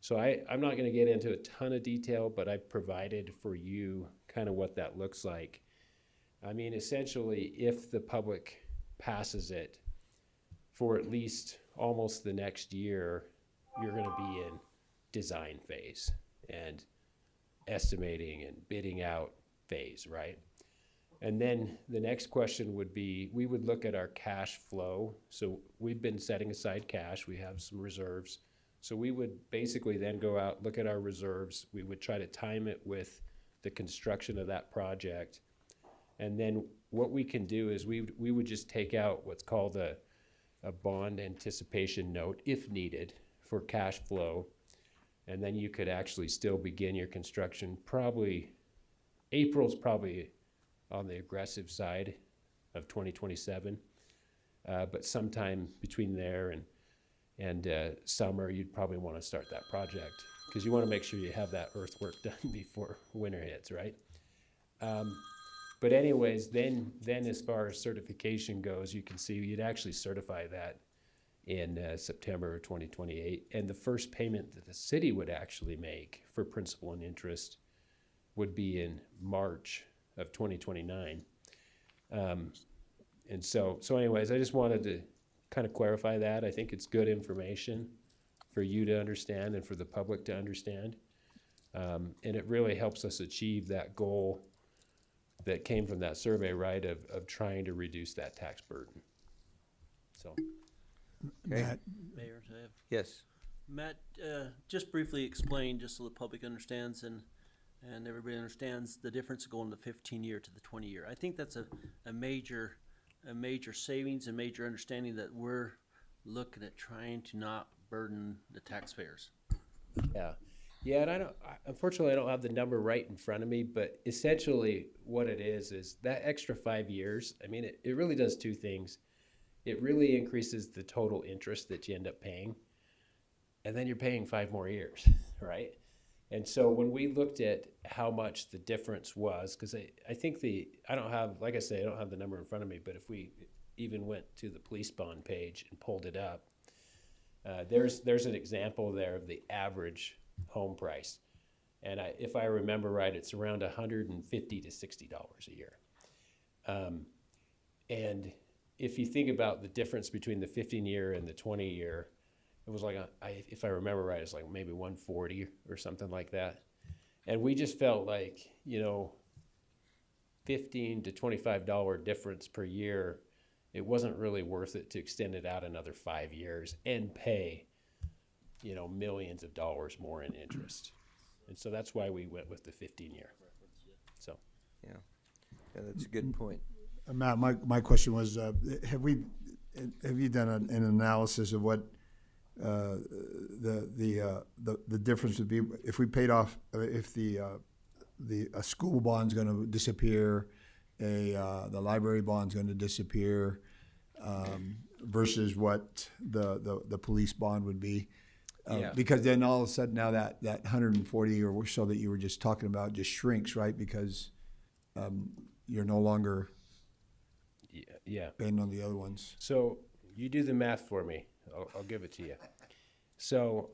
So I'm not gonna get into a ton of detail, but I've provided for you kind of what that looks like. I mean, essentially, if the public passes it for at least almost the next year, you're gonna be in design phase and estimating and bidding out phase, right? And then the next question would be, we would look at our cash flow. So we've been setting aside cash, we have some reserves. So we would basically then go out, look at our reserves, we would try to time it with the construction of that project. And then what we can do is we would just take out what's called a bond anticipation note, if needed, for cash flow. And then you could actually still begin your construction. Probably, April's probably on the aggressive side of 2027. But sometime between there and summer, you'd probably want to start that project because you want to make sure you have that earthwork done before winter hits, right? But anyways, then as far as certification goes, you can see you'd actually certify that in September of 2028. And the first payment that the city would actually make for principal and interest would be in March of 2029. And so anyways, I just wanted to kind of clarify that. I think it's good information for you to understand and for the public to understand. And it really helps us achieve that goal that came from that survey, right, of trying to reduce that tax burden. So. Matt? Mayor, I have. Yes. Matt, just briefly explain, just so the public understands and everybody understands the difference of going to the 15-year to the 20-year. I think that's a major savings and major understanding that we're looking at trying to not burden the taxpayers. Yeah, and unfortunately I don't have the number right in front of me, but essentially what it is that extra 5 years, I mean, it really does two things. It really increases the total interest that you end up paying, and then you're paying 5 more years, right? And so when we looked at how much the difference was, because I think I don't have the number in front of me, but if we even went to the police bond page and pulled it up, there's an example there of the average home price. And if I remember right, it's around $150 to $60 a year. And if you think about the difference between the 15-year and the 20-year, it was like, if I remember right, it's like maybe 140 or something like that. And we just felt like, you know, $15 to $25 difference per year, it wasn't really worth it to extend it out another 5 years and pay, you know, millions of dollars more in interest. And so that's why we went with the 15-year. So. Yeah, that's a good point. Matt, my question was, have you done an analysis of what the difference would be if we paid off, if a school bond's going to disappear, the library bond's going to disappear, versus what the police bond would be? Because then all of a sudden now that 140 or so that you were just talking about just shrinks, right? Because you're no longer Yeah. depending on the other ones. So you do the math for me. I'll give it to you. So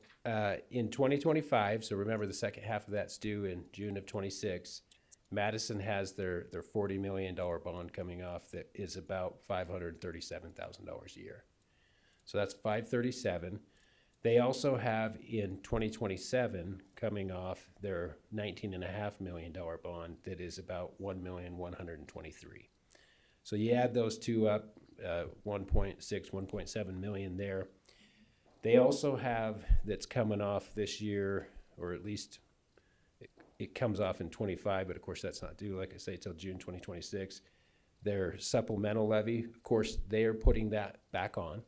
in 2025, so remember the second half of that's due in June of 26. Madison has their $40 million bond coming off that is about $537,000 a year. So that's 537. They also have in 2027 coming off their $19.5 million bond that is about $1,123,000. So you add those two up, 1.6, 1.7 million there. They also have, that's coming off this year, or at least it comes off in 25, but of course that's not due, like I say, till June 2026. Their supplemental levy, of course, they are putting that back on.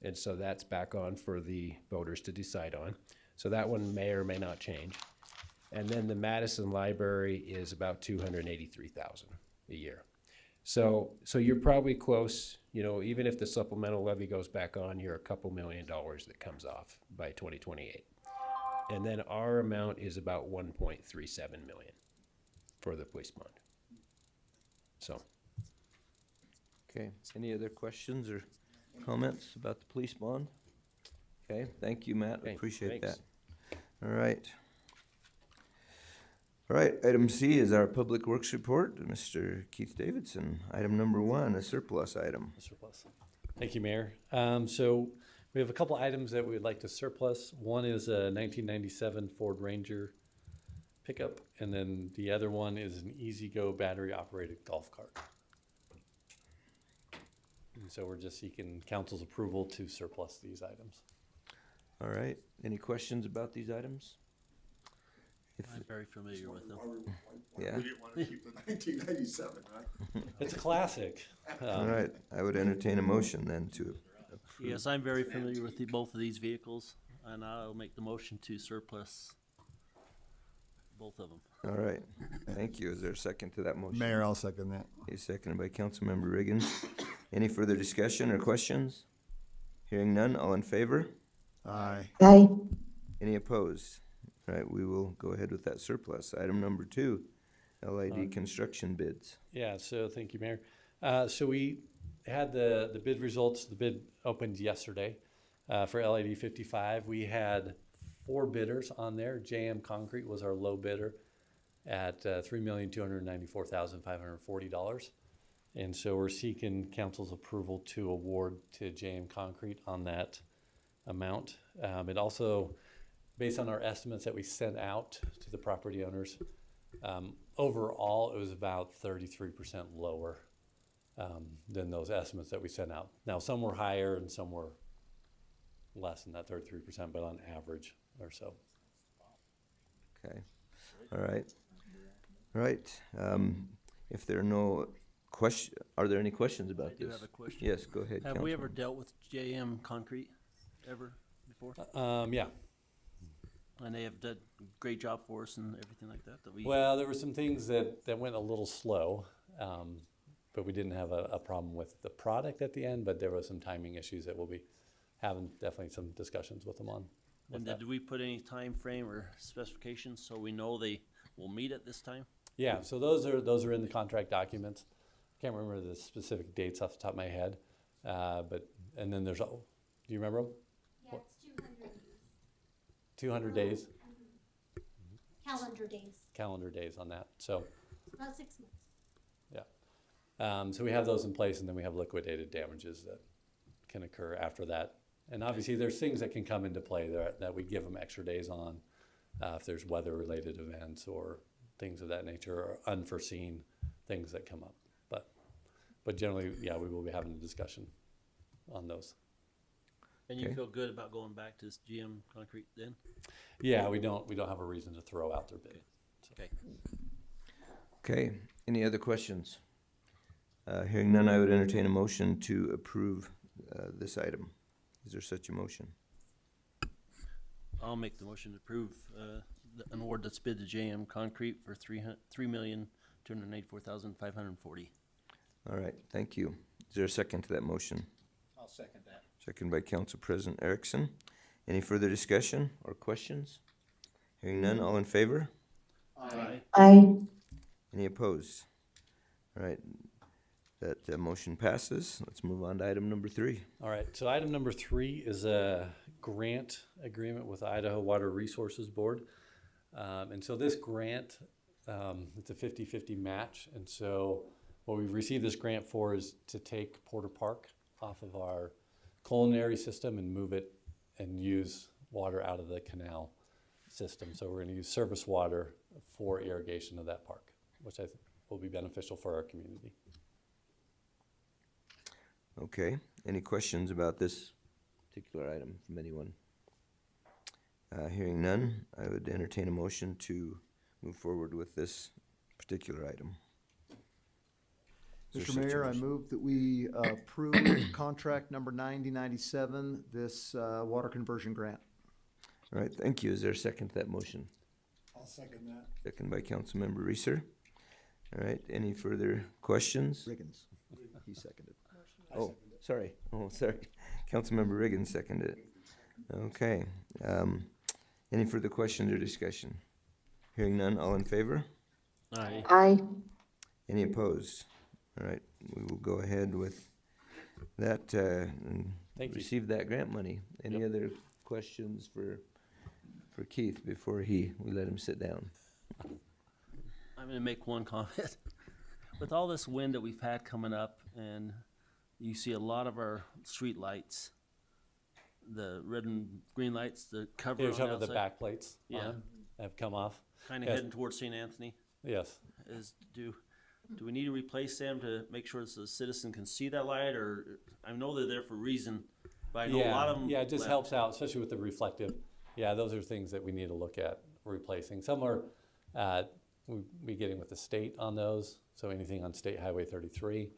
And so that's back on for the voters to decide on. So that one may or may not change. And then the Madison Library is about $283,000 a year. So you're probably close, you know, even if the supplemental levy goes back on, you're a couple $1 million that comes off by 2028. And then our amount is about 1.37 million for the police bond. So. Okay, any other questions or comments about the police bond? Okay, thank you, Matt, Okay, appreciate thanks. that. All right. All right, item C is our Public Works Report, Mr. Keith Davidson. Item number 1, a surplus item. Surplus. Thank you, Mayor. So we have a couple items that we would like to surplus. One is a 1997 Ford Ranger pickup, and then the other one is an E-Z-Go battery-operated golf cart. And so we're just seeking council's approval to surplus these items. All right, any questions about these items? I'm very familiar with them. Yeah. We didn't want to keep the 1997, right? It's a classic. All right, I would entertain a motion then to approve. Yes, I'm very familiar with both of these vehicles, and I'll make the motion to surplus both of them. All right, thank you. Is there a second to that motion? Mayor, I'll second that. Okay, seconded by Councilmember Riggins. Any further discussion or questions? Hearing none, all in favor? Aye. Aye. Any opposed? All right, we will go ahead with that surplus. Item number 2, LID construction bids. Yeah, so thank you, Mayor. So we had the bid results. The bid opened yesterday for LID 55. We had 4 bidders on there. JM Concrete was our low bidder at $3,294,540. And so we're seeking council's approval to award to JM Concrete on that amount. It also, based on our estimates that we sent out to the property owners, overall, it was about 33% lower than those estimates that we sent out. Now, some were higher and some were less than that 33%, but on average or so. Okay, all right. All right, if there are no questions, are there any questions about this? I do have a question. Yes, go ahead, Have we ever Councilman. dealt with JM Concrete ever before? Yeah. And they have done a great job for us and everything like that, Well, there were some things that went a little slow, but we didn't have a problem with the product at the end, but there were some timing issues that we'll be having definitely some discussions with them on. And did we put any time frame or specifications so we know they will meet at this time? Yeah, so those are in the contract documents. Can't remember the specific dates off the top of my head, and then there's, do you remember them? Yeah, it's 200 days. calendar days, Calendar days on that, so, about 6 months. yeah. So we have those in place, and then we have liquidated damages that can occur after that. And obviously, there's things that can come into play there that we give them extra days on, if there's weather-related events or things of that nature, or unforeseen things that come up. But generally, yeah, we will be having a discussion on those. And you feel good about going back to this GM Concrete then? Yeah, we don't have a reason to throw out their bid. Okay. Okay, any other questions? Hearing none, I would entertain a motion to approve this item. Is there such a motion? I'll make the motion to approve an award that's bid to JM Concrete for $3,284,540. All right, thank you. Is there a second to that motion? I'll second that. Second by Council President Erickson. Any further discussion or questions? Hearing none, all in favor? Aye. Aye. Any opposed? All right. That motion passes. Let's move on to item number 3. All right, so item number 3 is a grant agreement with the Idaho Water Resources Board. And so this grant, it's a 50-50 match. And so what we've received this grant for is to take Porter Park off of our culinary system and move it and use water out of the canal system. So we're gonna use surface water for irrigation of that park, which I think will be beneficial for our community. Okay, any questions about this particular item from anyone? Hearing none, I would entertain a motion to move forward with this particular item. Is there Mr. such a Mayor, I motion? move that we approve contract number 9097, this water conversion grant. All right, thank you. Is there a second to that motion? I'll second that. Second by Councilmember Reeser. All right, any further questions? Riggins, he seconded. Oh, sorry. Oh, sorry. Councilmember Riggins seconded it. Okay. Any further questions or discussion? Hearing none, all in favor? Aye. Aye. Any opposed? All right, we will go ahead with that and Thank you. receive that grant money. Any other questions for Keith before we let him sit down? I'm gonna make one comment. With all this wind that we've had coming up, and you see a lot of our street lights, the red and green lights, the cover You're on talking the about the outside, back plates on Yeah. them have come off? kinda Yes. heading towards St. Anthony. Yes. Do we need to replace them to make sure the citizen can see that light, or, I know they're there for a reason, but I know a lot of them. Yeah, it just left. helps out, especially with the reflective. Yeah, those are things that we need to look at replacing. Some are, we'll be getting with the state on those, so anything on State Highway 33.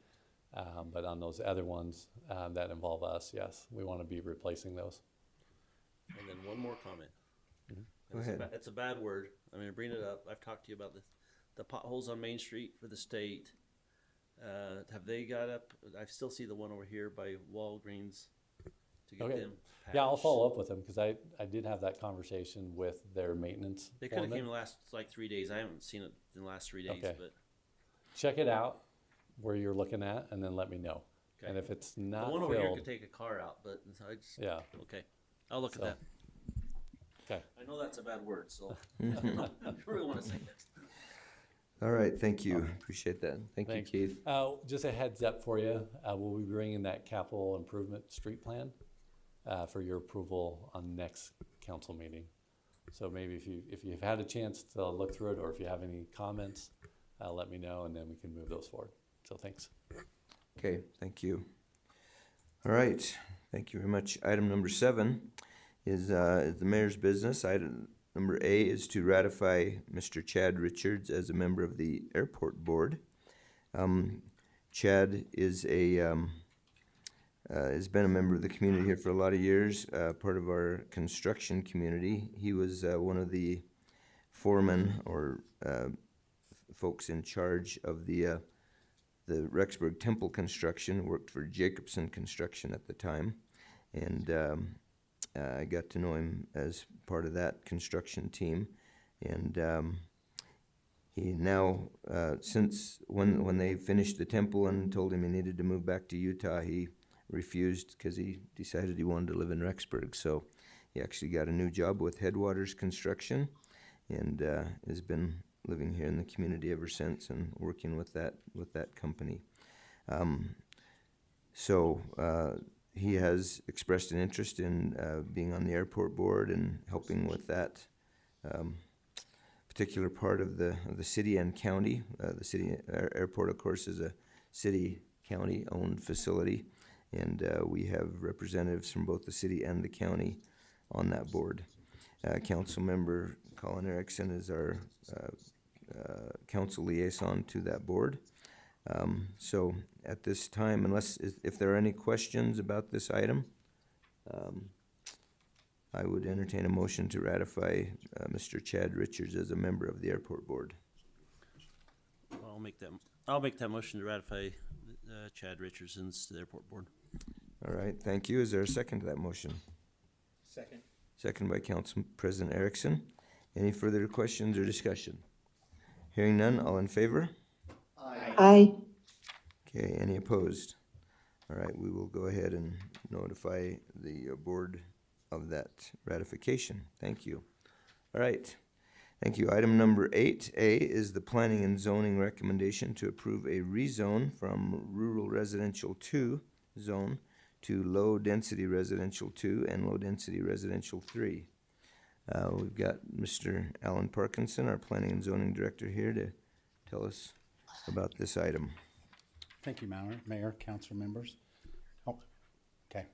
But on those other ones that involve us, yes, we want to be replacing those. And then one more comment. Go ahead. It's a bad word. I'm gonna bring it up. I've talked to you about this. The potholes on Main Street for the state. Have they got up? I still see the one over here by Walgreens to get Okay. them patched. Yeah, I'll follow up with them because I did have that conversation with their maintenance They could have foreman. came the last like 3 days. I haven't seen it in the last 3 days, Okay. but Check it out where you're looking at and then let me know. Okay. And if it's the not one over here filled, could take a car out, but I just, yeah, okay. I'll look So, at that. okay. I know that's a bad word, so I don't really wanna say it. All right, thank you. Appreciate that. Thank you, Thanks. Keith. Just a heads up for you, we'll be bringing that capital improvement street plan for your approval on next council meeting. So maybe if you've had a chance to look through it, or if you have any comments, let me know, and then we can move those forward. So thanks. Okay, thank you. All right, thank you very much. Item number 7 is the mayor's business. Item number A is to ratify Mr. Chad Richards as a member of the airport board. Chad is has been a member of the community here for a lot of years, part of our construction community. He was one of the foremen or folks in charge of the Rexburg Temple construction, worked for Jacobson Construction at the time, and I got to know him as part of that construction team. And he now, since when they finished the temple and told him he needed to move back to Utah, he refused because he decided he wanted to live in Rexburg. So he actually got a new job with Headwaters Construction, and has been living here in the community ever since and working with that company. He has expressed an interest in being on the airport board and helping with that particular part of the city and county. The city airport, of course, is a city-county owned facility, and we have representatives from both the city and the county on that board. Council member Colin Erickson is our council liaison to that board. So at this time, if there are any questions about this item, I would entertain a motion to ratify Mr. Chad Richards as a member of the airport board. I'll make that motion to ratify Chad Richardson's to the airport board. All right, thank you. Is there a second to that motion? Second. Second by Council President Erickson. Any further questions or discussion? Hearing none, all in favor? Aye. Okay, any opposed? All right, we will go ahead and notify the board of that ratification. Thank you. All right, thank you. Item number 8A is the Planning and Zoning recommendation to approve a rezone from Rural Residential 2 zone to Low Density Residential 2 and Low Density Residential 3. We've got Mr. Alan Parkinson, our Planning and Zoning Director, here to tell us about this item. Thank you, Mayor, council members. Oh, okay.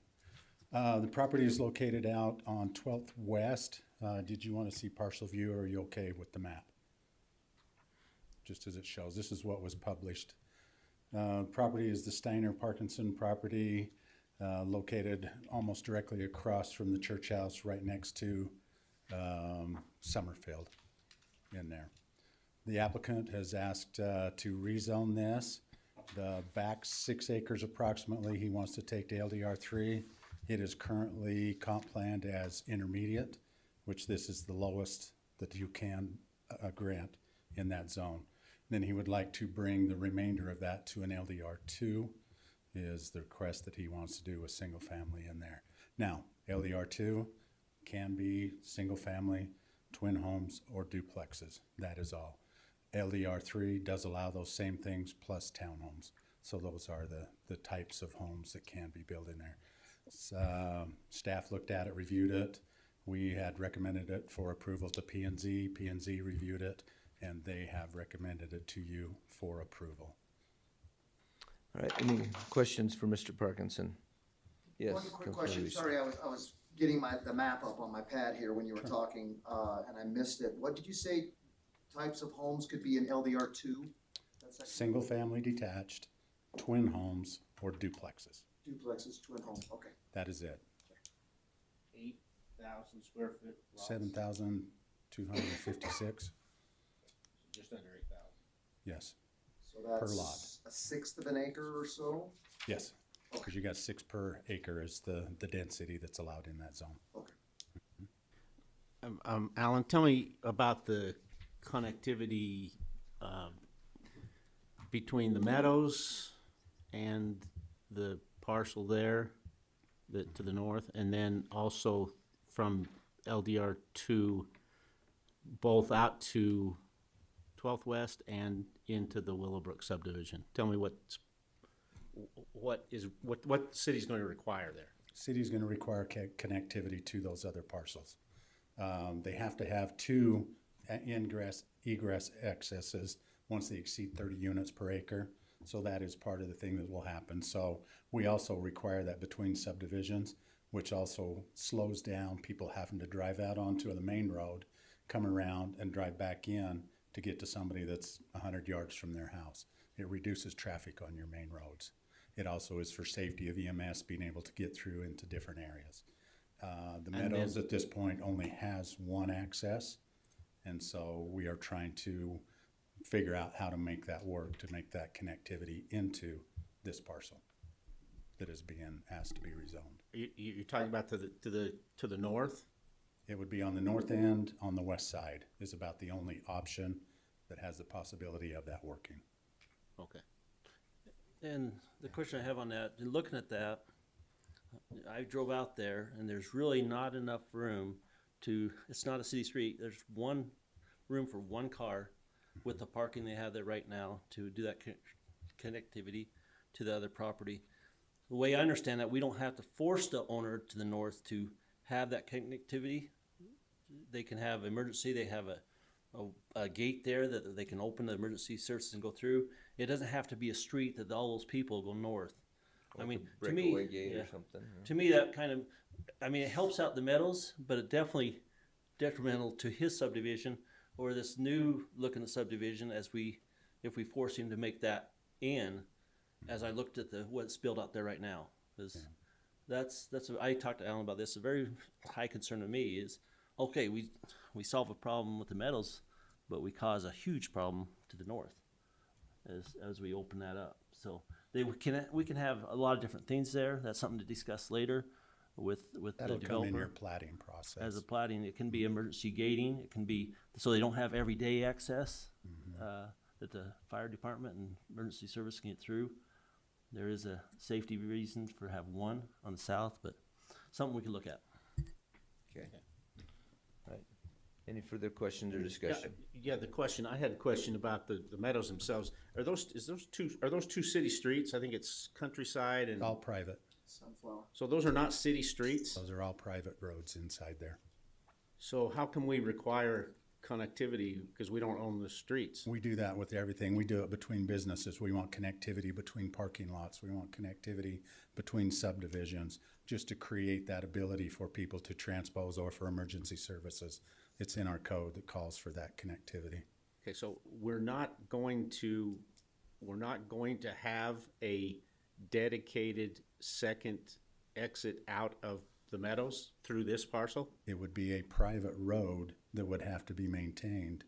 The property is located out on 12th West. Did you want to see parcel view, or are you okay with the map? Just as it shows, this is what was published. Property is the Steiner Parkinson property, located almost directly across from the church house, right next to Summerfield in there. The applicant has asked to rezone this. The back 6 acres approximately he wants to take to LDR3. It is currently comp planned as intermediate, which this is the lowest that you can grant in that zone. Then he would like to bring the remainder of that to an LDR2 is the request that he wants to do a single family in there. Now, LDR2 can be single family, twin homes, or duplexes. That is all. LDR3 does allow those same things plus townhomes. So those are the types of homes that can be built in there. Staff looked at it, reviewed it. We had recommended it for approval to P&Z. P&Z reviewed it, and they have recommended it to you for approval. All right, any questions for Mr. Parkinson? Yes. One quick Councilor question. Reese. Sorry, I was getting the map up on my pad here when you were talking, and I missed it. What did you say types of homes could be in LDR2? Single family detached, twin homes, or duplexes. Duplexes, twin homes, okay. That is it. 8,000 square foot lots. 7,256. Just under 8,000. Yes. So that's per lot. a sixth of an acre or so? Yes, because you got 6 per acre is the density that's allowed in that zone. Okay. Alan, tell me about the connectivity between the meadows and the parcel there to the north, and then also from LDR2 both out to 12th West and into the Willowbrook subdivision. Tell me what the city's going to require there. City's going to require connectivity to those other parcels. They have to have 2 ingress, egress accesses once they exceed 30 units per acre. So that is part of the thing that will happen. So we also require that between subdivisions, which also slows down people having to drive out onto the main road, come around and drive back in to get to somebody that's 100 yards from their house. It reduces traffic on your main roads. It also is for safety of EMS being able to get through into different areas. The Meadows at this point only has 1 access, and so we are trying to figure out how to make that work, to make that connectivity into this parcel that is being asked to be rezoned. You're talking about to the north? It would be on the north end, on the west side is about the only option that has the possibility of that working. Okay. And the question I have on that, in looking at that, I drove out there and there's really not enough room it's not a city street. There's one room for 1 car with the parking they have there right now to do that connectivity to the other property. The way I understand that, we don't have to force the owner to the north to have that connectivity. They can have emergency, they have a gate there that they can open the emergency services and go through. It doesn't have to be a street that all those people go north. Like I mean, a to me, breakaway gate or something, yeah. To me, that kind of, it helps out the Meadows, but it definitely detrimental to his subdivision or this new looking subdivision if we force him to make that in, as I looked at what's built out there right now. I talked to Alan about this. A very high concern to me is, okay, we solve a problem with the Meadows, but we cause a huge problem to the north as we open that up. So we can have a lot of different things there. That's something to discuss later with That'll the developer. come in your plating process. As a plating, it can be emergency gating. It can be so they don't have everyday access that the fire department and emergency service can get through. there is a safety reason for have one on the south, but something we can look at. Okay. Right. Any further questions or discussion? Yeah, I had a question about the meadows themselves. Are those two city streets? I think it's Countryside and. All private. Sunflower. So those are not city streets? Those are all private roads inside there. So how can we require connectivity because we don't own the streets? We do that with everything. We do it between businesses. We want connectivity between parking lots. We want connectivity between subdivisions, just to create that ability for people to transpose or for emergency services. It's in our code that calls for that connectivity. Okay, so we're not going to have a dedicated second exit out of the meadows through this parcel? It would be a private road that would have to be maintained.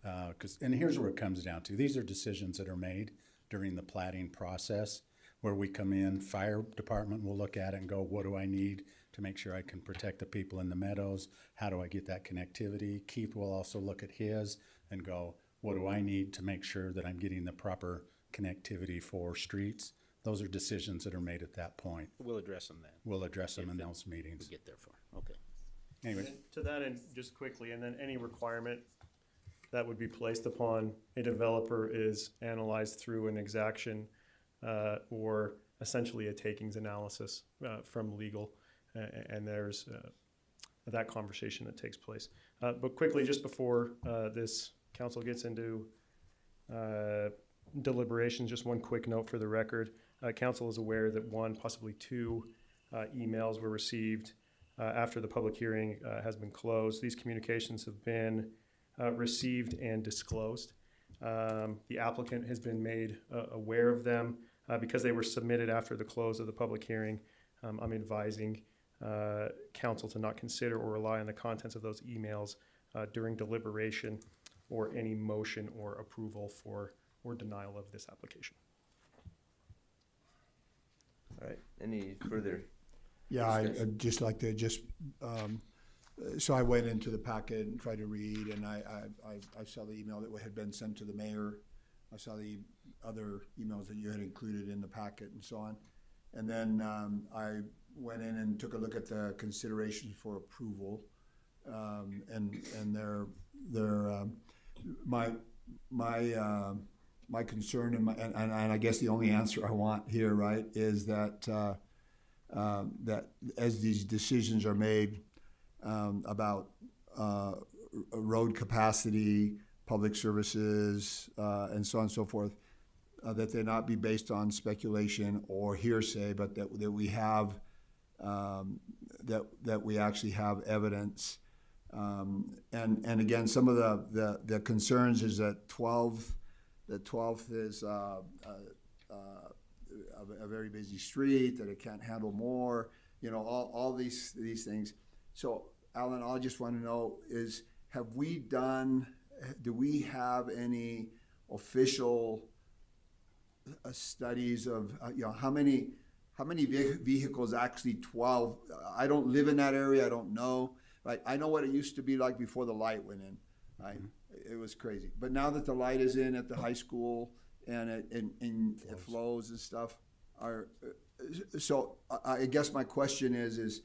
And here's where it comes down to. These are decisions that are made during the platting process where we come in, fire department will look at it and go, what do I need to make sure I can protect the people in the meadows? How do I get that connectivity? Keith will also look at his and go, what do I need to make sure that I'm getting the proper connectivity for streets? Those are decisions that are made at that point. We'll address them then. We'll address them in those meetings. We get there for, okay. Anyway. And to that end, just quickly, and then any requirement that would be placed upon a developer is analyzed through an exaction or essentially a takings analysis from legal, and there's that conversation that takes place. But quickly, just before this council gets into deliberations, just one quick note for the record. Council is aware that one, possibly two emails were received after the public hearing has been closed. These communications have been received and disclosed. The applicant has been made aware of them because they were submitted after the close of the public hearing. I'm advising council to not consider or rely on the contents of those emails during deliberation or any motion or approval for or denial of this application. All right, any further? Yeah, I'd just like to so I went into the packet and tried to read, and I saw the email that had been sent to the mayor. I saw the other emails that you had included in the packet and so on. And then I went in and took a look at the considerations for approval. And my concern and I guess the only answer I want here, right, is that that as these decisions are made about road capacity, public services, and so on and so forth, that they not be based on speculation or hearsay, but that we have that we actually have evidence. And again, some of the concerns is that 12th is a very busy street, that it can't handle more, all these things. So Alan, I just want to know is, do we have any official studies of, how many vehicles actually 12, I don't live in that area, I don't know, right? I know what it used to be like before the light went in, right? Mm-hmm. It was crazy. But now that the light is in at the high school and it flows and stuff, so I guess my question is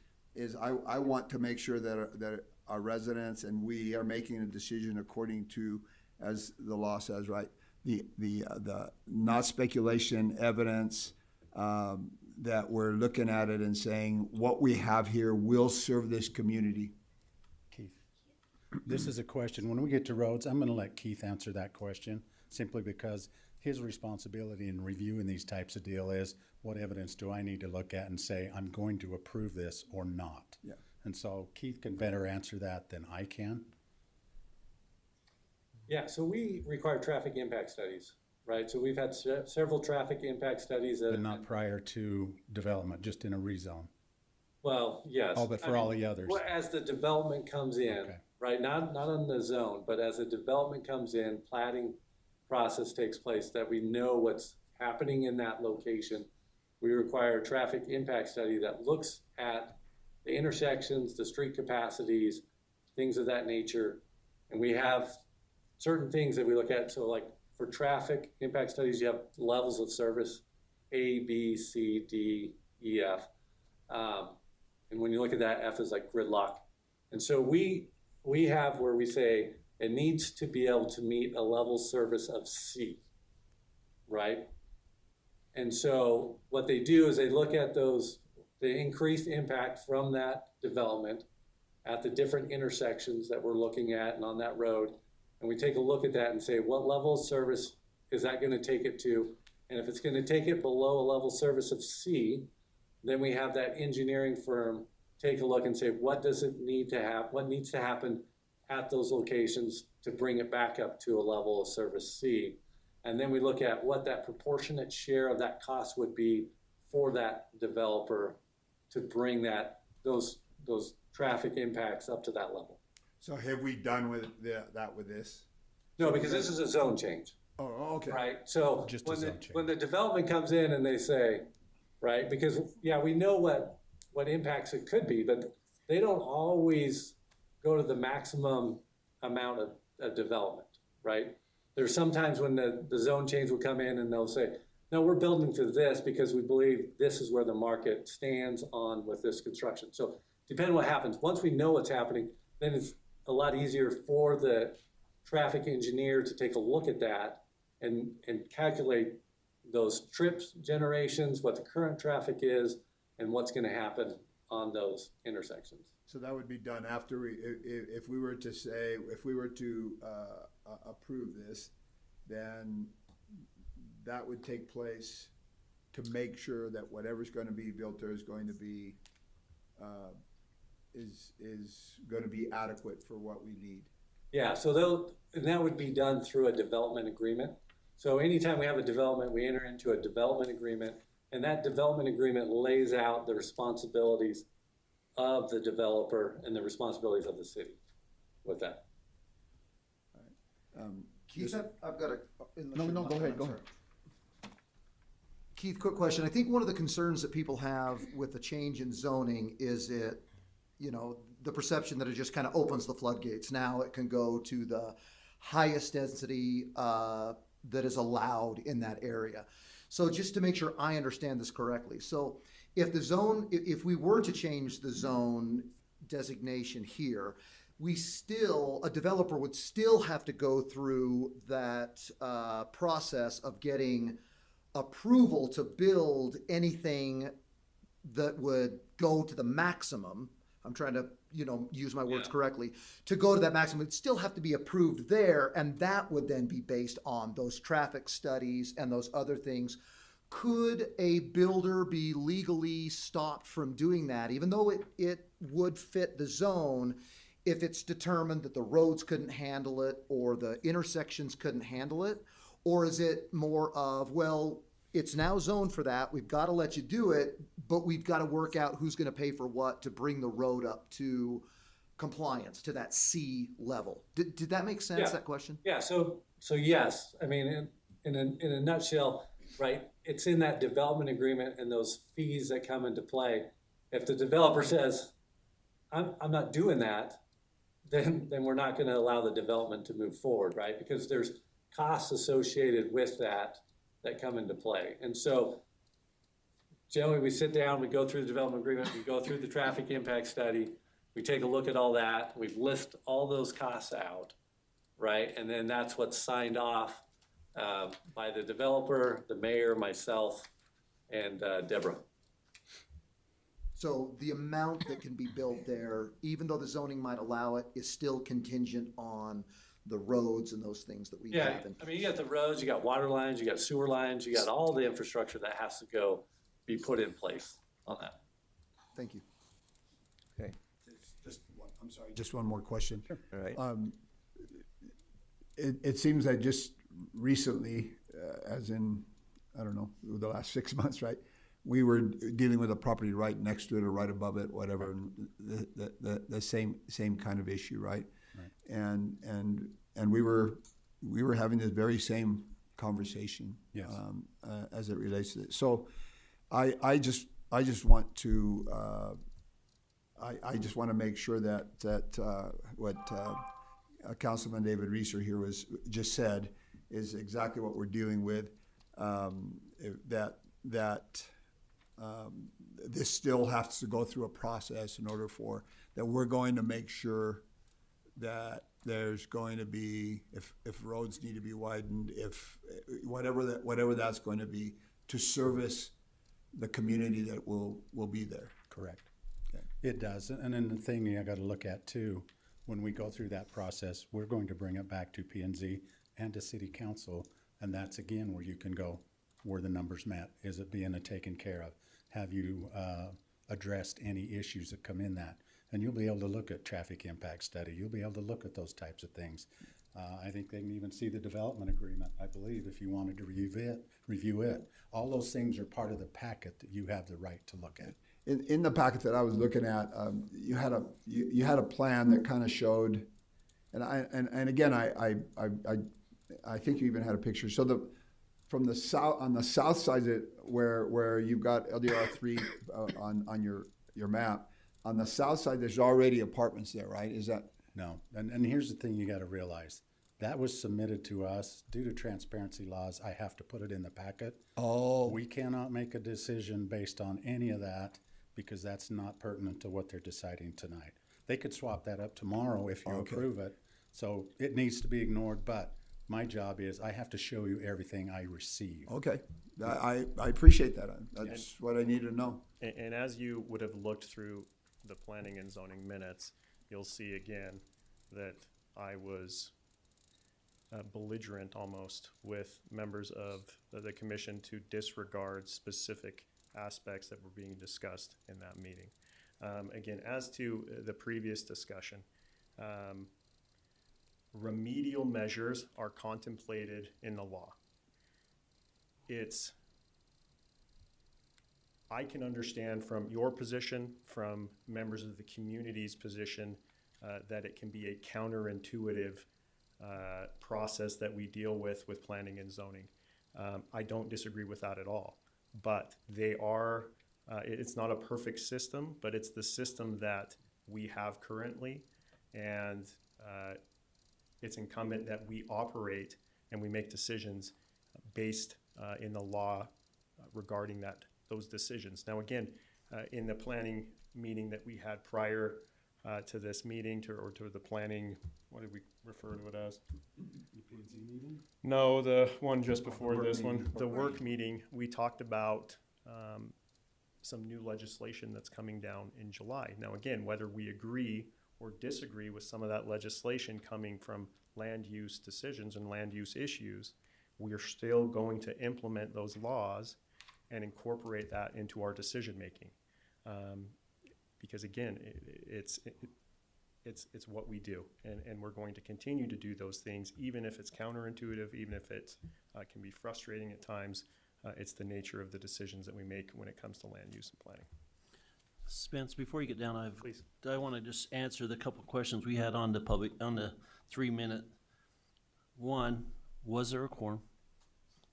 I want to make sure that our residents and we are making a decision according to, as the law says, right? The not speculation evidence, that we're looking at it and saying what we have here will serve this community. Keith, this is a question. When we get to roads, I'm going to let Keith answer that question, simply because his responsibility in reviewing these types of deal is, what evidence do I need to look at and say I'm going to approve this or not? Yeah. And so Keith can better answer that than I can. Yeah, so we require traffic impact studies, right? So we've had several traffic impact studies that... But not prior to development, just in a rezone. Well, yes. Oh, but for all the others. Well, as the development comes in, okay. Right? Not on the zone, but as the development comes in, platting process takes place, that we know what's happening in that location. We require a traffic impact study that looks at the intersections, the street capacities, things of that nature. And we have certain things that we look at. So like for traffic impact studies, you have levels of service. A, B, C, D, E, F. And when you look at that, F is like gridlock. And so we have where we say it needs to be able to meet a level service of C, right? And so what they do is they look at the increased impact from that development at the different intersections that we're looking at and on that road. And we take a look at that and say, what level of service is that going to take it to? And if it's going to take it below a level service of C, then we have that engineering firm take a look and say, what does it need to happen? What needs to happen at those locations to bring it back up to a level of service C? And then we look at what that proportionate share of that cost would be for that developer to bring those traffic impacts up to that level. So have we done with that with this? No, because this is a zone change. Oh, okay. Right, so Just when a the, zone change. when the development comes in and they say, right, because, yeah, we know what impacts it could be, but they don't always go to the maximum amount of development, right? There's sometimes when the zone change will come in and they'll say, no, we're building to this because we believe this is where the market stands on with this construction. So depending on what happens, once we know what's happening, then it's a lot easier for the traffic engineer to take a look at that and calculate those trips generations, what the current traffic is, and what's going to happen on those intersections. So that would be done after if we were to approve this, then that would take place to make sure that whatever's going to be built there is going to be going to be adequate for what we need. Yeah, so that would be done through a development agreement. So anytime we have a development, we enter into a development agreement, and that development agreement lays out the responsibilities of the developer and the responsibilities of the city with that. Keith, I've got a. No, go ahead, go ahead. Keith, quick question. I think one of the concerns that people have with the change in zoning is the perception that it just kind of opens the floodgates. Now it can go to the highest density that is allowed in that area. So just to make sure I understand this correctly. So if we were to change the zone designation here, a developer would still have to go through that process of getting approval to build anything that would go to the maximum. I'm trying to, use my words correctly. To go to that maximum, it'd still have to be approved there, and that would then be based on those traffic studies and those other things. Could a builder be legally stopped from doing that, even though it would fit the zone, if it's determined that the roads couldn't handle it or the intersections couldn't handle it? Or is it more of, well, it's now zoned for that, we've got to let you do it, but we've got to work out who's going to pay for what to bring the road up to compliance, to that C level? Did that make sense, that question? Yeah, so yes. I mean, in a nutshell, right, it's in that development agreement and those fees that come into play. If the developer says, I'm not doing that, then we're not going to allow the development to move forward, right? Because there's costs associated with that come into play. And so generally we sit down, we go through the development agreement, we go through the traffic impact study, we take a look at all that, we list all those costs out, right? And then that's what's signed off by the developer, the mayor, myself, and Deborah. So the amount that can be built there, even though the zoning might allow it, is still contingent on the roads and those things that we have. I mean, you got the roads, you got water lines, you got sewer lines, you got all the infrastructure that has to be put in place on that. Thank you. Okay. Just one more question. Sure. All right. It seems that just recently, as in, I don't know, the last 6 months, right? We were dealing with a property right next to it or right above it, whatever, and the same kind of issue, right? And we were having this very same conversation, yes. As it relates to this. So I just want to I just want to make sure that what Councilman David Reeser here just said is exactly what we're dealing with. That that this still has to go through a process in order for, that we're going to make sure that there's going to be, if roads need to be widened, if, whatever that's going to be, to service the community that will be there. Correct. Okay. It does, and then the thing you gotta look at too, when we go through that process, we're going to bring it back to P&Z and to city council, and that's again where you can go, were the numbers met? Is it being taken care of? Have you addressed any issues that come in that? And you'll be able to look at traffic impact study, you'll be able to look at those types of things. I think they can even see the development agreement, I believe, if you wanted to review it. All those things are part of the packet that you have the right to look at. In the packet that I was looking at, you had a plan that kind of showed, and again, I think you even had a picture. So from the south, on the south side, where you've got LDR3 on your map, on the south side, there's already apartments there, right? Is that? No, and here's the thing you gotta realize. That was submitted to us due to transparency laws. I have to put it in the packet. Oh. We cannot make a decision based on any of that because that's not pertinent to what they're deciding tonight. They could swap that up tomorrow if you approve it. So it needs to be ignored, but my job is I have to show you everything I receive. Okay, I appreciate that. That's what I need to know. And as you would have looked through the planning and zoning minutes, you'll see again that I was belligerent almost with members of the commission to disregard specific aspects that were being discussed in that meeting. Again, as to the previous discussion, remedial measures are contemplated in the law. I can understand from your position, from members of the community's position, that it can be a counterintuitive process that we deal with planning and zoning. I don't disagree with that at all, but they are, it's not a perfect system, but it's the system that we have currently, and it's incumbent that we operate and we make decisions based in the law regarding those decisions. Now again, in the planning meeting that we had prior to this meeting, or to the planning, what did we refer to it as? The P&Z meeting? No, the one just before this one, the work meeting, we talked about some new legislation that's coming down in July. Now again, whether we agree or disagree with some of that legislation coming from land use decisions and land use issues, we are still going to implement those laws and incorporate that into our decision making. Because again, it's what we do, and we're going to continue to do those things, even if it's counterintuitive, even if it can be frustrating at times. It's the nature of the decisions that we make when it comes to land use and planning. Spence, before you get down, I want to just answer the couple questions we had on the 3-minute. One, was there a quorum?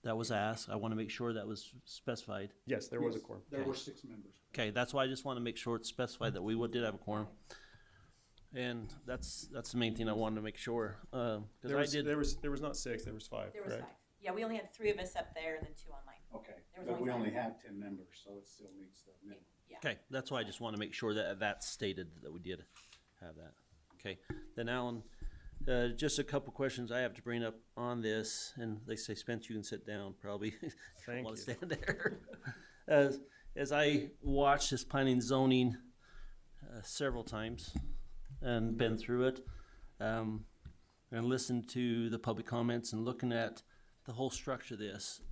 That was asked. I want to make sure that was specified. Yes, there was a quorum. There were 6 members. Okay, that's why I just want to make sure it's specified that we did have a quorum. And that's the main thing I wanted to make sure. There was not 6, there was 5, There was correct? 5. Yeah, we only had 3 of us up there and then 2 online. Okay, There was but we only only 5. had 10 members, so it still meets the minimum. Yeah. Okay, that's why I just want to make sure that that's stated, that we did have that. Okay, then Alan, just a couple questions I have to bring up on this, and they say, Spence, you can sit down, probably. Thank Want you. to stand there. As I watched this planning and zoning several times and been through it, and listened to the public comments and looking at the whole structure of this,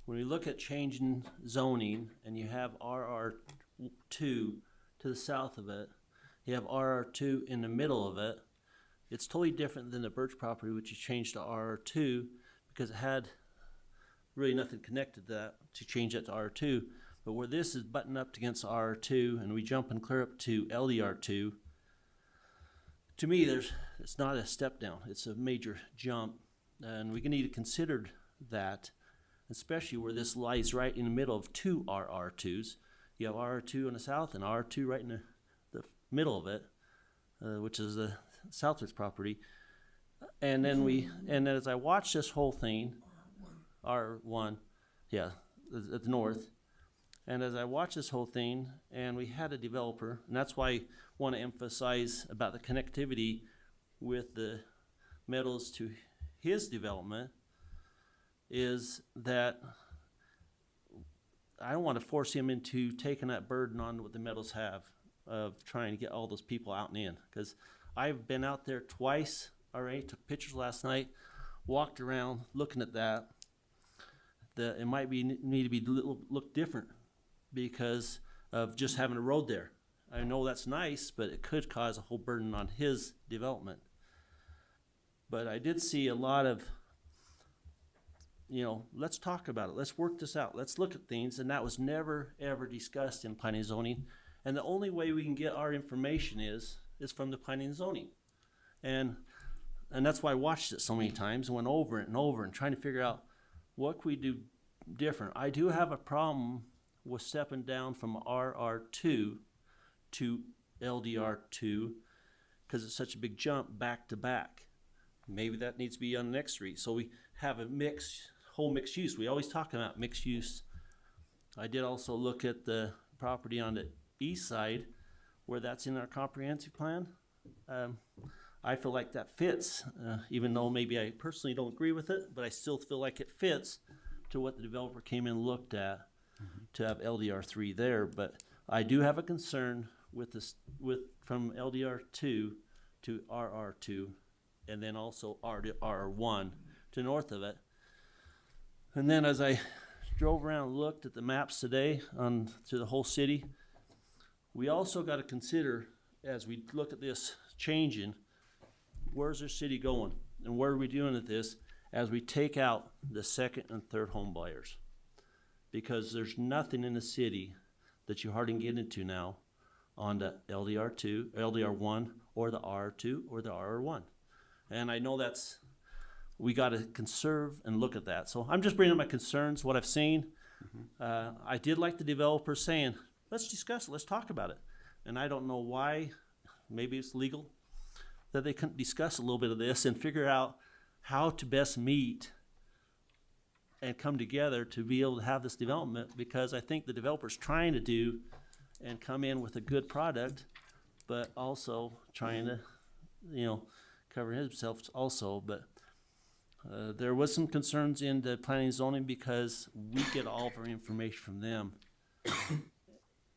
when we look at changing zoning and you have RR2 to the south of it, you have RR2 in the middle of it, it's totally different than the Birch property, which you changed to RR2 because it had really nothing connected to that to change that to R2. But where this is buttoned up against R2 and we jump and clear up to LDR2, to me, it's not a step down. It's a major jump, and we need to consider that, especially where this lies right in the middle of 2 RR2s. You have RR2 in the south and R2 right in the middle of it, which is the southwest property. And then as I watch this whole thing, R1, yeah, at the north. And as I watched this whole thing, and we had a developer, and that's why I want to emphasize about the connectivity with the Meadows to his development, is that I don't want to force him into taking that burden on what the Meadows have of trying to get all those people out and in. Because I've been out there twice already, took pictures last night, walked around looking at that. It might need to be look different because of just having a road there. I know that's nice, but it could cause a whole burden on his development. But I did see a lot of, let's talk about it. Let's work this out. Let's look at things. And that was never, ever discussed in planning and zoning. And the only way we can get our information is from the planning and zoning. And that's why I watched it so many times and went over it and over and trying to figure out what can we do different. I do have a problem with stepping down from RR2 to LDR2 because it's such a big jump back to back. Maybe that needs to be on the next street. So we have a whole mixed use. We always talk about mixed use. I did also look at the property on the east side where that's in our comprehensive plan. I feel like that fits, even though maybe I personally don't agree with it, but I still feel like it fits to what the developer came in and looked at to have LDR3 there. But I do have a concern with this, from LDR2 to RR2, and then also RR1 to north of it. And then as I drove around and looked at the maps today to the whole city, we also got to consider, as we look at this changing, where's our city going? And where are we doing at this as we take out the second and third home buyers? Because there's nothing in the city that you hardly get into now on the LDR2, LDR1, or the R2, or the RR1. And I know we got to conserve and look at that. So I'm just bringing up my concerns, what I've seen. I did like the developer saying, let's discuss it, let's talk about it. And I don't know why, maybe it's legal, that they couldn't discuss a little bit of this and figure out how to best meet and come together to be able to have this development, because I think the developer's trying to do and come in with a good product, but also trying to, cover himself also. But there was some concerns in the planning and zoning because we get all of our information from them.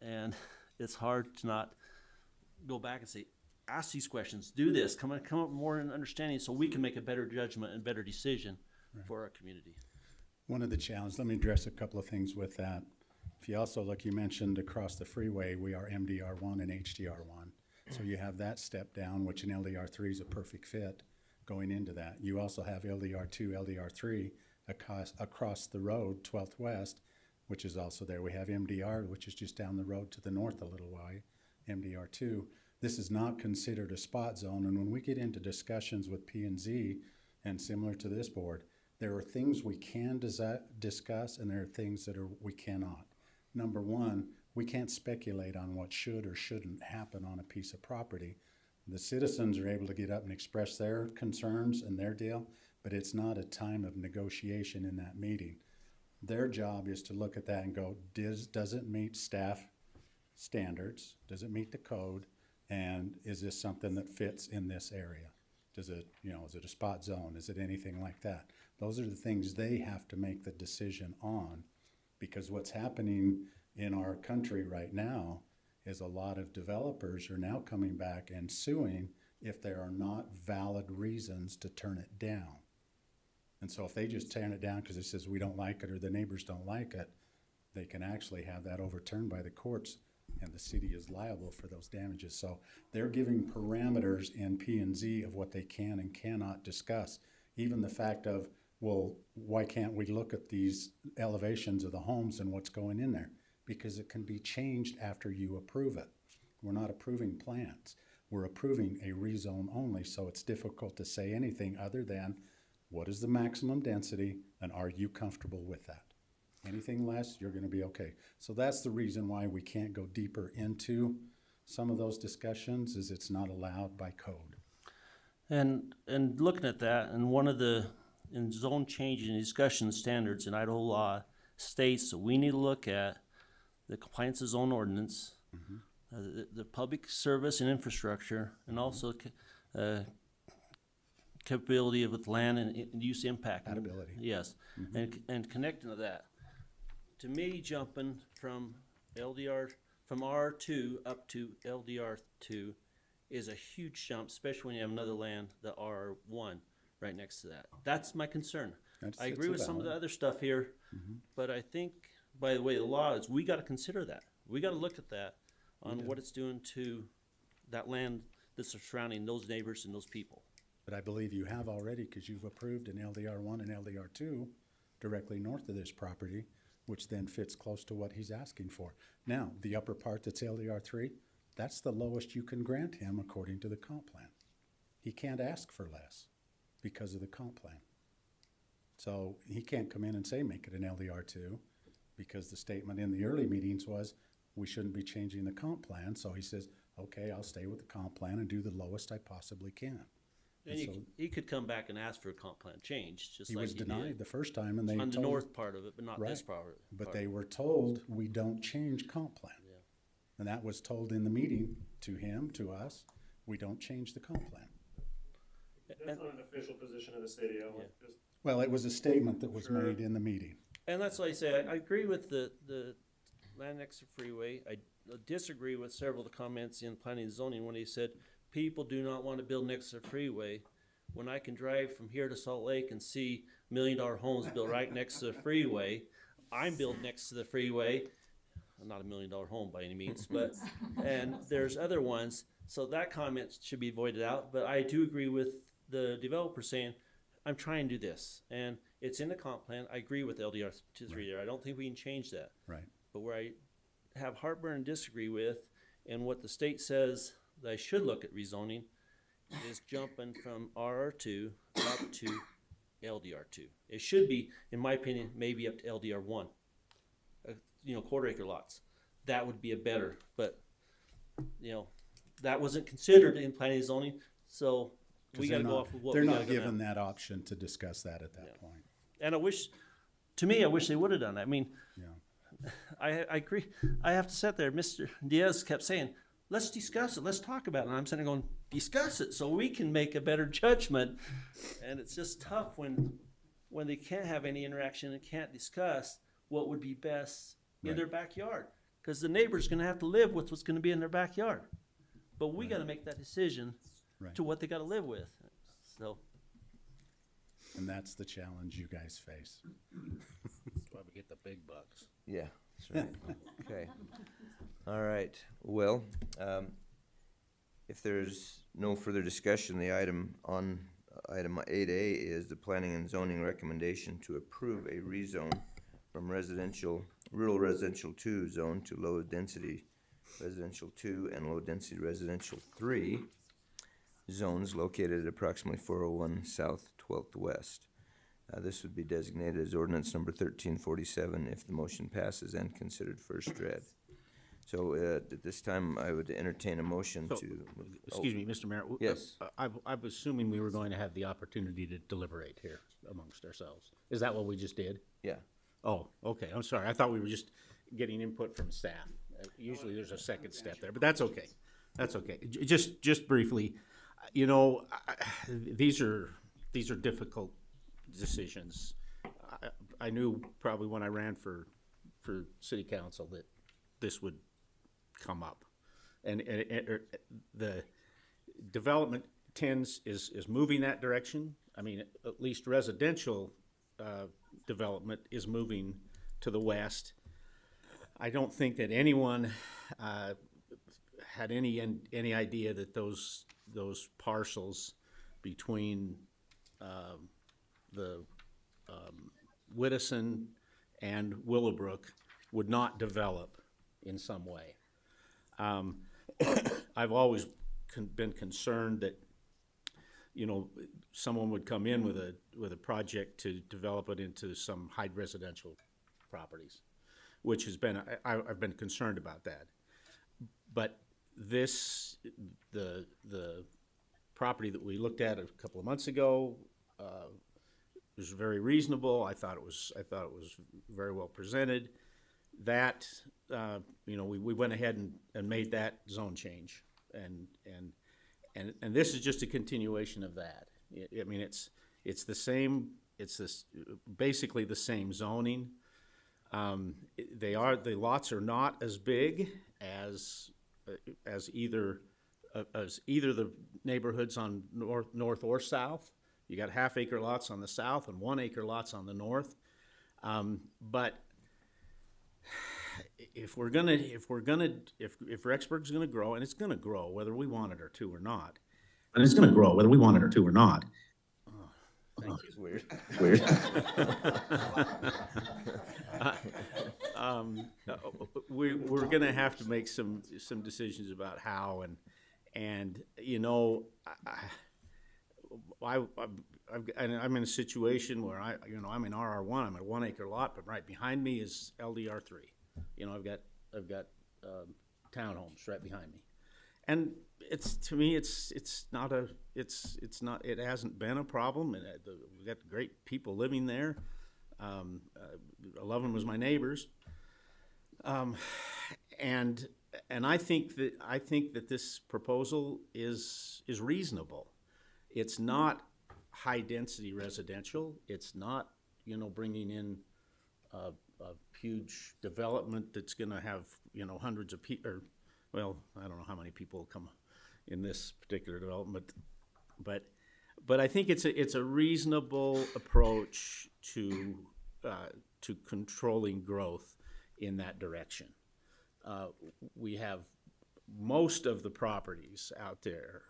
And it's hard to not go back and say, ask these questions, do this, come up with more understanding so we can make a better judgment and better decision for our community. One of the challenges, let me address a couple of things with that. If you also look, you mentioned across the freeway, we are MDR1 and HDR1. So you have that step down, which in LDR3 is a perfect fit going into that. You also have LDR2, LDR3 across the road, 12th West, which is also there. We have MDR, which is just down the road to the north a little way, MDR2. This is not considered a spot zone, and when we get into discussions with P&Z, and similar to this board, there are things we can discuss and there are things that we cannot. Number one, we can't speculate on what should or shouldn't happen on a piece of property. The citizens are able to get up and express their concerns and their deal, but it's not a time of negotiation in that meeting. Their job is to look at that and go, does it meet staff standards? Does it meet the code? And is this something that fits in this area? Does it, is it a spot zone? Is it anything like that? Those are the things they have to make the decision on, because what's happening in our country right now is a lot of developers are now coming back and suing if there are not valid reasons to turn it down. And so if they just turn it down because it says we don't like it or the neighbors don't like it, they can actually have that overturned by the courts, and the city is liable for those damages. So they're giving parameters in P&Z of what they can and cannot discuss. Even the fact of, well, why can't we look at these elevations of the homes and what's going in there? Because it can be changed after you approve it. We're not approving plans. We're approving a rezone only, so it's difficult to say anything other than what is the maximum density and are you comfortable with that? Anything less, you're gonna be okay. So that's the reason why we can't go deeper into some of those discussions, is it's not allowed by code. And looking at that, and one of the in zone change and discussion standards in Idaho law states that we need to look at the compliance of zone ordinance, the public service and infrastructure, and also capability with land and use impact. Compatibility. Yes, and connecting to that. To me, jumping from from R2 up to LDR2 is a huge jump, especially when you have another land, the R1, right next to that. That's my concern. I agree with some of the other stuff here, but I think, by the way, the law is, we gotta consider that. We gotta look at that on what it's doing to that land that's surrounding those neighbors and those people. But I believe you have already, because you've approved an LDR1 and LDR2 directly north of this property, which then fits close to what he's asking for. Now, the upper part that's LDR3, that's the lowest you can grant him according to the comp plan. He can't ask for less because of the comp plan. So he can't come in and say, make it an LDR2, because the statement in the early meetings was, we shouldn't be changing the comp plan. So he says, okay, I'll stay with the comp plan and do the lowest I possibly can. And he could come back and ask for a comp plan change, just He like was he denied did. the first time, and they On the told- north part of it, but not this Right. part. But they were told, we don't change comp plan. Yeah. And that was told in the meeting to him, to us, we don't change the comp plan. That's not an official position of the city. I want just Well, it was a statement that was Sure. made in the meeting. And that's why I say, I agree with the land next to freeway. I disagree with several of the comments in planning and zoning when he said, people do not want to build next to the freeway. When I can drive from here to Salt Lake and see $1 million homes built right next to the freeway, I'm built next to the freeway. I'm not $1 million home by any means, but, and there's other ones. So that comment should be voided out, but I do agree with the developer saying, I'm trying to do this, and it's in the comp plan. I agree with LDR 2-3 there. I don't think we can change that. Right. But where I have heartburn and disagree with, and what the state says that I should look at rezoning, is jumping from RR2 up to LDR2. It should be, in my opinion, maybe up to LDR1. Quarter acre lots. That would be a better, but that wasn't considered in planning and zoning, so we got to go off of what they're we not got to go given now. that option to discuss that at that point. And I wish they would have done that. I mean, I agree. I have to sit there. Mr. Diaz kept saying, let's discuss it. Let's talk about it. And I'm sitting there going, discuss it so we can make a better judgment. And it's just tough when they can't have any interaction and can't discuss what would be best in their backyard. Because the neighbor's going to have to live with what's going to be in their backyard. But we got to make that decision to what they got to live with. So. And that's the challenge you guys face. That's why we get the big bucks. Yeah, that's right. Okay. All right. Well, if there's no further discussion, the item 8A is the planning and zoning recommendation to approve a rezone from rural residential 2 zone to low density residential 2 and low density residential 3 zones located at approximately 401 South 12th West. This would be designated as ordinance number 1347 if the motion passes and considered first read. So at this time, I would entertain a motion to. Excuse me, Mr. Mayor. Yes. I'm assuming we were going to have the opportunity to deliberate here amongst ourselves. Is that what we just did? Yeah. Oh, okay. I'm sorry. I thought we were just getting input from staff. Usually there's a second step there, but that's okay. That's okay. Just briefly, these are difficult decisions. I knew probably when I ran for city council that this would come up, and the development is moving that direction. I mean, at least residential development is moving to the west. I don't think that anyone had any idea that those parcels between the Whittison and Willowbrook would not develop in some way. I've always been concerned that someone would come in with a project to develop it into some high residential properties, which has been I've been concerned about that. But the property that we looked at a couple of months ago was very reasonable. I thought it was very well presented. That, we went ahead and made that zone change. And this is just a continuation of that. I mean, it's the same, basically the same zoning. The lots are not as big as either the neighborhoods on north or south. You got half-acre lots on the south and 1-acre lots on the north. But if Rexburg's gonna grow, and it's gonna grow whether we want it or to or not. And it's gonna grow whether we want it or to or not. Thank you. Weird. We're gonna have to make some decisions about how, and I'm in a situation where I'm in RR1. I'm at a 1-acre lot, but right behind me is LDR3. I've got townhomes right behind me, and it hasn't been a problem, and we've got great people living there. 11 was my neighbors, and I think that this proposal is reasonable. It's not high density residential. It's not bringing in a huge development that's going to have hundreds of people. Well, I don't know how many people will come in this particular development, but I think it's a reasonable approach to controlling growth in that direction. We have most of the properties out there.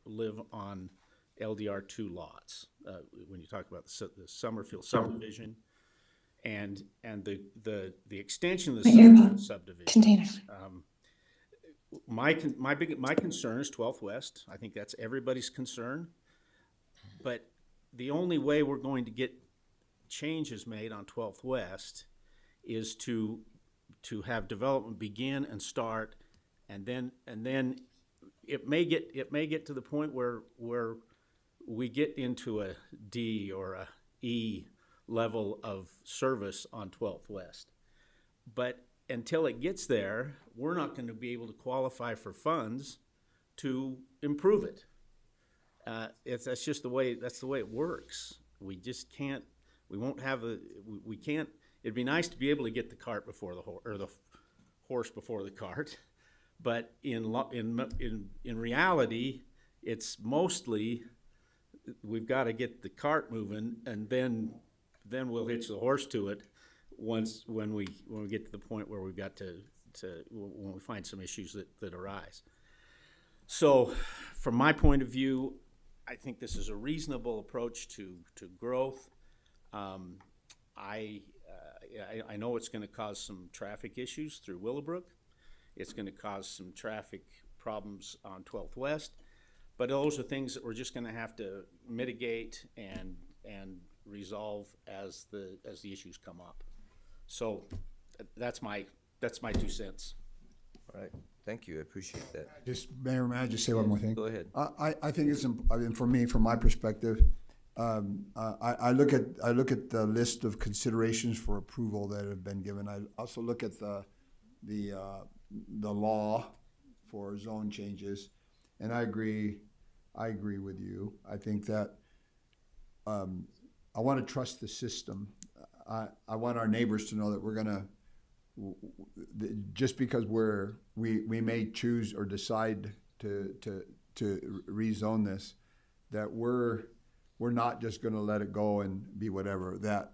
Live on LDR2 lots. When you talk about the Summerfield subdivision. And the extension of the Summerfield subdivision. Container. My concern is 12th West. I think that's everybody's concern. But the only way we're going to get changes made on 12th West is to have development begin and start, and then it may get to the point where we get into a D or a E level of service on 12th West. But until it gets there, we're not going to be able to qualify for funds to improve it. That's just the way it works. We just can't. We won't have we can't. It'd be nice to be able to get the cart before the horse, or the horse before the cart. But in reality, it's mostly we've got to get the cart moving, and then we'll hitch the horse to it when we get to the point where we've got to when we find some issues that arise. So, from my point of view, I think this is a reasonable approach to growth. I know it's going to cause some traffic issues through Willowbrook. It's going to cause some traffic problems on 12th West, but those are things that we're just going to have to mitigate and resolve as the issues come up. So that's my 2 cents. All right, thank you. I appreciate that. Mayor, may I just say one more thing? Go ahead. I think it's for me, from my perspective. I look at the list of considerations for approval that have been given. I also look at the law for zone changes, and I agree with you. I think that I want to trust the system. I want our neighbors to know that we're gonna, just because we may choose or decide to rezone this, that we're not just going to let it go and be whatever. That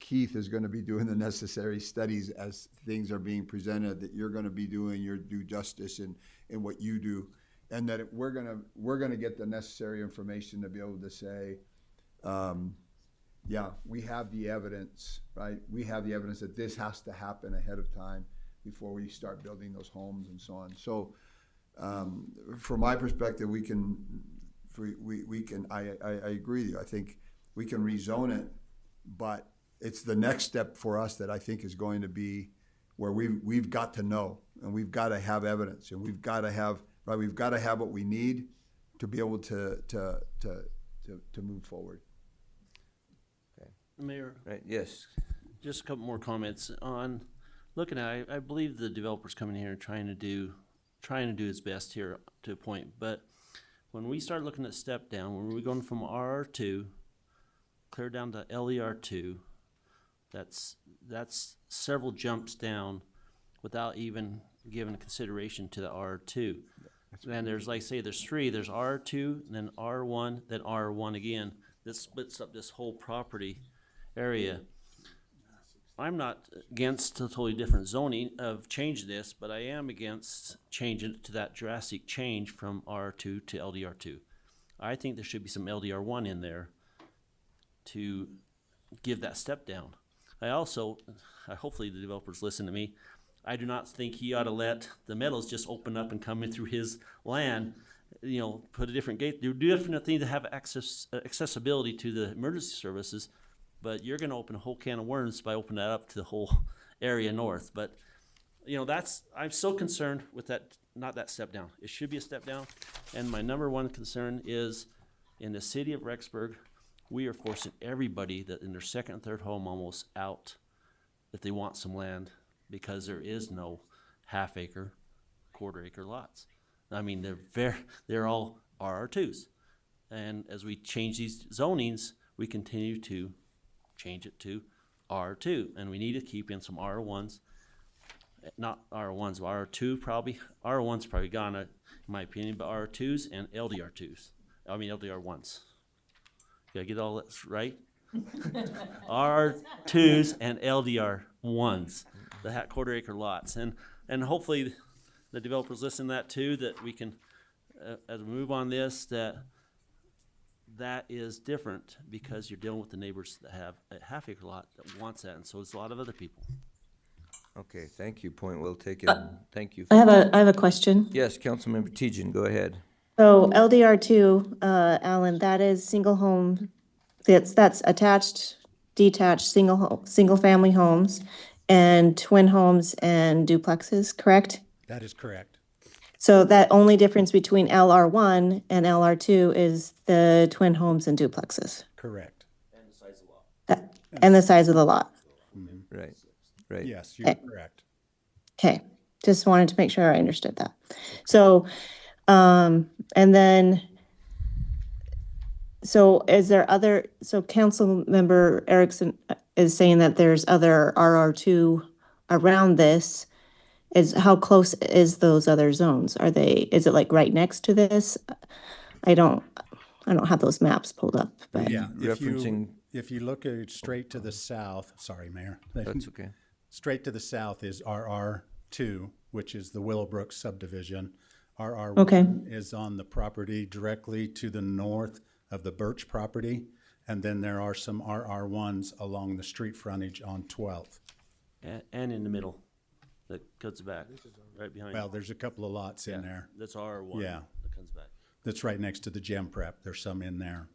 Keith is going to be doing the necessary studies as things are being presented. That you're going to be doing your due justice in what you do, and that we're going to get the necessary information to be able to say, yeah, we have the evidence, right? We have the evidence that this has to happen ahead of time before we start building those homes and so on. So, from my perspective, we can. I agree with you. I think we can rezone it, but it's the next step for us that I think is going to be where we've got to know, and we've got to have evidence, and we've got to have what we need to be able to move forward. Mayor, Right, yes. just a couple more comments on looking at. I believe the developer's coming here and trying to do his best here to a point. But when we start looking at step down, when we're going from RR2 clear down to LER2, that's several jumps down without even giving consideration to the R2. And there's, like, say, there's three. There's R2, then R1, then R1 again. This splits up this whole property area. I'm not against a totally different zoning of changing this, but I am against changing it to that drastic change from R2 to LDR2. I think there should be some LDR1 in there to give that step down. Hopefully the developers listen to me. I do not think he ought to let the metals just open up and come in through his land, put a different gate, do different things to have accessibility to the emergency services, but you're gonna open a whole can of worms by opening that up to the whole area north. But, I'm so concerned with that, not that step down. It should be a step down. And my number one concern is in the city of Rexburg, we are forcing everybody that in their second and third home almost out if they want some land, because there is no half acre, quarter acre lots. I mean, they're all RR2s. And as we change these zonings, we continue to change it to R2. And we need to keep in some R1s, not R1s, but R2 probably. R1's probably gone, in my opinion, but R2s and LDR2s. I mean, LDR1s. Did I get all that right? R2s and LDR1s, the quarter acre lots. And hopefully the developers listen to that too, that we can, as we move on this, that is different because you're dealing with the neighbors that have a half acre lot that wants that, and so it's a lot of other people. Okay, thank you. Point well taken. Thank you. I have a question. Yes, Councilmember Tejan, go ahead. So LDR2, Alan, that is single home, that's attached, detached, single family homes and twin homes and duplexes, correct? That is correct. So that only difference between LR1 and LR2 is the twin homes and duplexes. Correct. And the size of the lot. And the size of the lot. Mm-hmm. Right. Yes, you're correct. Okay, just wanted to make sure I understood that. So, and then, so Council Member Erickson is saying that there's other RR2 around this. How close is those other zones? Is it like right next to this? I don't have those maps pulled up, but. Yeah, if you look at straight to the south, sorry, Mayor. That's okay. Straight to the south is RR2, which is the Willowbrook subdivision. RR1 Okay. is on the property directly to the north of the Birch property. And then there are some RR1s along the street frontage on 12th. And in the middle, that cuts back, right behind. Well, there's a couple of lots in there. That's R1. Yeah. That comes back. That's right next to the gem prep. There's some in there.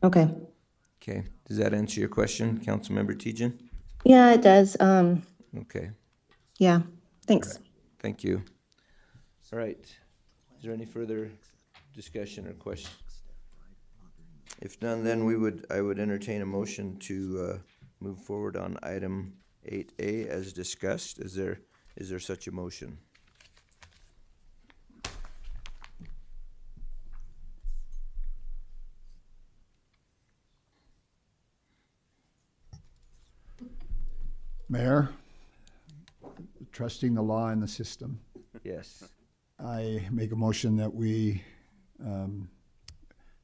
Okay. Okay, does that answer your question, Councilmember Tejan? Yeah, it does. Okay. Yeah, thanks. Right. Thank you. All right, is there any further discussion or question? If none, then I would entertain a motion to move forward on item 8A as discussed. Is there such a motion? Mayor, trusting the law and the system, Yes. I make a motion that we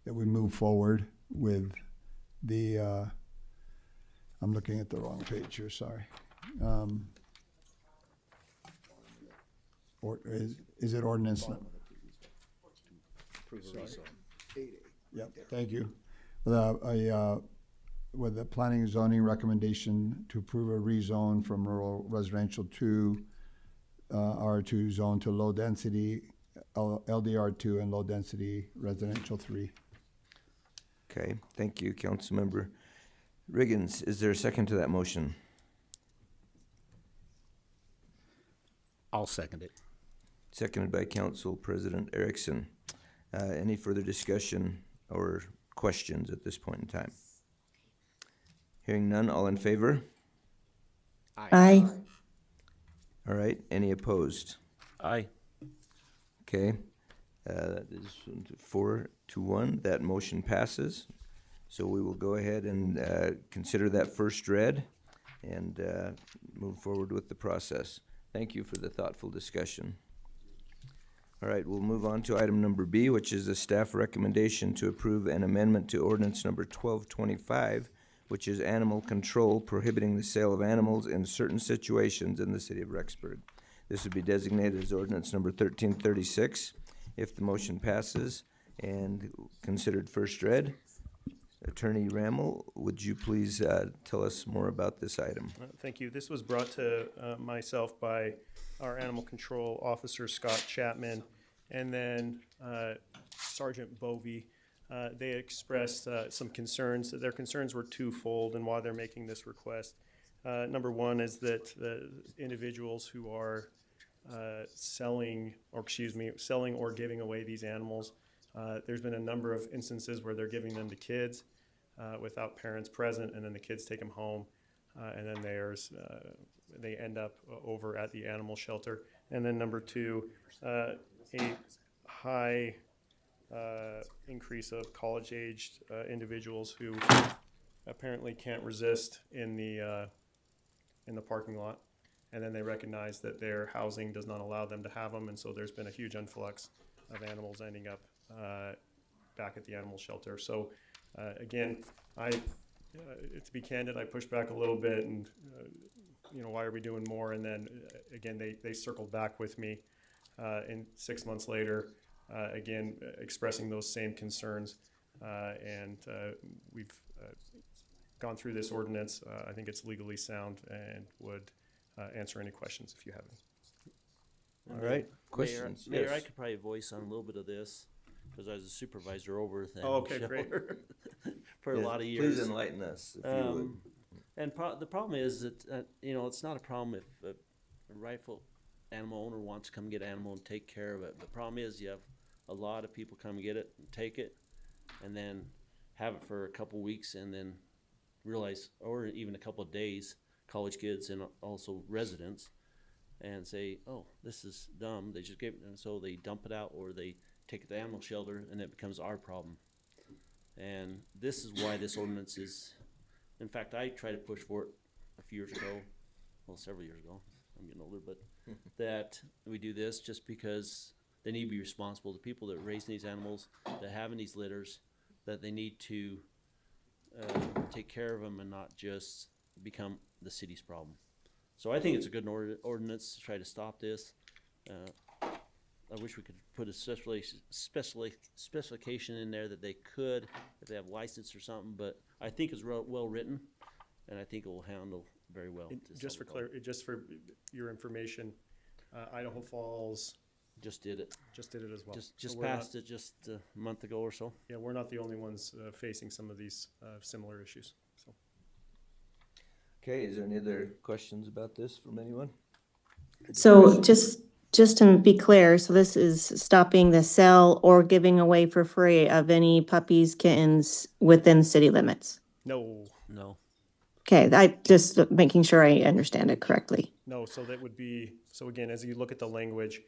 move forward with the, I'm looking at the wrong page here, sorry. Or is it ordinance? Yep, thank you. With the planning and zoning recommendation to approve a rezone from rural residential to R2 zone to low density, LDR2 and low density residential 3. Okay, thank you, Councilmember Riggins. Is there a second to that motion? I'll second it. Seconded by Council President Erickson. Any further discussion or questions at this point in time? Hearing none, all in favor? Aye. All right, any opposed? Aye. Okay, that is 4-1, that motion passes. So we will go ahead and consider that first read and move forward with the process. Thank you for the thoughtful discussion. All right, we'll move on to item number B, which is a staff recommendation to approve an amendment to ordinance number 1225, which is animal control prohibiting the sale of animals in certain situations in the city of Rexburg. This would be designated as ordinance number 1336 if the motion passes and considered first read. Attorney Rammel, would you please tell us more about this item? Thank you. This was brought to myself by our animal control officer, Scott Chapman, and then Sergeant Bovey. They expressed some concerns. Their concerns were twofold in why they're making this request. Number one is that the individuals who are selling or giving away these animals, there's been a number of instances where they're giving them to kids without parents present, and then the kids take them home, and then they end up over at the animal shelter. And then number two, a high increase of college-aged individuals who apparently can't resist in the parking lot, and then they recognize that their housing does not allow them to have them, and so there's been a huge influx of animals ending up back at the animal shelter. So again, to be candid, I pushed back a little bit, and why are we doing more? And then again, they circled back with me, and 6 months later, again expressing those same concerns, and we've gone through this ordinance. I think it's legally sound and would answer any questions if you have any. All right, questions? Mayor, Yes. I could probably voice on a little bit of this, because I was a supervisor over at the Oh, okay, great. for Yes, a lot of years. Please enlighten us, if you would. And the problem is that, it's not a problem if a rightful animal owner wants to come get an animal and take care of it. The problem is you have a lot of people come get it and take it, and then have it for a couple weeks, and then realize, or even a couple of days, college kids and also residents, and say, oh, this is dumb, they just gave it, and so they dump it out, or they take it to the animal shelter, and it becomes our problem. And this is why this ordinance is, in fact, I tried to push for it a few years ago, well, several years ago, I'm getting older, but that we do this just because they need to be responsible. The people that are raising these animals, that having these litters, that they need to take care of them and not just become the city's problem. So I think it's a good ordinance to try to stop this. I wish we could put a specification in there that they could, if they have license or something, but I think it's well written, and I think it will handle very well. Just for your information, Idaho Falls just did it as well. Just So passed it just a month ago or so. Yeah, we're not the only ones facing some of these similar issues. So. Okay, is there any other questions about this from anyone? So just to be clear, so this is stopping the sale or giving away for free of any puppies, kittens within city limits? No. Okay, I just making sure I understand it correctly. No, so that would be, so again, as you look at the language,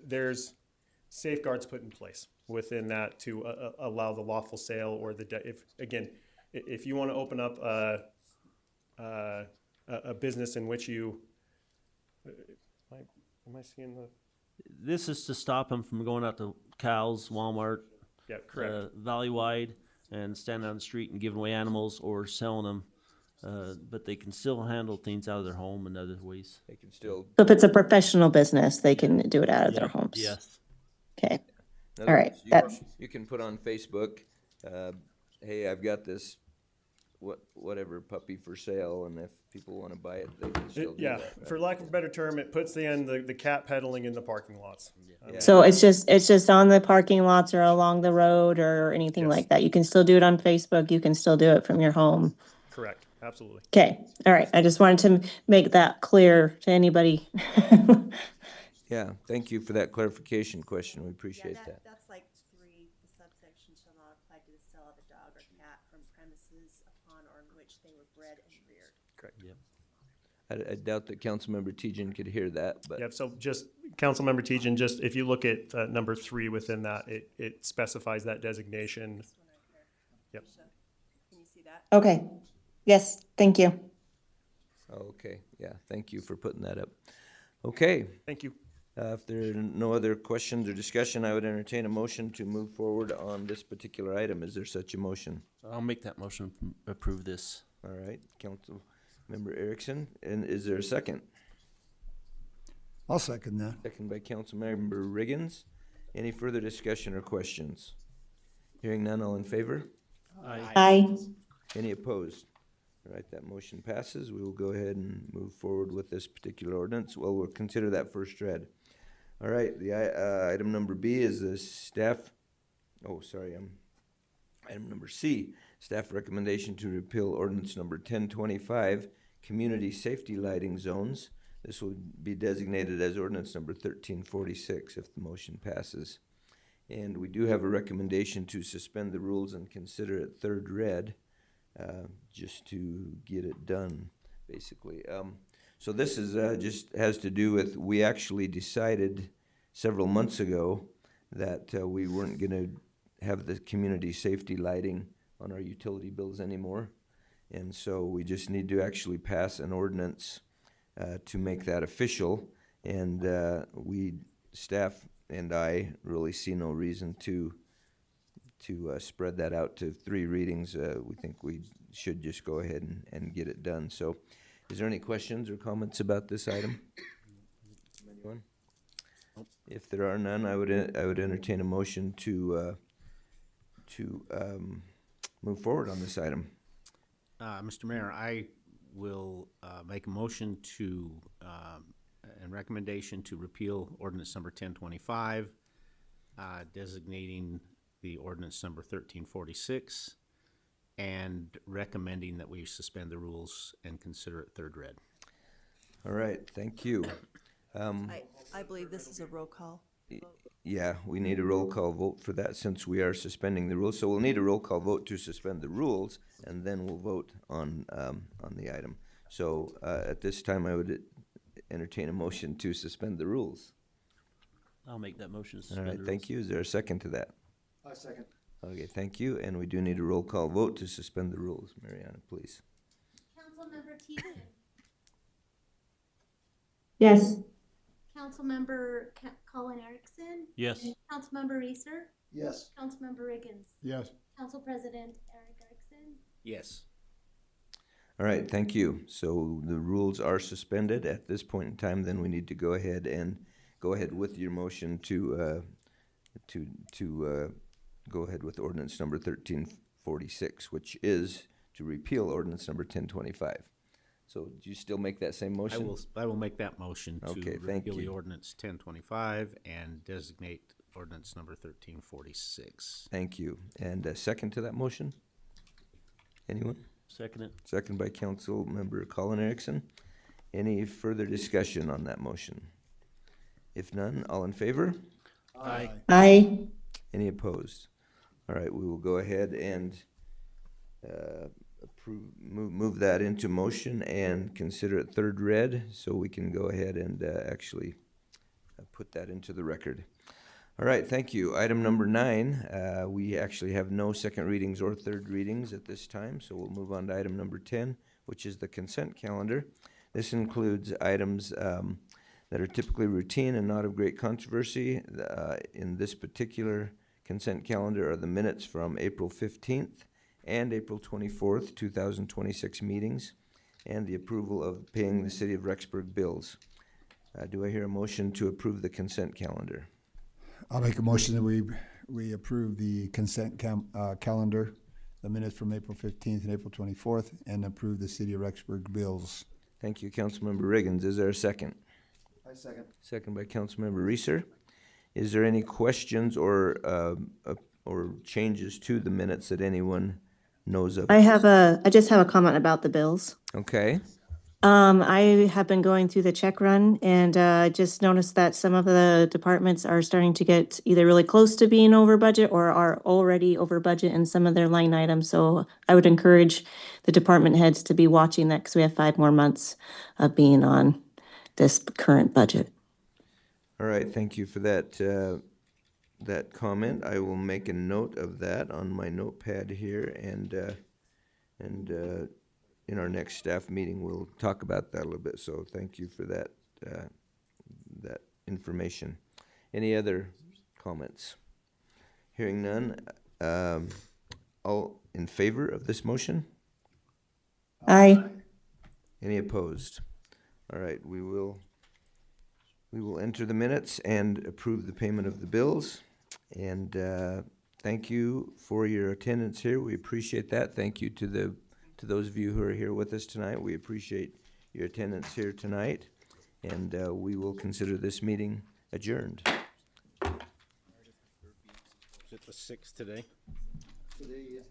there's safeguards put in place within that to allow the lawful sale or if you want to open up a business in which you, am I seeing the? This is to stop them from going out to Cal's, Walmart, Yeah, correct. Valley-wide, and standing on the street and giving away animals or selling them. But they can still handle things out of their home in other ways. They can still. So if it's a professional business, they can do it out of their homes? Yes. Okay, In all other right. words, you can put on Facebook, hey, I've got this whatever puppy for sale, and if people want to buy it, they can still do that. Right? For lack of a better term, it puts the cat peddling in the parking lots. Yeah. So it's just on the parking lots or along the road or anything like that? You can still do it on Facebook, you can still do it from your home? Correct, absolutely. Okay, all right, I just wanted to make that clear to anybody. Yeah, thank you for that clarification question. We appreciate that. That's like 3, the subsection shall not apply to the sale of a dog or cat from premises I doubt that Councilmember Tejan could hear that, but. Yep, so just, Councilmember Tejan, just if you look at number 3 within that, it specifies that designation. Yep. Can you see that? Okay. Yes, thank you. Okay, yeah, thank you for putting that up. Okay. Thank you. If there are no other questions or discussion, I would entertain a motion to move forward on this particular item. Is there such a motion? I'll make that motion, approve this. All right, Councilmember Erickson, and is there a second? I'll second that. Second by Councilmember Riggins. Any further discussion or questions? Hearing none, all in favor? Aye. Any opposed? All right, that motion passes. We will go ahead and move forward with this particular ordinance. Well, we'll consider that first read. All right, the item number B is the staff, item number C, staff recommendation to repeal ordinance number 1025, community safety lighting zones. This will be designated as ordinance number 1346 if the motion passes. And we do have a recommendation to suspend the rules and consider it third read, just to get it done, basically. So this is just has to do with, we actually decided several months ago that we weren't going to have the community safety lighting on our utility bills anymore. And so we just need to actually pass an ordinance to make that official. And staff and I really see no reason to spread that out to 3 readings. We think we should just go ahead and get it done. So is there any questions or comments about this item? Anyone? If there are none, I would entertain a motion to move forward on this item. Mr. Mayor, I will make a motion to, and recommendation to repeal ordinance number 1025, designating the ordinance number 1346, and recommending that we suspend the rules and consider it third read. All right, thank you. I believe this is a roll call. Yeah, we need a roll call vote for that since we are suspending the rules. So we'll need a roll call vote to suspend the rules, and then we'll vote on the item. So at this time, I would entertain a motion to suspend the rules. I'll make that motion to All suspend right, the thank rules. you. Is there a second to that? I second. Okay, thank you. And we do need a roll call vote to suspend the rules. Mariana, please. Councilmember Teagan, Yes. Councilmember Colin Erickson, Yes. Councilmember Reeser, Yes. Councilmember Riggins, Yes. Council President Eric Erickson. Yes. All right, thank you. So the rules are suspended at this point in time. Then we need to go ahead with your motion to go ahead with ordinance number 1346, which is to repeal ordinance number 1025. So do you still make that same motion? I will make that motion to Okay, thank repeal the you. ordinance 1025 and designate ordinance number 1346. Thank you. And a second to that motion? Anyone? Second it. Second by Councilmember Colin Erickson. Any further discussion on that motion? If none, all in favor? Aye. Aye. Any opposed? All right, we will go ahead and move that into motion and consider it third read, so we can go ahead and actually put that into the record. All right, thank you. Item number 9, we actually have no second readings or third readings at this time, so we'll move on to item number 10, which is the consent calendar. This includes items that are typically routine and not of great controversy. In this particular consent calendar are the minutes from April 15th and April 24th, 2026 meetings, and the approval of paying the City of Rexburg bills. Do I hear a motion to approve the consent calendar? I'll make a motion that we approve the consent calendar, the minutes from April 15th and April 24th, and approve the City of Rexburg bills. Thank you, Councilmember Riggins. Is there a second? I second. Second by Councilmember Reeser. Is there any questions or changes to the minutes that anyone knows of? I just have a comment about the bills. Okay. I have been going through the check run and just noticed that some of the departments are starting to get either really close to being over budget or are already over budget in some of their line items. So I would encourage the department heads to be watching that because we have 5 more months of being on this current budget. All right, thank you for that, that comment. I will make a note of that on my notepad here, and in our next staff meeting, we'll talk about that a little bit. So thank you for that, that information. Any other comments? Hearing none, all in favor of this motion? Aye. Any opposed? All right, we will enter the minutes and approve the payment of the bills. And thank you for your attendance here. We appreciate that. Thank you to those of you who are here with us tonight. We appreciate your attendance here tonight. And we will consider this meeting adjourned. It was 6 today. Today is